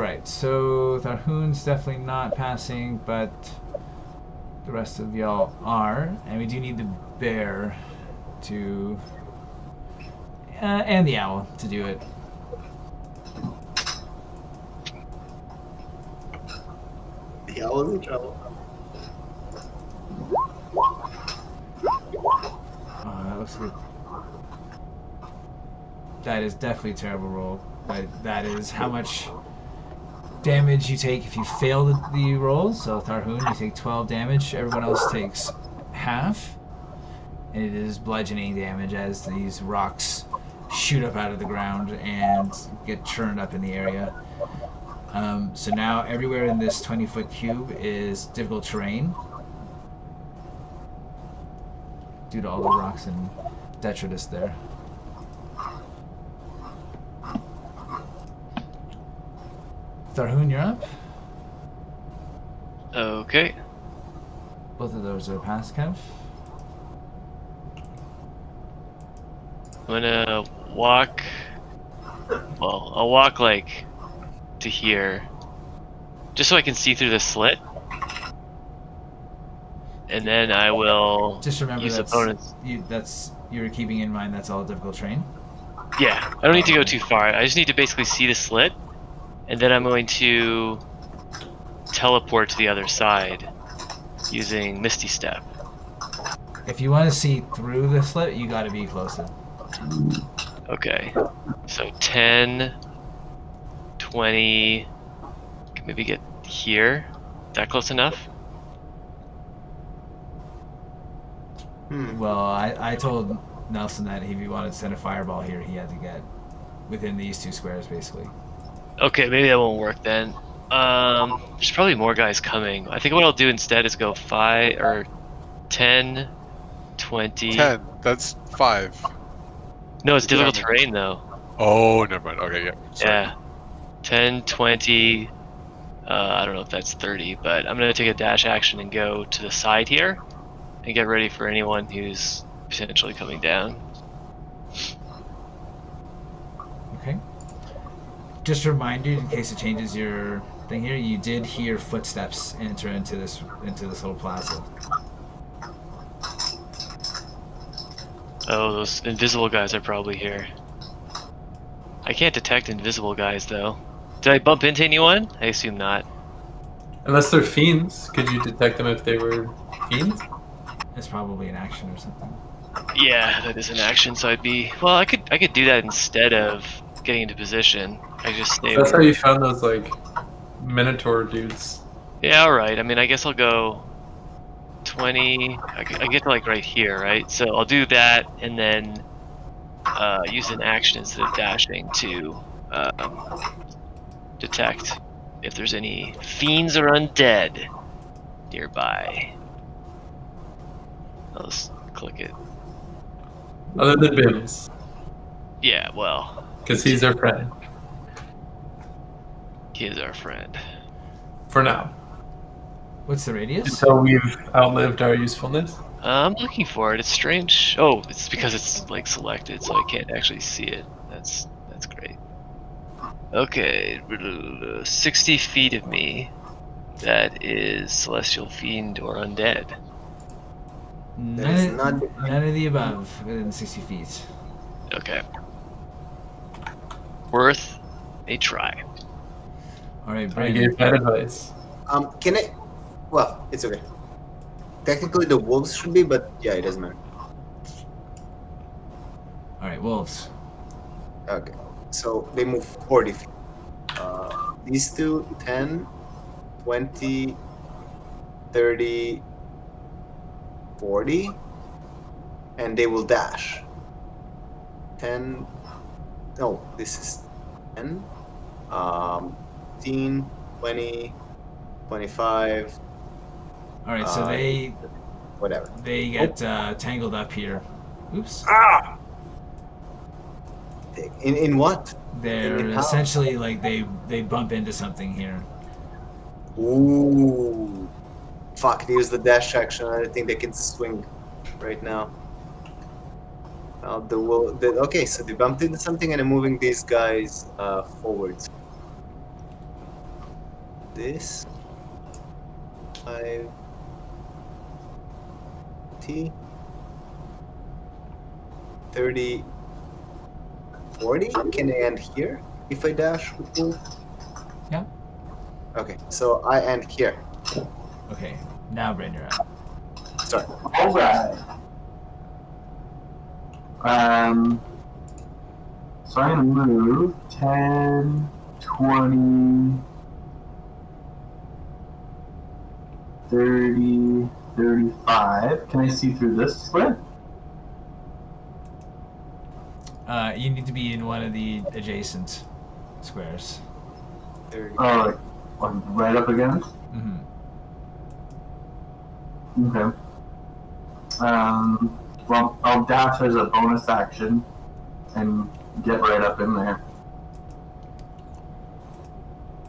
Alright, so Tharhun's definitely not passing, but the rest of y'all are. And we do need the bear to... and the owl to do it. The owl's in trouble. Oh, that looks good. That is definitely a terrible roll. That is how much damage you take if you fail the roll. So Tharhun, you take 12 damage. Everyone else takes half. And it is bludgeoning damage as these rocks shoot up out of the ground and get churned up in the area. So now everywhere in this 20-foot cube is difficult terrain due to all the rocks and detritus there. Tharhun, you're up. Okay. Both of those are pass, Kev. I'm gonna walk. Well, I'll walk like to here, just so I can see through the slit, and then I will Just remember use that's opponents. you're keeping in mind that's all difficult terrain. Yeah, I don't need to go too far. I just need to basically see the slit, and then I'm going to teleport to the other side using Misty Step. If you want to see through the slit, you got to be closer. Okay, so 10, 20, can maybe get here. That close enough? Well, I told Nelson that if he wanted to send a fireball here, he had to get within these two squares, basically. Okay, maybe that won't work then. There's probably more guys coming. I think what I'll do instead is go 5 or 10, 20. 10. That's 5. No, it's difficult Yeah. terrain though. Oh, never mind. Okay, yeah. Sorry. Yeah. 10, 20. I don't know if that's 30, but I'm gonna take a dash action and go to the side here and get ready for anyone who's potentially coming down. Okay. Just a reminder, in case it changes your thing here, you did hear footsteps enter into this little plaza. Oh, those invisible guys are probably here. I can't detect invisible guys though. Did I bump into anyone? I assume not. Unless they're fiends, could you detect them if they were fiends? It's probably an action or something. Yeah, that is an action, so I'd be... Well, I could do that instead of getting into position. I just stay That's how away. you found those like Minotaur dudes. Yeah, alright. I mean, I guess I'll go 20... I get to like right here, right? So I'll do that and then use an action instead of dashing to detect if there's any fiends or undead nearby. I'll just click it. Other than Bims, Yeah, well, because he's our friend. he is our friend. For now. What's the radius? Until we've outlived our usefulness. I'm looking for it. It's strange. Oh, it's because it's like selected, so I can't actually see it. That's great. Okay, 60 feet of me. That is celestial fiend or undead. None of the above within 60 feet. Okay. Worth a try. Alright, I Bryn. gave bad advice. Can I? Well, it's okay. Technically, the wolves should be, but yeah, it doesn't matter. Alright, wolves. Okay, so they move 40 feet. These two, 10, 20, 30, 40, and they will dash. 10, no, this is 10, 15, 20, 25, Alright, so they whatever. get tangled up here. Oops. Ah! In what? They're in how? essentially like they bump into something here. Ooh. Fuck, they use the dash action. I think they can swing right now. Okay, so they bumped into something and are moving these guys forwards. this. 5 T 30 40. Can I end here if I dash with wolf? Yeah. Okay, so I end here. Okay, now Bryn, you're up. Start. Alright. So I'm gonna move 10, 20, 30, 35. Can I see through this split? You need to be in one of the adjacent squares. 30. Oh, like right up against? Mm-hmm. Okay. Well, I'll dash as a bonus action and get right up in there.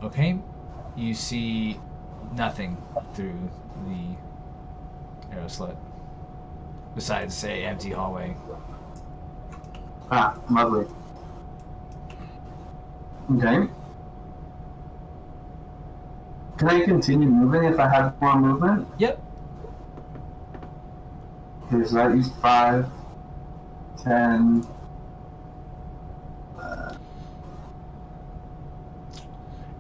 Okay, you see nothing through the arrow slit, besides, say, empty hallway. Ah, lovely. Okay. Can I continue moving if I have more movement? Yep. Okay, so that used 5, 10.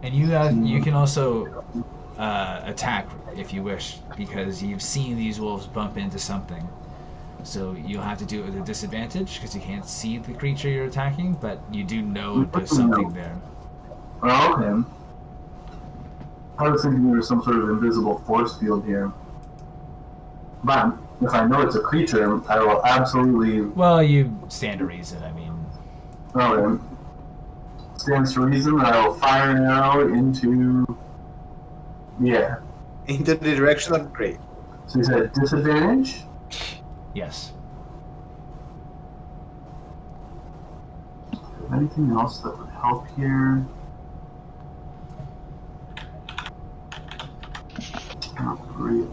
And you can also attack if you wish, because you've seen these wolves bump into something. So you'll have to do it with a disadvantage because you can't see the creature you're attacking, but you do know there's something there. Oh, okay. I was thinking there was some sort of invisible force field here. But if I know it's a creature, I will absolutely... Well, you stand to reason, I mean... Okay. Stands to reason that I will fire an arrow into the air. Into the direction of Grage. So you said disadvantage? Yes. Anything else that would help here? Not really.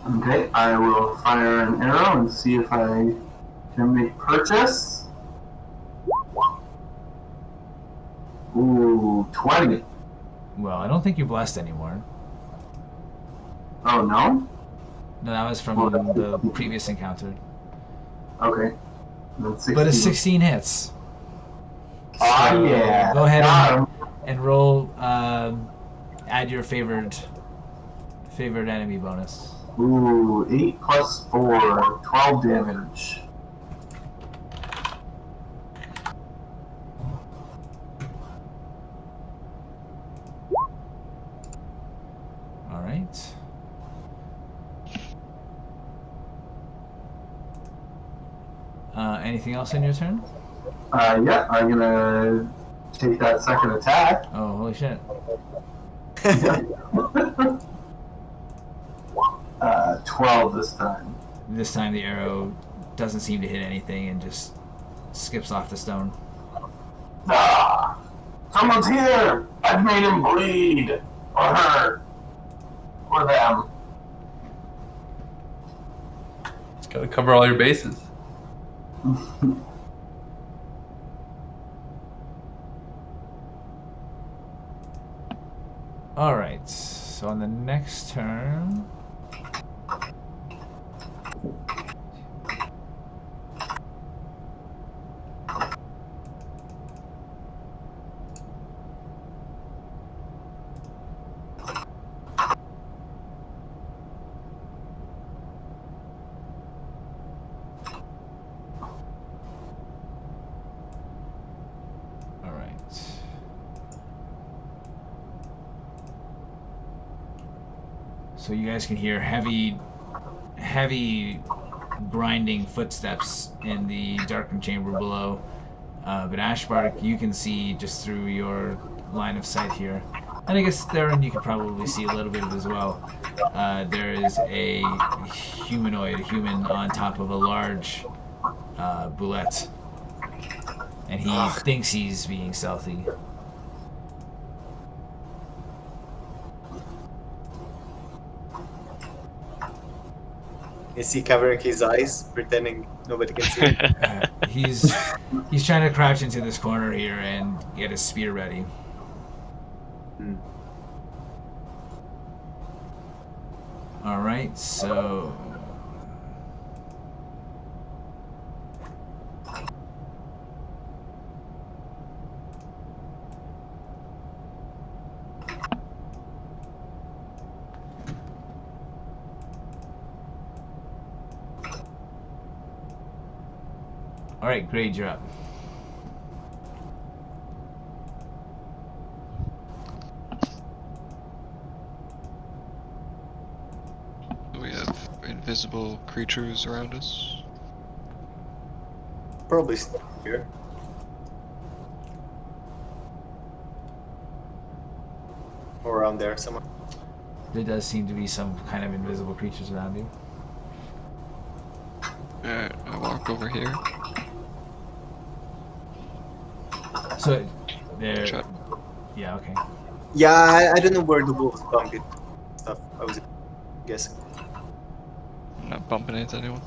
Okay, I will fire an arrow and see if I can make purchase. Ooh, 20. Well, I don't think you're blessed anymore. Oh, no? No, that was from the previous encounter. Okay. Then 16. But a 16 hits. Oh, So yeah. Go ahead Got him. and roll. Add your favored enemy bonus. Ooh, 8 plus 4, 12 damage. All right. Anything else in your turn? Yeah, I'm gonna take that second attack. Oh, holy shit. 12 this time. This time the arrow doesn't seem to hit anything and just skips off the stone. Ah! Someone's here! I've made him bleed! Or her! Or them. Just gotta cover all your bases. Alright, so on the next turn... So you guys can hear heavy grinding footsteps in the darkened chamber below. But Ashbark, you can see just through your line of sight here. And I guess Tharhun you can probably see a little bit of as well. There is a human on top of a large boulette. And he thinks he's being stealthy. Is he covering his eyes, pretending nobody can see him? He's trying to crouch into this corner here and get his spear ready. All right, so all right, Grage, you're up. Do we have invisible creatures around us? Probably here. Or around there somewhere. There does seem to be some kind of invisible creatures around you. Alright, I walk over here. So, there. Try- Yeah. Okay. Yeah, I don't know where the wolves bumped it. Stuff. I was guessing. I'm not bumping into anyone.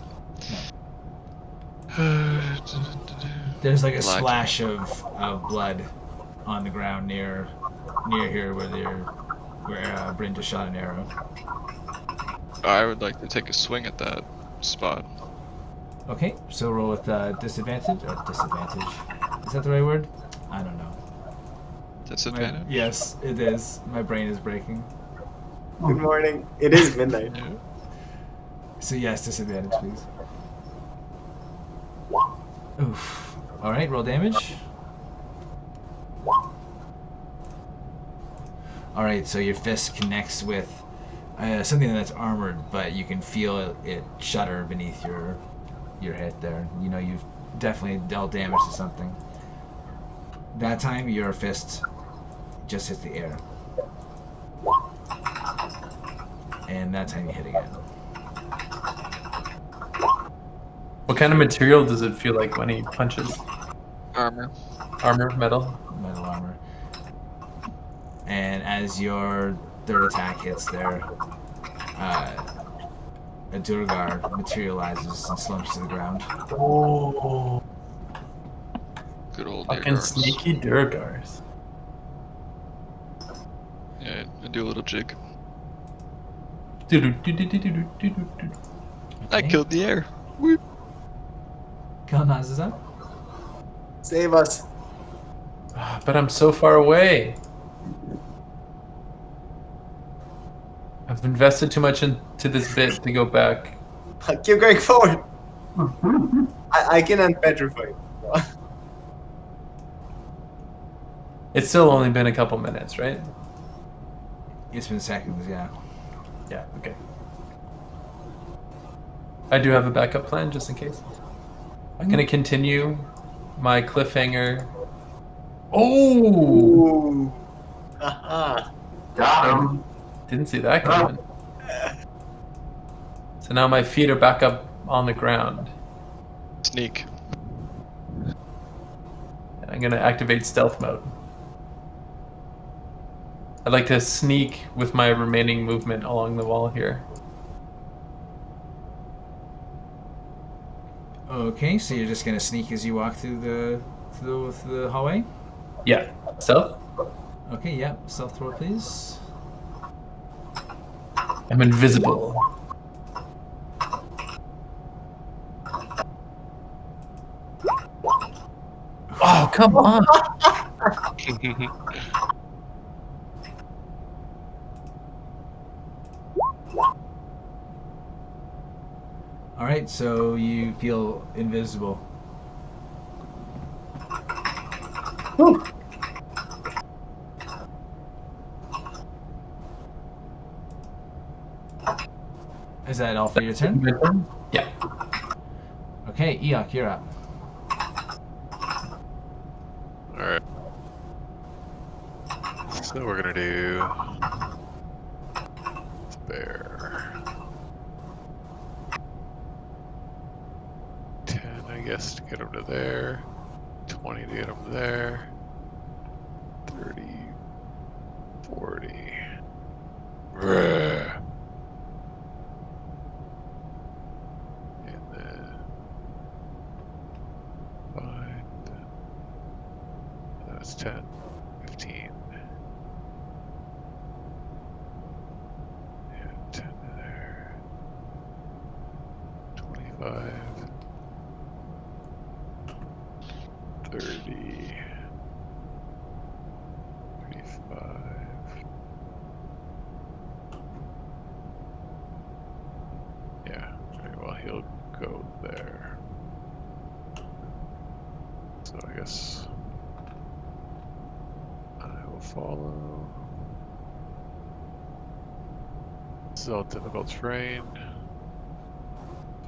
There's like a Black. splash of blood on the ground near here where Bryn just shot an arrow. I would like to take a swing at that spot. Okay, so roll with disadvantage or disadvantage. Is that the right word? I don't know. Disadvantage? Yes, it is. My brain is breaking. Good morning. It is midnight. Yeah. So yes, disadvantage, please. Oof. All right, roll damage. All right, so your fist connects with something that's armored, but you can feel it shudder beneath your hit there. You know you've definitely dealt damage to something. That time, your fist just hits the air, and that time you hit again. What kind of material does it feel like when he punches? Armor. Armor, metal. Metal armor. And as your third attack hits there, a Durgar materializes and slumps to the ground. Oh, Good old fucking Durgars. sneaky Durgars. Yeah, I do a little jig. I Okay. killed the air. Whoop. Kelnozz is up. Save us. But I'm so far away. I've invested too much into this bit to go back. Keep going forward. I can unpetrify you. It's still only been a couple minutes, right? It's been seconds, yeah. Yeah, okay. I do have a backup plan just in case. I'm gonna continue my cliffhanger. Oh! Ooh. Haha. Got him. Didn't see that coming. So now my feet are back up on the ground. Sneak. And I'm gonna activate stealth mode. I'd like to sneak with my remaining movement along the wall here. Okay, so you're just gonna sneak as you walk through the hallway. Yeah. Stealth? Okay, yeah. Stealth roll, please. I'm invisible. Oh, come on! All right, so you feel invisible. Whew. Is that all for your turn? Yeah. Okay, Eikooc, you're up. Alright. So we're gonna do bear. 10, I guess, to get him to there. 20 to get him there. 30, 40. Bruh. And then 5. That's 10, 15. 25, 30, 35. Yeah, very well, he'll go there. So I guess I will follow. This is all difficult terrain.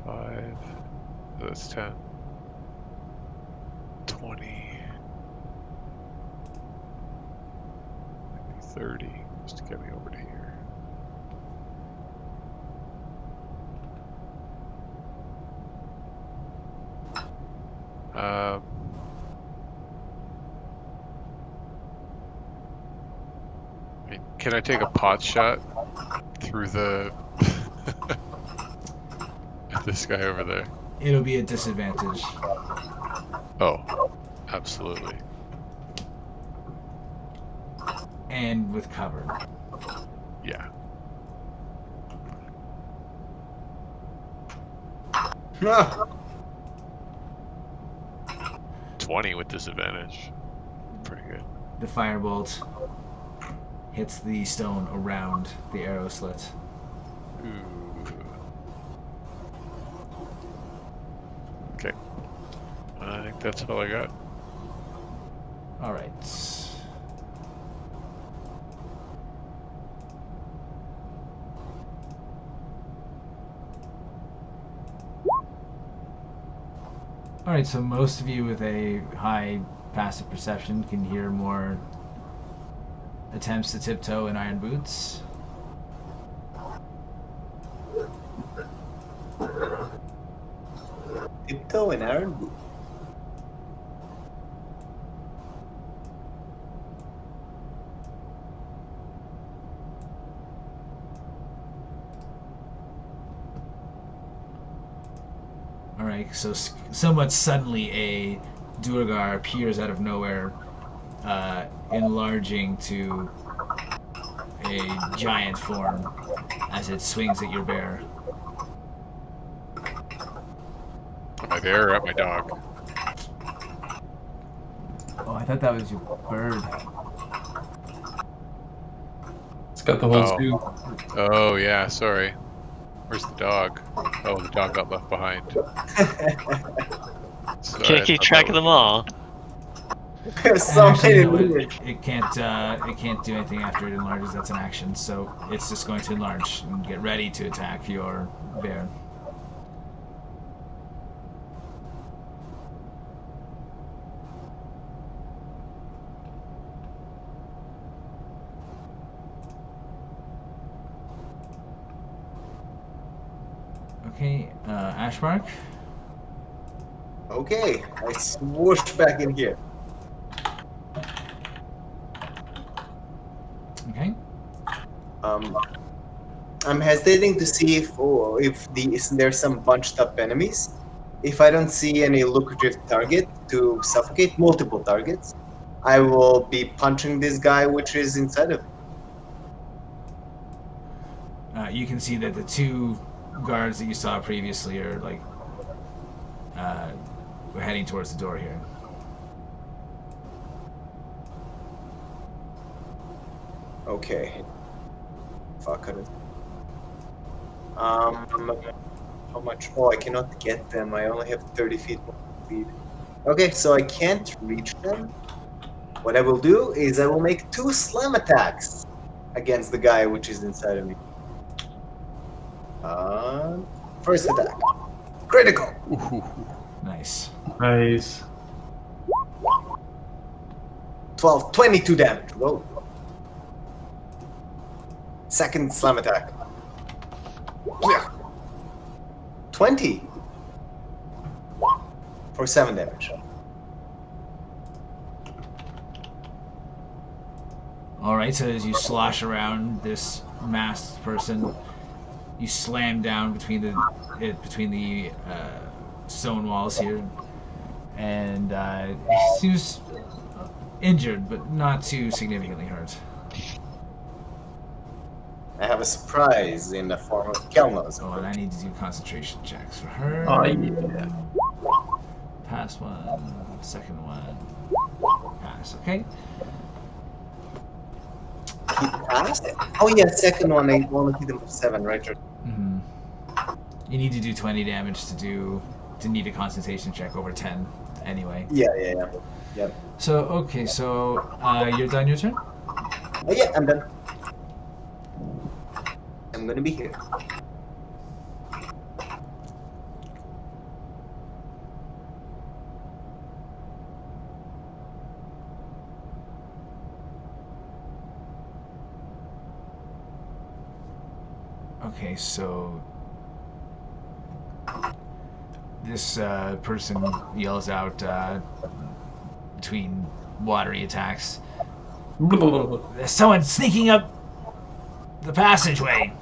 5, so that's 10, 20, maybe 30, just to get me over to here. I mean, can I take a pot shot through the this guy over there? It'll be a disadvantage. Oh, absolutely. And with cover. Yeah. Ah, 20 with disadvantage. Pretty good. The firebolt hits the stone around the arrow slit. Ooh. Okay. I think that's all I got. All right. All right, so most of you with a high passive perception can hear more attempts to tiptoe in iron boots. tiptoe and iron boot. Alright, so somewhat suddenly a Duergar appears out of nowhere, enlarging to a giant form as it swings at your bear. Am I there or at my dog? Oh, I thought that was your bird. It's got the whole Oh. two. Oh, yeah, sorry. Where's the dog? Oh, the dog got left behind. Sorry, Can't I keep thought track that of them all. There's so Actually, many no, leaders. it can't do anything after it enlarges. That's an action, so it's just going to enlarge and get ready to attack your bear. Okay, Ashbark. Okay, I swoosh back in here. Okay. I'm hesitating to see if there's some bunched up enemies. If I don't see any lucrative target to suffocate multiple targets, I will be punching this guy which is inside of it. You can see that the two guards that you saw previously are we're heading towards the door here. Okay. Fuck it. How much? Oh, I cannot get them. I only have 30 feet more speed. Okay, so I can't reach them. What I will do is I will make 2 slam attacks against the guy which is inside of me. First attack. Critical. Nice. Nice. 12, 22 damage. Whoa. Second slam attack. 20 for 7 damage. Alright, so as you slosh around this masked person, you slam down between the stone walls here, and he seems injured, but not too significantly hurt. I have a surprise in the form of Kelnozz. Oh, and I need to do concentration checks for her. Oh yeah. Pass one, second one. Pass, okay. He passed? Oh yeah, second one, I only hit him for 7, right? Mm-hmm. You need to do 20 damage to need a concentration check over 10 anyway. Yeah. So, okay, so you're done your turn? Oh yeah, I'm done. I'm gonna be here. Okay, so this person yells out between watery attacks. There's someone sneaking up the passageway.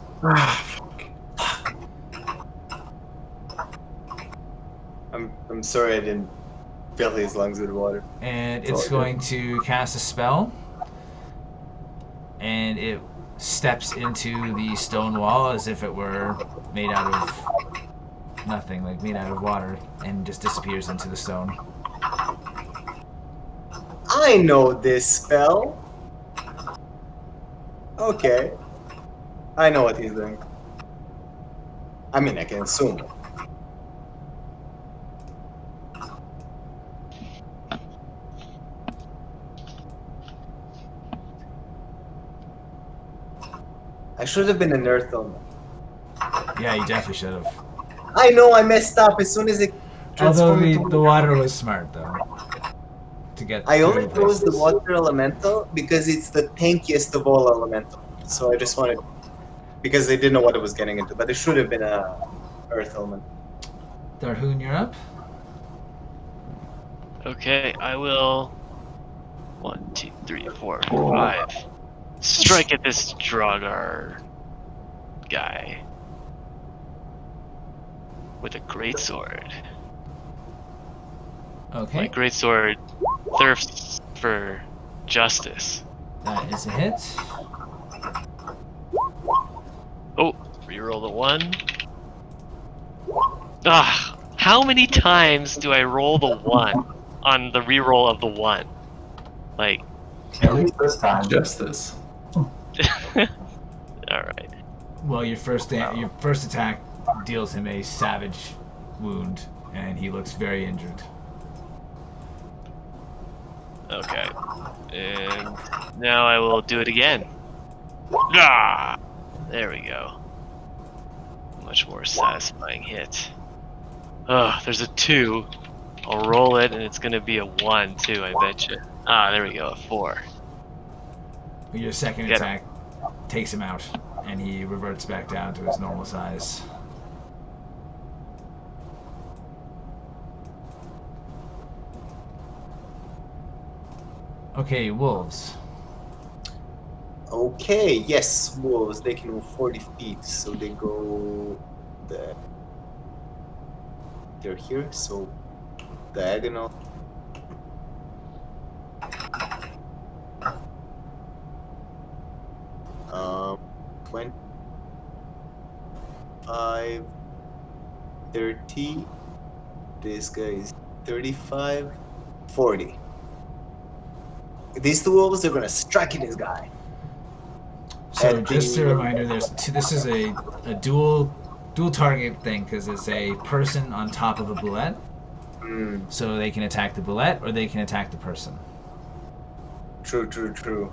I'm sorry I didn't fill his lungs with water. And it's going to cast a spell. And it steps into the stone wall as if it were made out of nothing, like made out of water, and just disappears into the stone. I know this spell. Okay. I know what he's doing. I mean, I can assume. I should have been an Earth Element. Yeah, you definitely should have. I know I messed up as soon as it Although transformed into the water was smart, though. To get I only through chose the places. Water Elemental because it's the tankiest of all elemental. So I just wanted... Because I didn't know what it was getting into, but it should have been a Earth Element. Tharhun, you're up. Okay, I will. 1, 2, 3, 4, 5. Strike at this Dragar guy with a greatsword. Okay, My greatsword thirsts for justice. that is a hit. Oh, reroll the 1. Ah, how many times do I roll the 1 on the reroll of the 1? Like, At least this time. Justice. alright. Well, your first attack deals him a savage wound, and he looks very injured. Okay. And now I will do it again. Ah! There we go. Much more satisfying hit. Oh, there's a 2. I'll roll it, and it's gonna be a 1 too, I betcha. Ah, there we go, a 4. Your second Get attack takes him out, and he reverts back down to his normal size. Okay, wolves. Okay, yes, wolves. They can move 40 feet, so they go there. They're here, so diagonal. Um, 25, 30. This guy is 35, 40. These two wolves are gonna strike at this guy. So And just a the- reminder, this is a dual target thing because it's a person on top of a bullet, Mm, so they can attack the bullet or they can attack the person. true.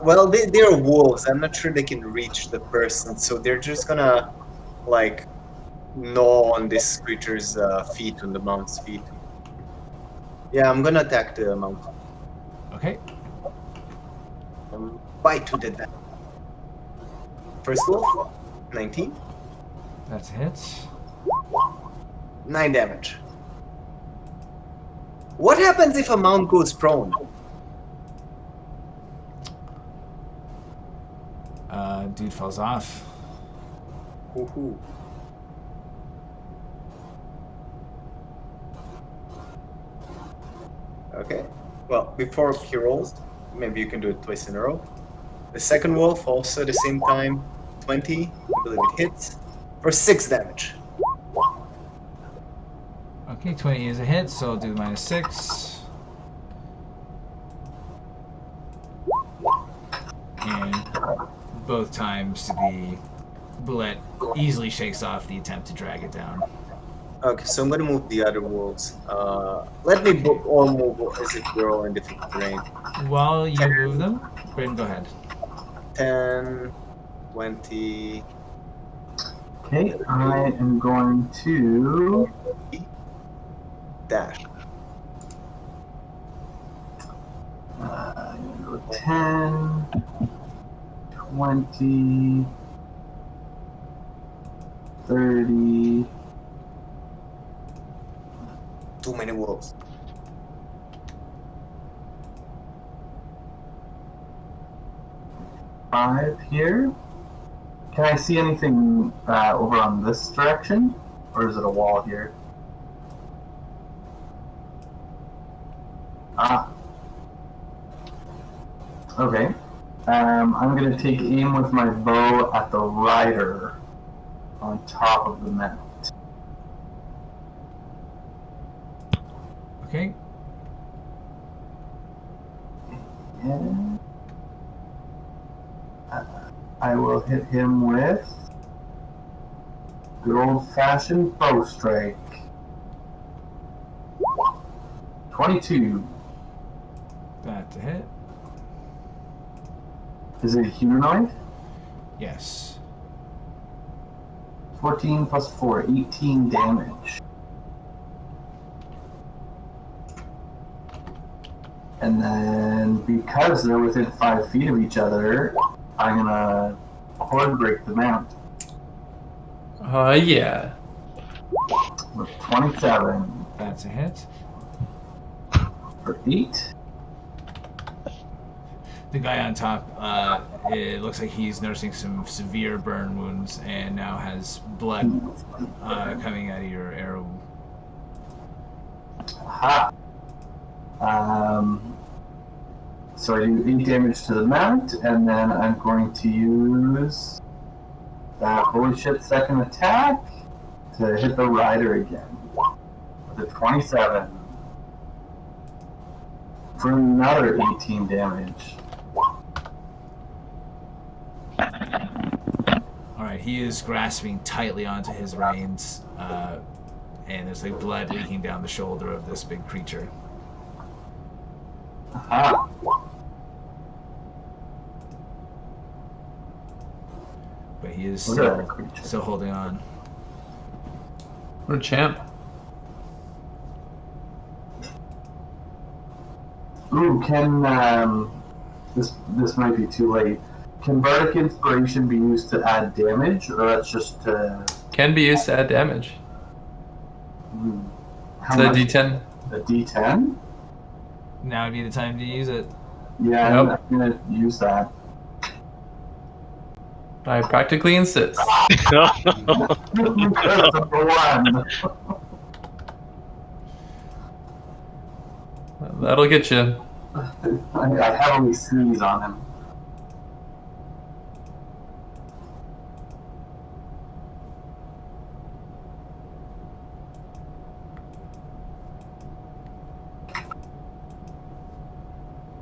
Well, they're wolves. I'm not sure they can reach the person, so they're just gonna, like, gnaw on this creature's feet, on the mount's feet. Yeah, I'm gonna attack the mount. Okay. Bite to the death. First wolf, 19. That's a hit. 9 damage. What happens if a mount goes prone? Dude falls off. Woohoo. Okay. Well, before he rolls, maybe you can do it twice in a row. The second wolf also at the same time. 20. I believe it hits. For 6 damage. Okay, 20 is a hit, so I'll do -6. And both times the bullet easily shakes off the attempt to drag it down. Okay, so I'm gonna move the other wolves. Let me all move as if we're all in different terrain. While you move them, Bryn, go ahead. 10, 20. Okay, I am going to Dash. 10, 20, 30. Too many wolves. Five here. Can I see anything over on this direction? Or is it a wall here? Ah. Okay. I'm going to take aim with my bow at the rider on top of the mount. Okay. And I will hit him with good old-fashioned bow strike. 22. That's a hit. Is it a humanoid? Yes. 14 plus 4, 18 damage. And then, because they're within 5 feet of each other, I'm gonna horde break the mount Yeah. with 27 That's a hit. for 8. The guy on top, it looks like he's nursing some severe burn wounds and now has blood coming out of your arrow. Aha! So I do 8 damage to the mount, and then I'm going to use that holy shit second attack to hit the rider again with a 27 for another 18 damage. Alright, he is grasping tightly onto his reins, and there's like blood leaking down the shoulder of this big creature. Aha! But he is Look at that creature. still holding on. What a champ. Ooh, can this might be too late. Can Bardic Inspiration be used to add damage, or that's just to... Can be used to add damage. How It's a much? D10. A D10? Now would be the time to use it. Yeah, Yep. I'm gonna use that. I practically insist. Because of the one. That'll get you. I heavily sneeze on him.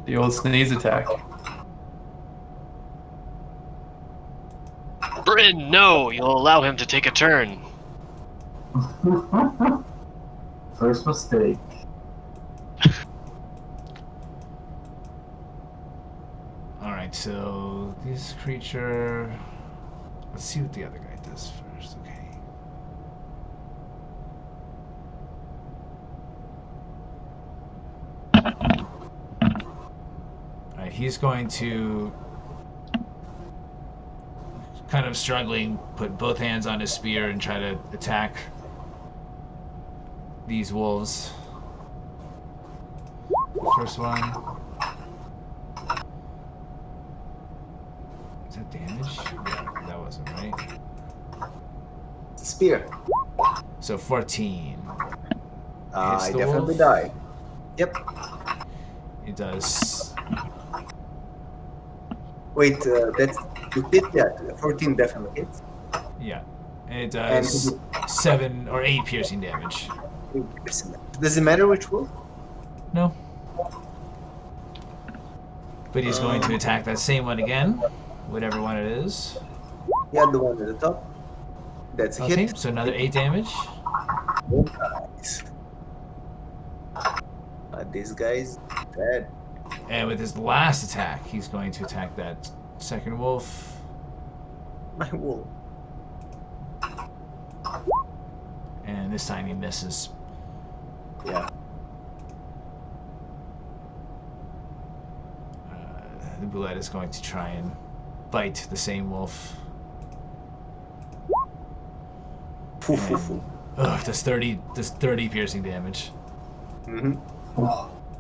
The old sneeze attack. Bryn, no! You'll allow him to take a turn. First mistake. Alright, so this creature... Let's see what the other guy does first, okay. Alright, he's going to... kind of struggling, put both hands on his spear and try to attack these wolves. First one. Is that damage? Yeah, that wasn't right. Spear. So 14. I the definitely wolf? die. Yep. It does Wait, that's to hit that. 14 definitely hits. Yeah. It And does 7 or 8 piercing damage. does it matter which wolf? No. But he's going to attack that same one again, whatever one it is. Yeah, the one at the top. That's a Okay, hit. so another 8 damage. Oh, nice. This guy's dead. And with his last attack, he's going to attack that second wolf. My wolf. And this time he misses. Yeah. The bullet is going to try and bite the same wolf. Ugh, does 30 piercing damage. Mm-hmm.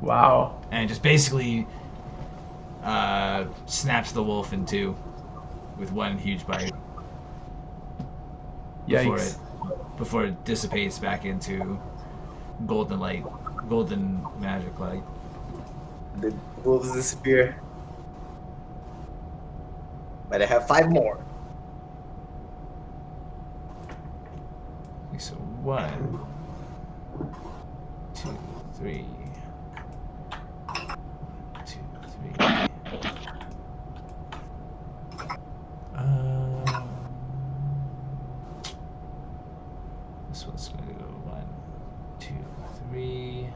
Wow. And just basically snaps the wolf in two with one huge bite. Yikes. Before it dissipates back into golden light, golden magic light. The wolves disappear. But I have 5 more. Okay, so 1, 2, 3. 2, 3. This one's going to go 1, 2, 3.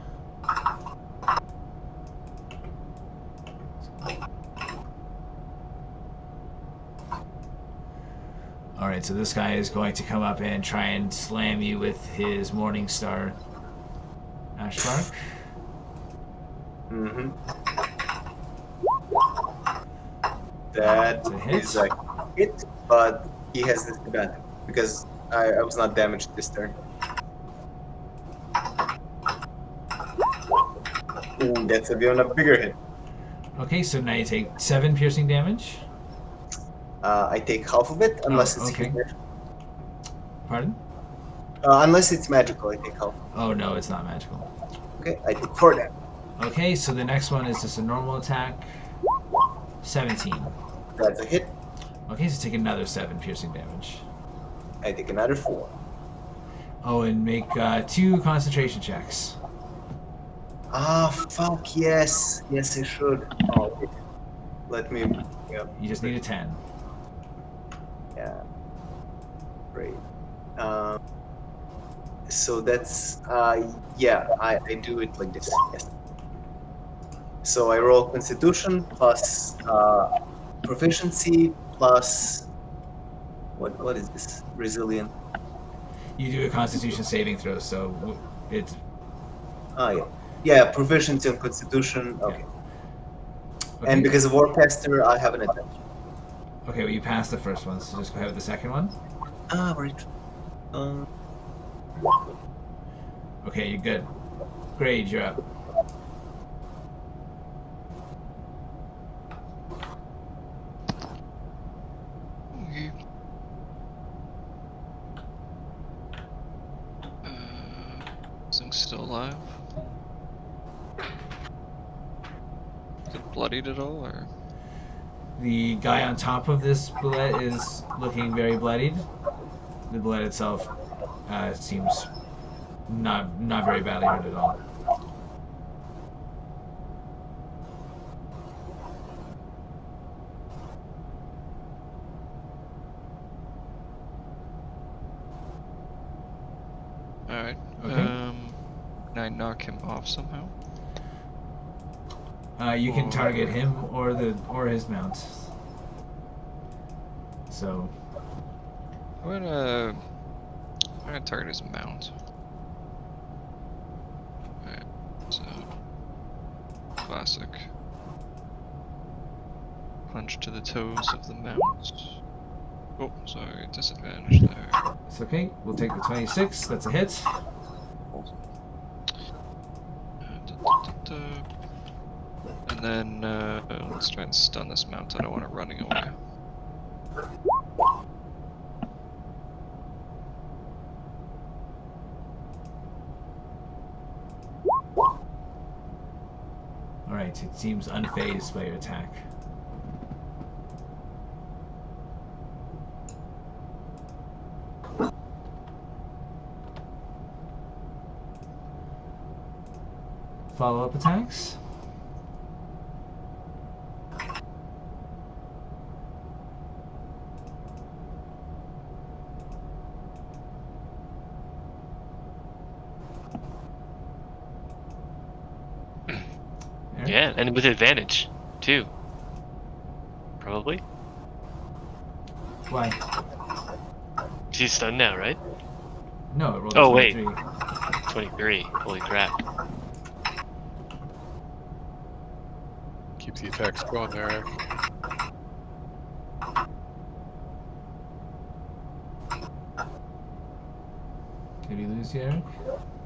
Alright, so this guy is going to come up and try and slam you with his Morning Star. Ashbark. Mm-hmm. That is a hit, but he has disadvantage because I was not damaged this turn. Ooh, that's a bigger hit. Okay, so now you take 7 piercing damage. I take half of it, unless it's okay. Pardon? Unless it's magical, I take half. Oh no, it's not magical. Okay, I take 4 damage. Okay, so the next one is just a normal attack. 17. That's a hit. Okay, so take another 7 piercing damage. I take another 4. Oh, and make 2 concentration checks. Ah, fuck, yes. Yes, I should. Oh, let me... Yeah. You just need a 10. Yeah. Great. So that's... yeah, I do it like this. Yes. So I roll Constitution plus proficiency plus... What is this? Resilient. You do a Constitution saving throw, so it's... Oh, yeah. Yeah, proficiency on Constitution. Okay. Okay. And because of Warcaster, I have an advantage. Okay, well you passed the first one, so just go ahead with the second one. Ah, right. Okay, you're good. Grage, you're up. Okay. Is he still alive? Is it bloodied at all, or? The guy on top of this bullet is looking very bloodied. The bullet itself seems not very badly hurt at all. Alright. Okay. Can I knock him off somehow? You can target him or his mount. So I'm gonna target his mount. Alright, so classic. Punch to the toes of the mount. Oh, sorry, disadvantage there. it's okay. We'll take the 26. That's a hit. And then let's try and stun this mount. I don't want it running away. Alright, it seems unfazed by your attack. follow-up attacks. Yeah, and with advantage, too. Probably. Why? She's stunned now, right? No, it rolled Oh, a wait. 23. 23. Holy crap. Keep the attacks going there. Did he lose you, Eric?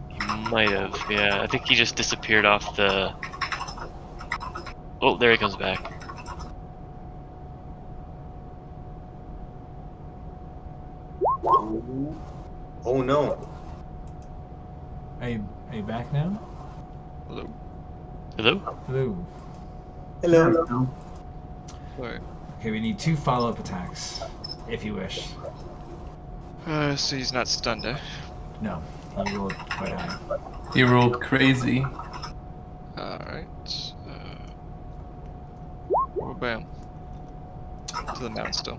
He might have, yeah. I think he just disappeared off the... Oh, there he comes back. Oh no. Are you back now? Hello. Hello? Hello. Hello. Alright. Okay, we need 2 follow-up attacks, if you wish. So he's not stunned, eh? No, he rolled quite high. He rolled crazy. Alright. Oh, bam. To the mound still.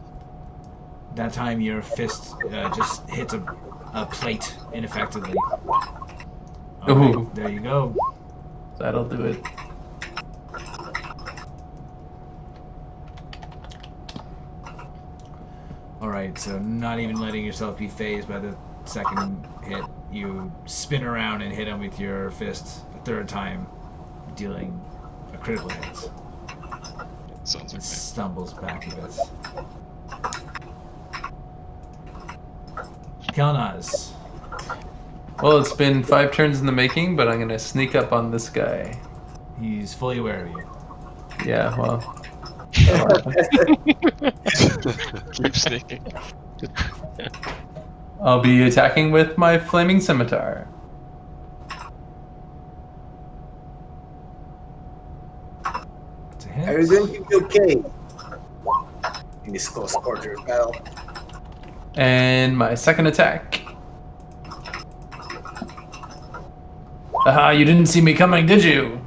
That time your fist just hits a plate ineffectively. Ooh. Right, there you go. That'll do it. Alright, so not even letting yourself be phased by the second hit, you spin around and hit him with your fist a third time, dealing a critical hit. Sounds It like me. stumbles back a bit. Kelnozz. Well, it's been 5 turns in the making, but I'm gonna sneak up on this guy. He's fully aware of you. Yeah, well. Keep sneaking. I'll be attacking with my flaming scimitar. It's a hit. Are you going to be okay in this close quarter battle? And my second attack. Aha, you didn't see me coming, did you?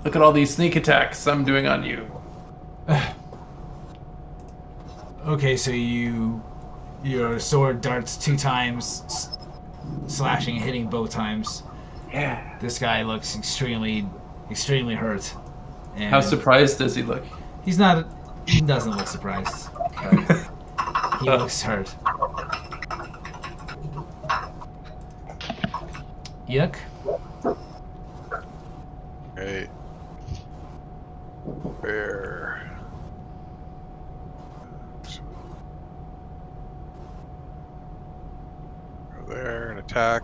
Look at all these sneak attacks I'm doing on you. Okay, so your sword darts 2 times, slashing and hitting both times. Yeah. This guy looks extremely hurt. And How surprised does he look? he doesn't look surprised. But he looks hurt. Yuck. Okay. Bear. Go there and attack.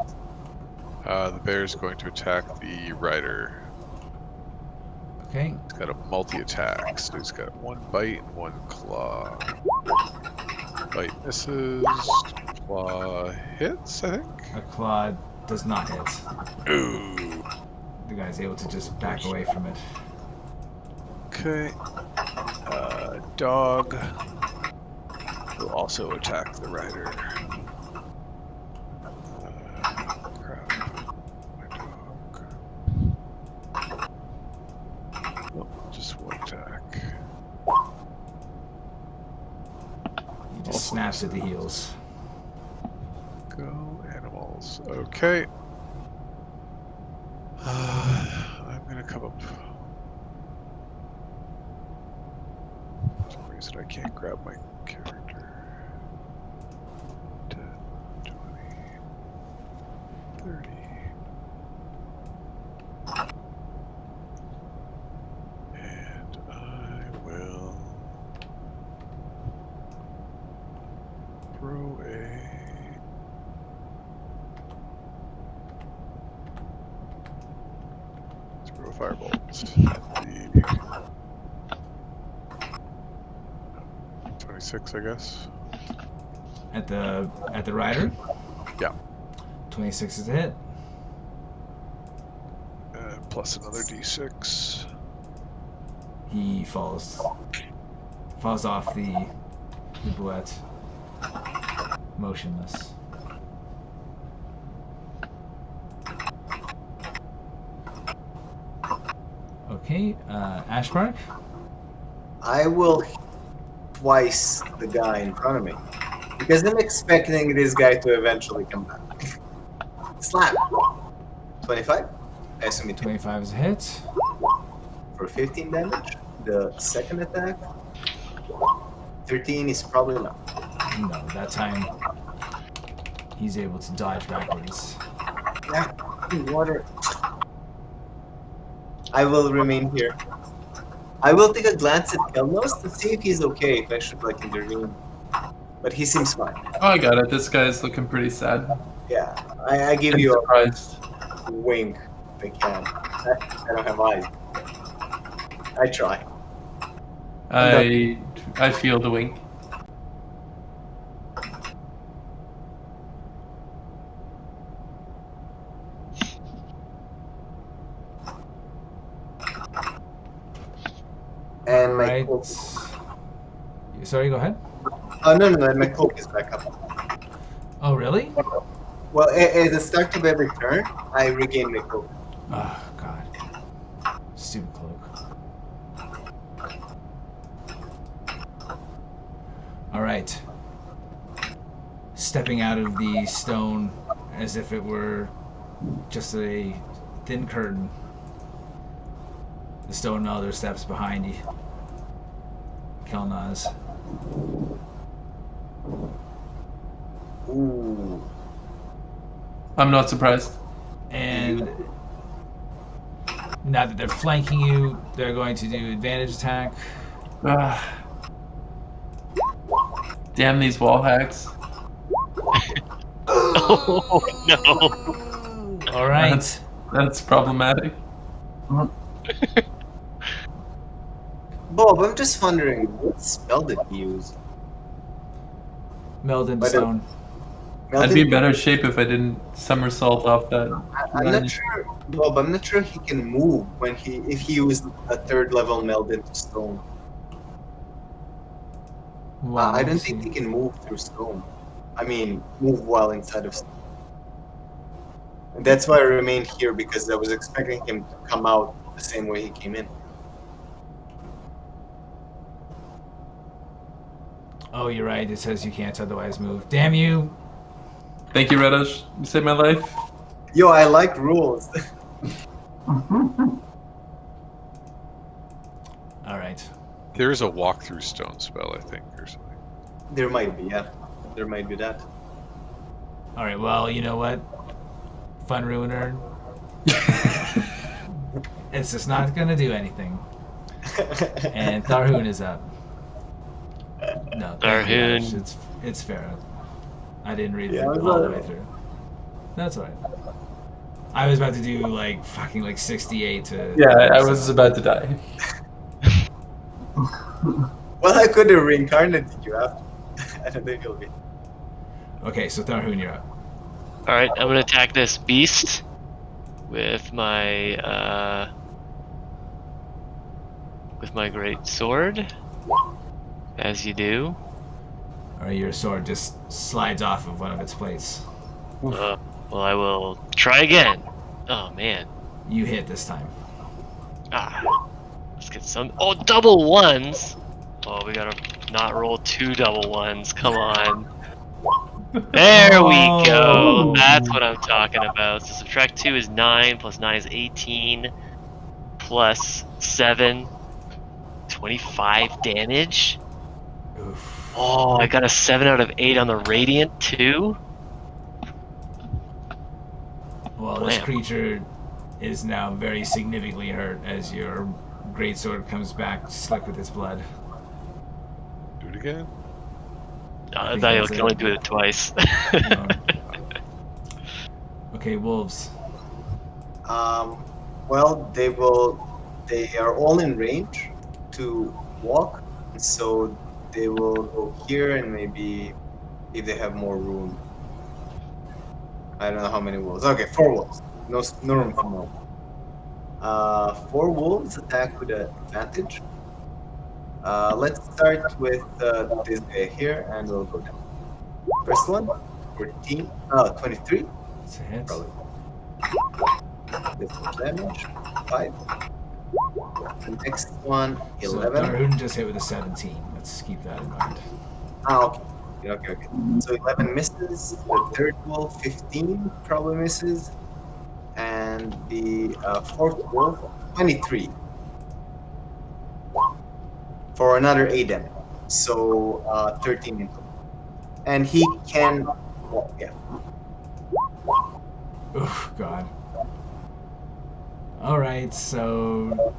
The bear's going to attack the rider. Okay. He's got a multi-attack, so he's got 1 bite and 1 claw. Bite misses. Claw hits, I think. A claw does not hit. Ooh. The guy's able to just back away from it. Okay. Dog will also attack the rider. Crap. My dog. Nope, just 1 attack. He just snaps at the heels. Go animals. Okay. I'm gonna come up. For some reason I can't grab my character. 10, 20, 30. And I will throw a firebolt at the 26, I guess. At the rider? Yeah. 26 is a hit. Plus another d6. He falls off the bullet, motionless. Okay, Ashbark. I will hit twice the guy in front of me. Because I'm expecting this guy to eventually come back. Slap! 25? I assume it 25 is a hit. for 15 damage. The second attack, 13 is probably enough. No, that time he's able to dodge backwards. Yeah, water. I will remain here. I will take a glance at Kelnozz to see if he's okay, if I should like intervene. But he seems fine. Oh, I got it. This guy's looking pretty sad. Yeah, I give I'm you surprised. a wink if I can. I don't have eyes. I try. I feel the wink. And my Right. cloak. Sorry, go ahead. Oh no, my cloak is back up. Oh, really? Well, at the start of every turn, I regain my cloak. Oh, God. Stupid cloak. Alright. Stepping out of the stone as if it were just a thin curtain. The stone elder steps behind you. Kelnozz. Ooh. I'm not surprised. And now that they're flanking you, they're going to do advantage attack. Damn these wall hacks. Oh no! All right. That's problematic. Bob, I'm just wondering, what spell did he use? Meldon But, stone. I'd be in better shape if I didn't somersault off that. I'm not sure, Bob. I'm not sure he can move when if he used a third level meld into stone. Wow, I don't let's think see. he can move through stone. I mean, move while inside of stone. And that's why I remained here, because I was expecting him to come out the same way he came in. Oh, you're right. It says you can't otherwise move. Damn you! Thank you, Reddish. You saved my life. Yo, I like rules. All right. There is a walk-through stone spell, I think, or something. There might be, yeah. There might be that. All right. Well, you know what? Fun ruiner. It's just not gonna do anything. And Tharhun is up. No, thank you, Tharhun. Ash. It's fair. I didn't read Yeah, it I was all the like- way through. That's alright. I was about to do like fucking like 68 to. Yeah, I was about to die. Well, I could have reincarnated you after. I don't think it'll be. Okay, so Tharhun, you're up. Alright, I'm gonna attack this beast with my great sword. As you do. Or your sword just slides off of one of its plates. Well, I will try again. Oh man. You hit this time. Let's get some. Oh, double ones! Oh, we gotta not roll 2 double ones. Come on. There we go. That's what I'm talking about. So subtract 2 is 9, plus 9 is 18, plus 7, 25 damage. Oof. Oh, I got a 7 out of 8 on the Radiant too. Well, this Blam. creature is now very significantly hurt as your greatsword comes back slick with its blood. Do it again? I think thought you that's could it. only do it twice. Okay, wolves. Well, they are all in range to walk, so they will go here and maybe if they have more room. I don't know how many wolves. Okay, 4 wolves. No room for more. 4 wolves attack with advantage. Let's start with this guy here, and we'll go down. First one, 23. It's a hit. Probably. This is damage. 5. The next one, So 11. Tharhun just hit with a 17. Let's keep that in mind. Okay. Okay. So 11 misses. The third wolf, 15, probably misses. And the fourth wolf, 23. For another 8 damage. So 13 in total. And he can. Well, yeah. Oh, God. Alright, so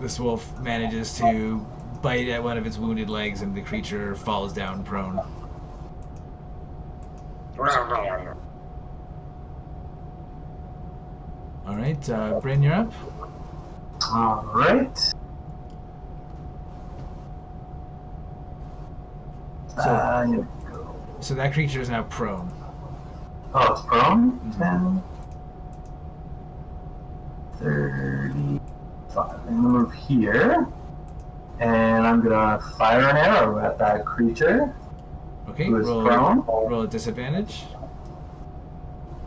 this wolf manages to bite at one of its wounded legs and the creature falls down prone. Alright, Bryn, you're up. Alright. So that creature is now prone. Oh, it's prone? Mhm. 10, 35. I'm gonna move here. And I'm gonna fire an arrow at that creature. Okay, Who is roll prone? a disadvantage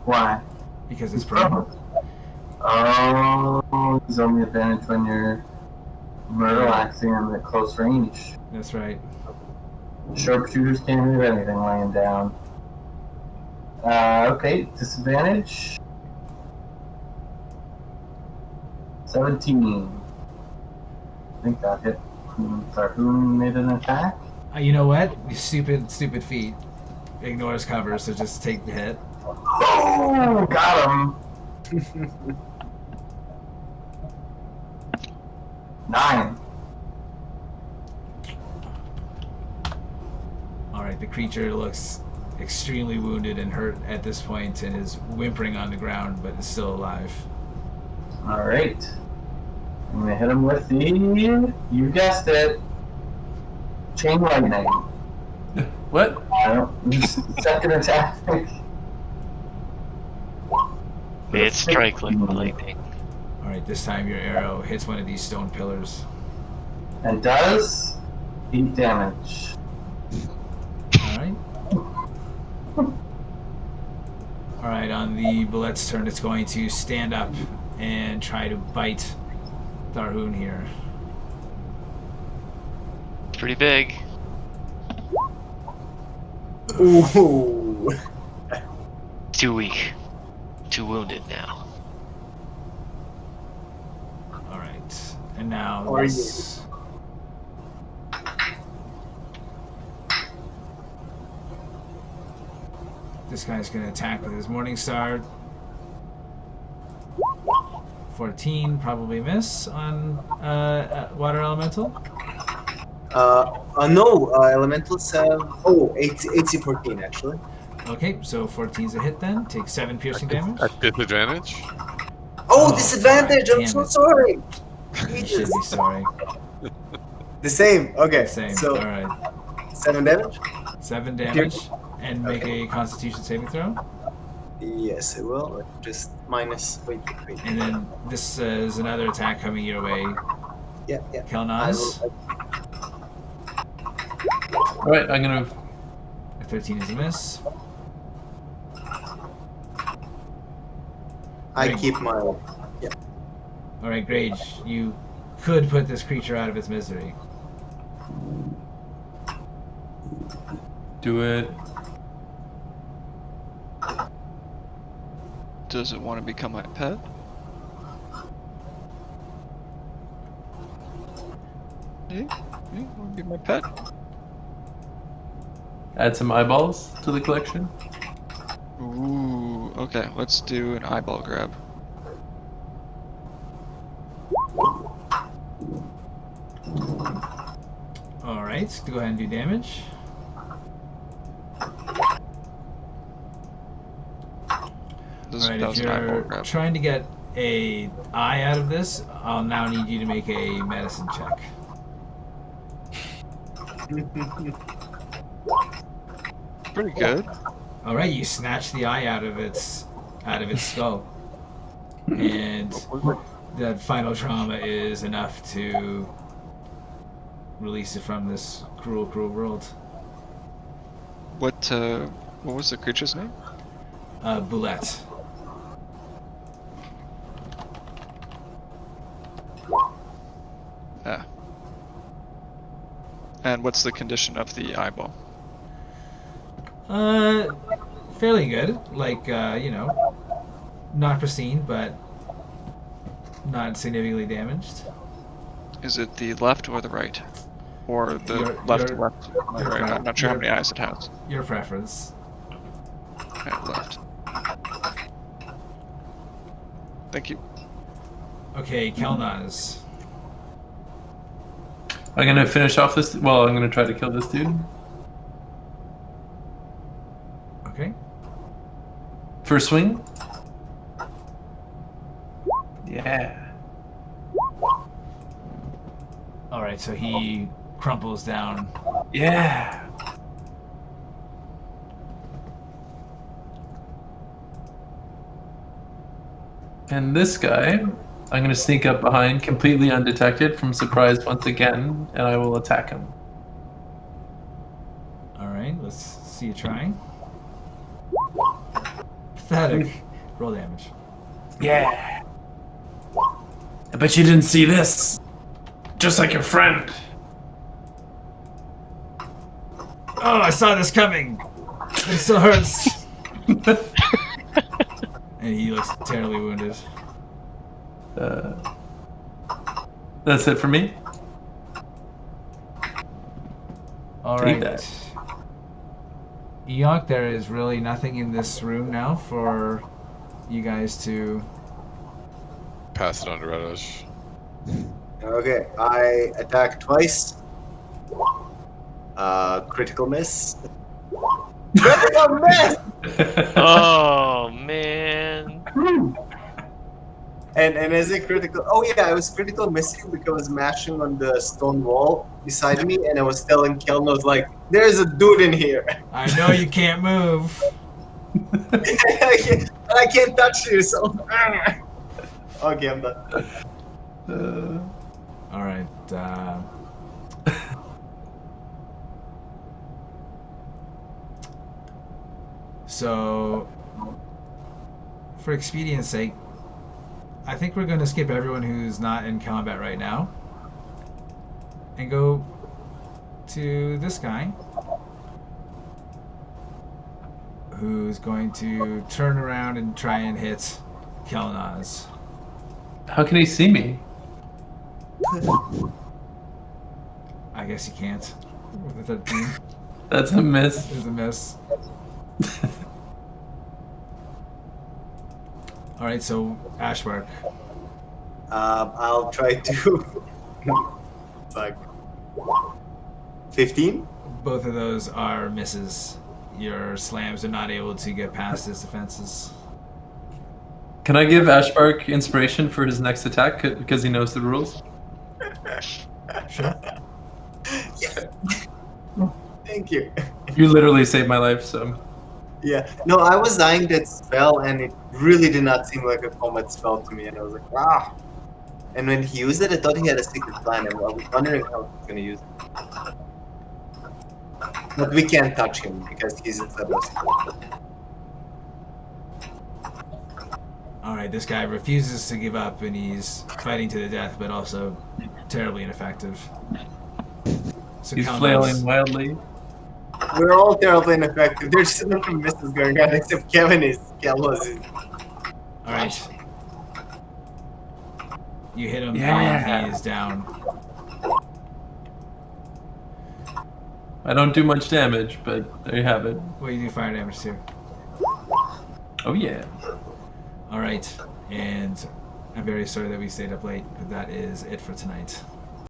Why? because it's prone. Oh, there's only advantage when you're murder-axing them at close range. That's right. Sharpshooters can't do anything laying down. Okay, disadvantage. 17. I think that hit. Tharhun made an attack. You know what? You stupid feet. Ignores cover, so just take the hit. Oh, got him. 9. Alright, the creature looks extremely wounded and hurt at this point and is whimpering on the ground, but is still alive. Alright. I'm gonna hit him with the, you guessed it, chain lightning. What? I don't, second attack. It's strike like lightning. Alright, this time your arrow hits one of these stone pillars. And does 8 damage. Alright. Alright, on the bullet's turn, it's going to stand up and try to bite Tharhun here. Pretty big. Ooh. Too weak. Too wounded now. Alright, and now Or this... This guy's going to attack with his Morning Star. 14, probably miss on Water Elemental. No, elementals have. Oh, 80 14 actually. Okay, so 14's a hit then. Take 7 piercing damage. At disadvantage? Oh, Oh, disadvantage! I'm damn so it. sorry. You should be sorry. The same. Okay. Same. So Alright. 7 damage. 7 damage. And make a Constitution saving throw. Yes, it will. Just minus. Wait. And then this is another attack coming your way. Yeah. Kelnozz. Alright, I'm gonna. A 13 is a miss. I Grage. keep my. Yeah. Alright, Grage, you could put this creature out of its misery. Do it. Does it want to become my pet? Yeah, want to be my pet? Add some eyeballs to the collection. Ooh, okay, let's do an eyeball grab. Alright, go ahead and do damage. Alright, That if was an eyeball you're grab. trying to get a eye out of this, I'll now need you to make a medicine check. Pretty good. Alright, you snatch the eye out of its skull. And the final trauma is enough to release it from this cruel, cruel world. What was the creature's name? Boulette. And what's the condition of the eyeball? Fairly good. Like, not pristine, but not significantly damaged. Is it the left or the right? Or the left? Right. I'm not sure how many eyes it has. Your preference. Okay, left. Thank you. Okay, Kelnozz. I'm gonna finish off this. Well, I'm gonna try to kill this dude. Okay. First swing. Yeah. Alright, so he crumples down. Yeah. And this guy, I'm going to sneak up behind, completely undetected from surprise once again, and I will attack him. Alright, let's see you trying. Pathetic. Roll damage. Yeah. I bet you didn't see this. Just like your friend. Oh, I saw this coming! It still hurts! And he looks terribly wounded. That's it for me. Alright. that. Eikooc, there is really nothing in this room now for you guys to... Pass it on to Radosh. Okay, I attack twice. Critical miss. Critical miss! Oh man. And as a critical, oh yeah, I was critical missing because I was mashing on the stone wall beside me, and I was telling Kelnozz like, "There's a dude in here." I know you can't move. I can't touch you, so. Okay, I'm done. Alright, so, for expedience sake, I think we're going to skip everyone who's not in combat right now and go to this guy who's going to turn around and try and hit Kelnozz. How can he see me? I guess you can't. With a 13. That's a miss. It's a miss. Alright, so Ashbark. I'll try to. It's like 15. Both of those are misses. Your slams are not able to get past his defenses. Can I give Ashbark inspiration for his next attack because he knows the rules? Sure. Yeah. Thank you. You literally saved my life, so. Yeah. No, I was eyeing that spell, and it really did not seem like a combat spell to me, and I was like, wow. And when he used it, I thought he had a secret plan, and I was wondering how he's going to use it. But we can't touch him because he's inside us. Alright, this guy refuses to give up and he's fighting to the death, but also terribly ineffective. So He's Kelnozz. flailing wildly. We're all terribly ineffective. There's just nothing misses going on except Kelnozz is. Alright. You hit him Yeah. and he is down. I don't do much damage, but there you have it. Well, you do fire damage too. Oh yeah. Alright, and I'm very sorry that we stayed up late, but that is it for tonight.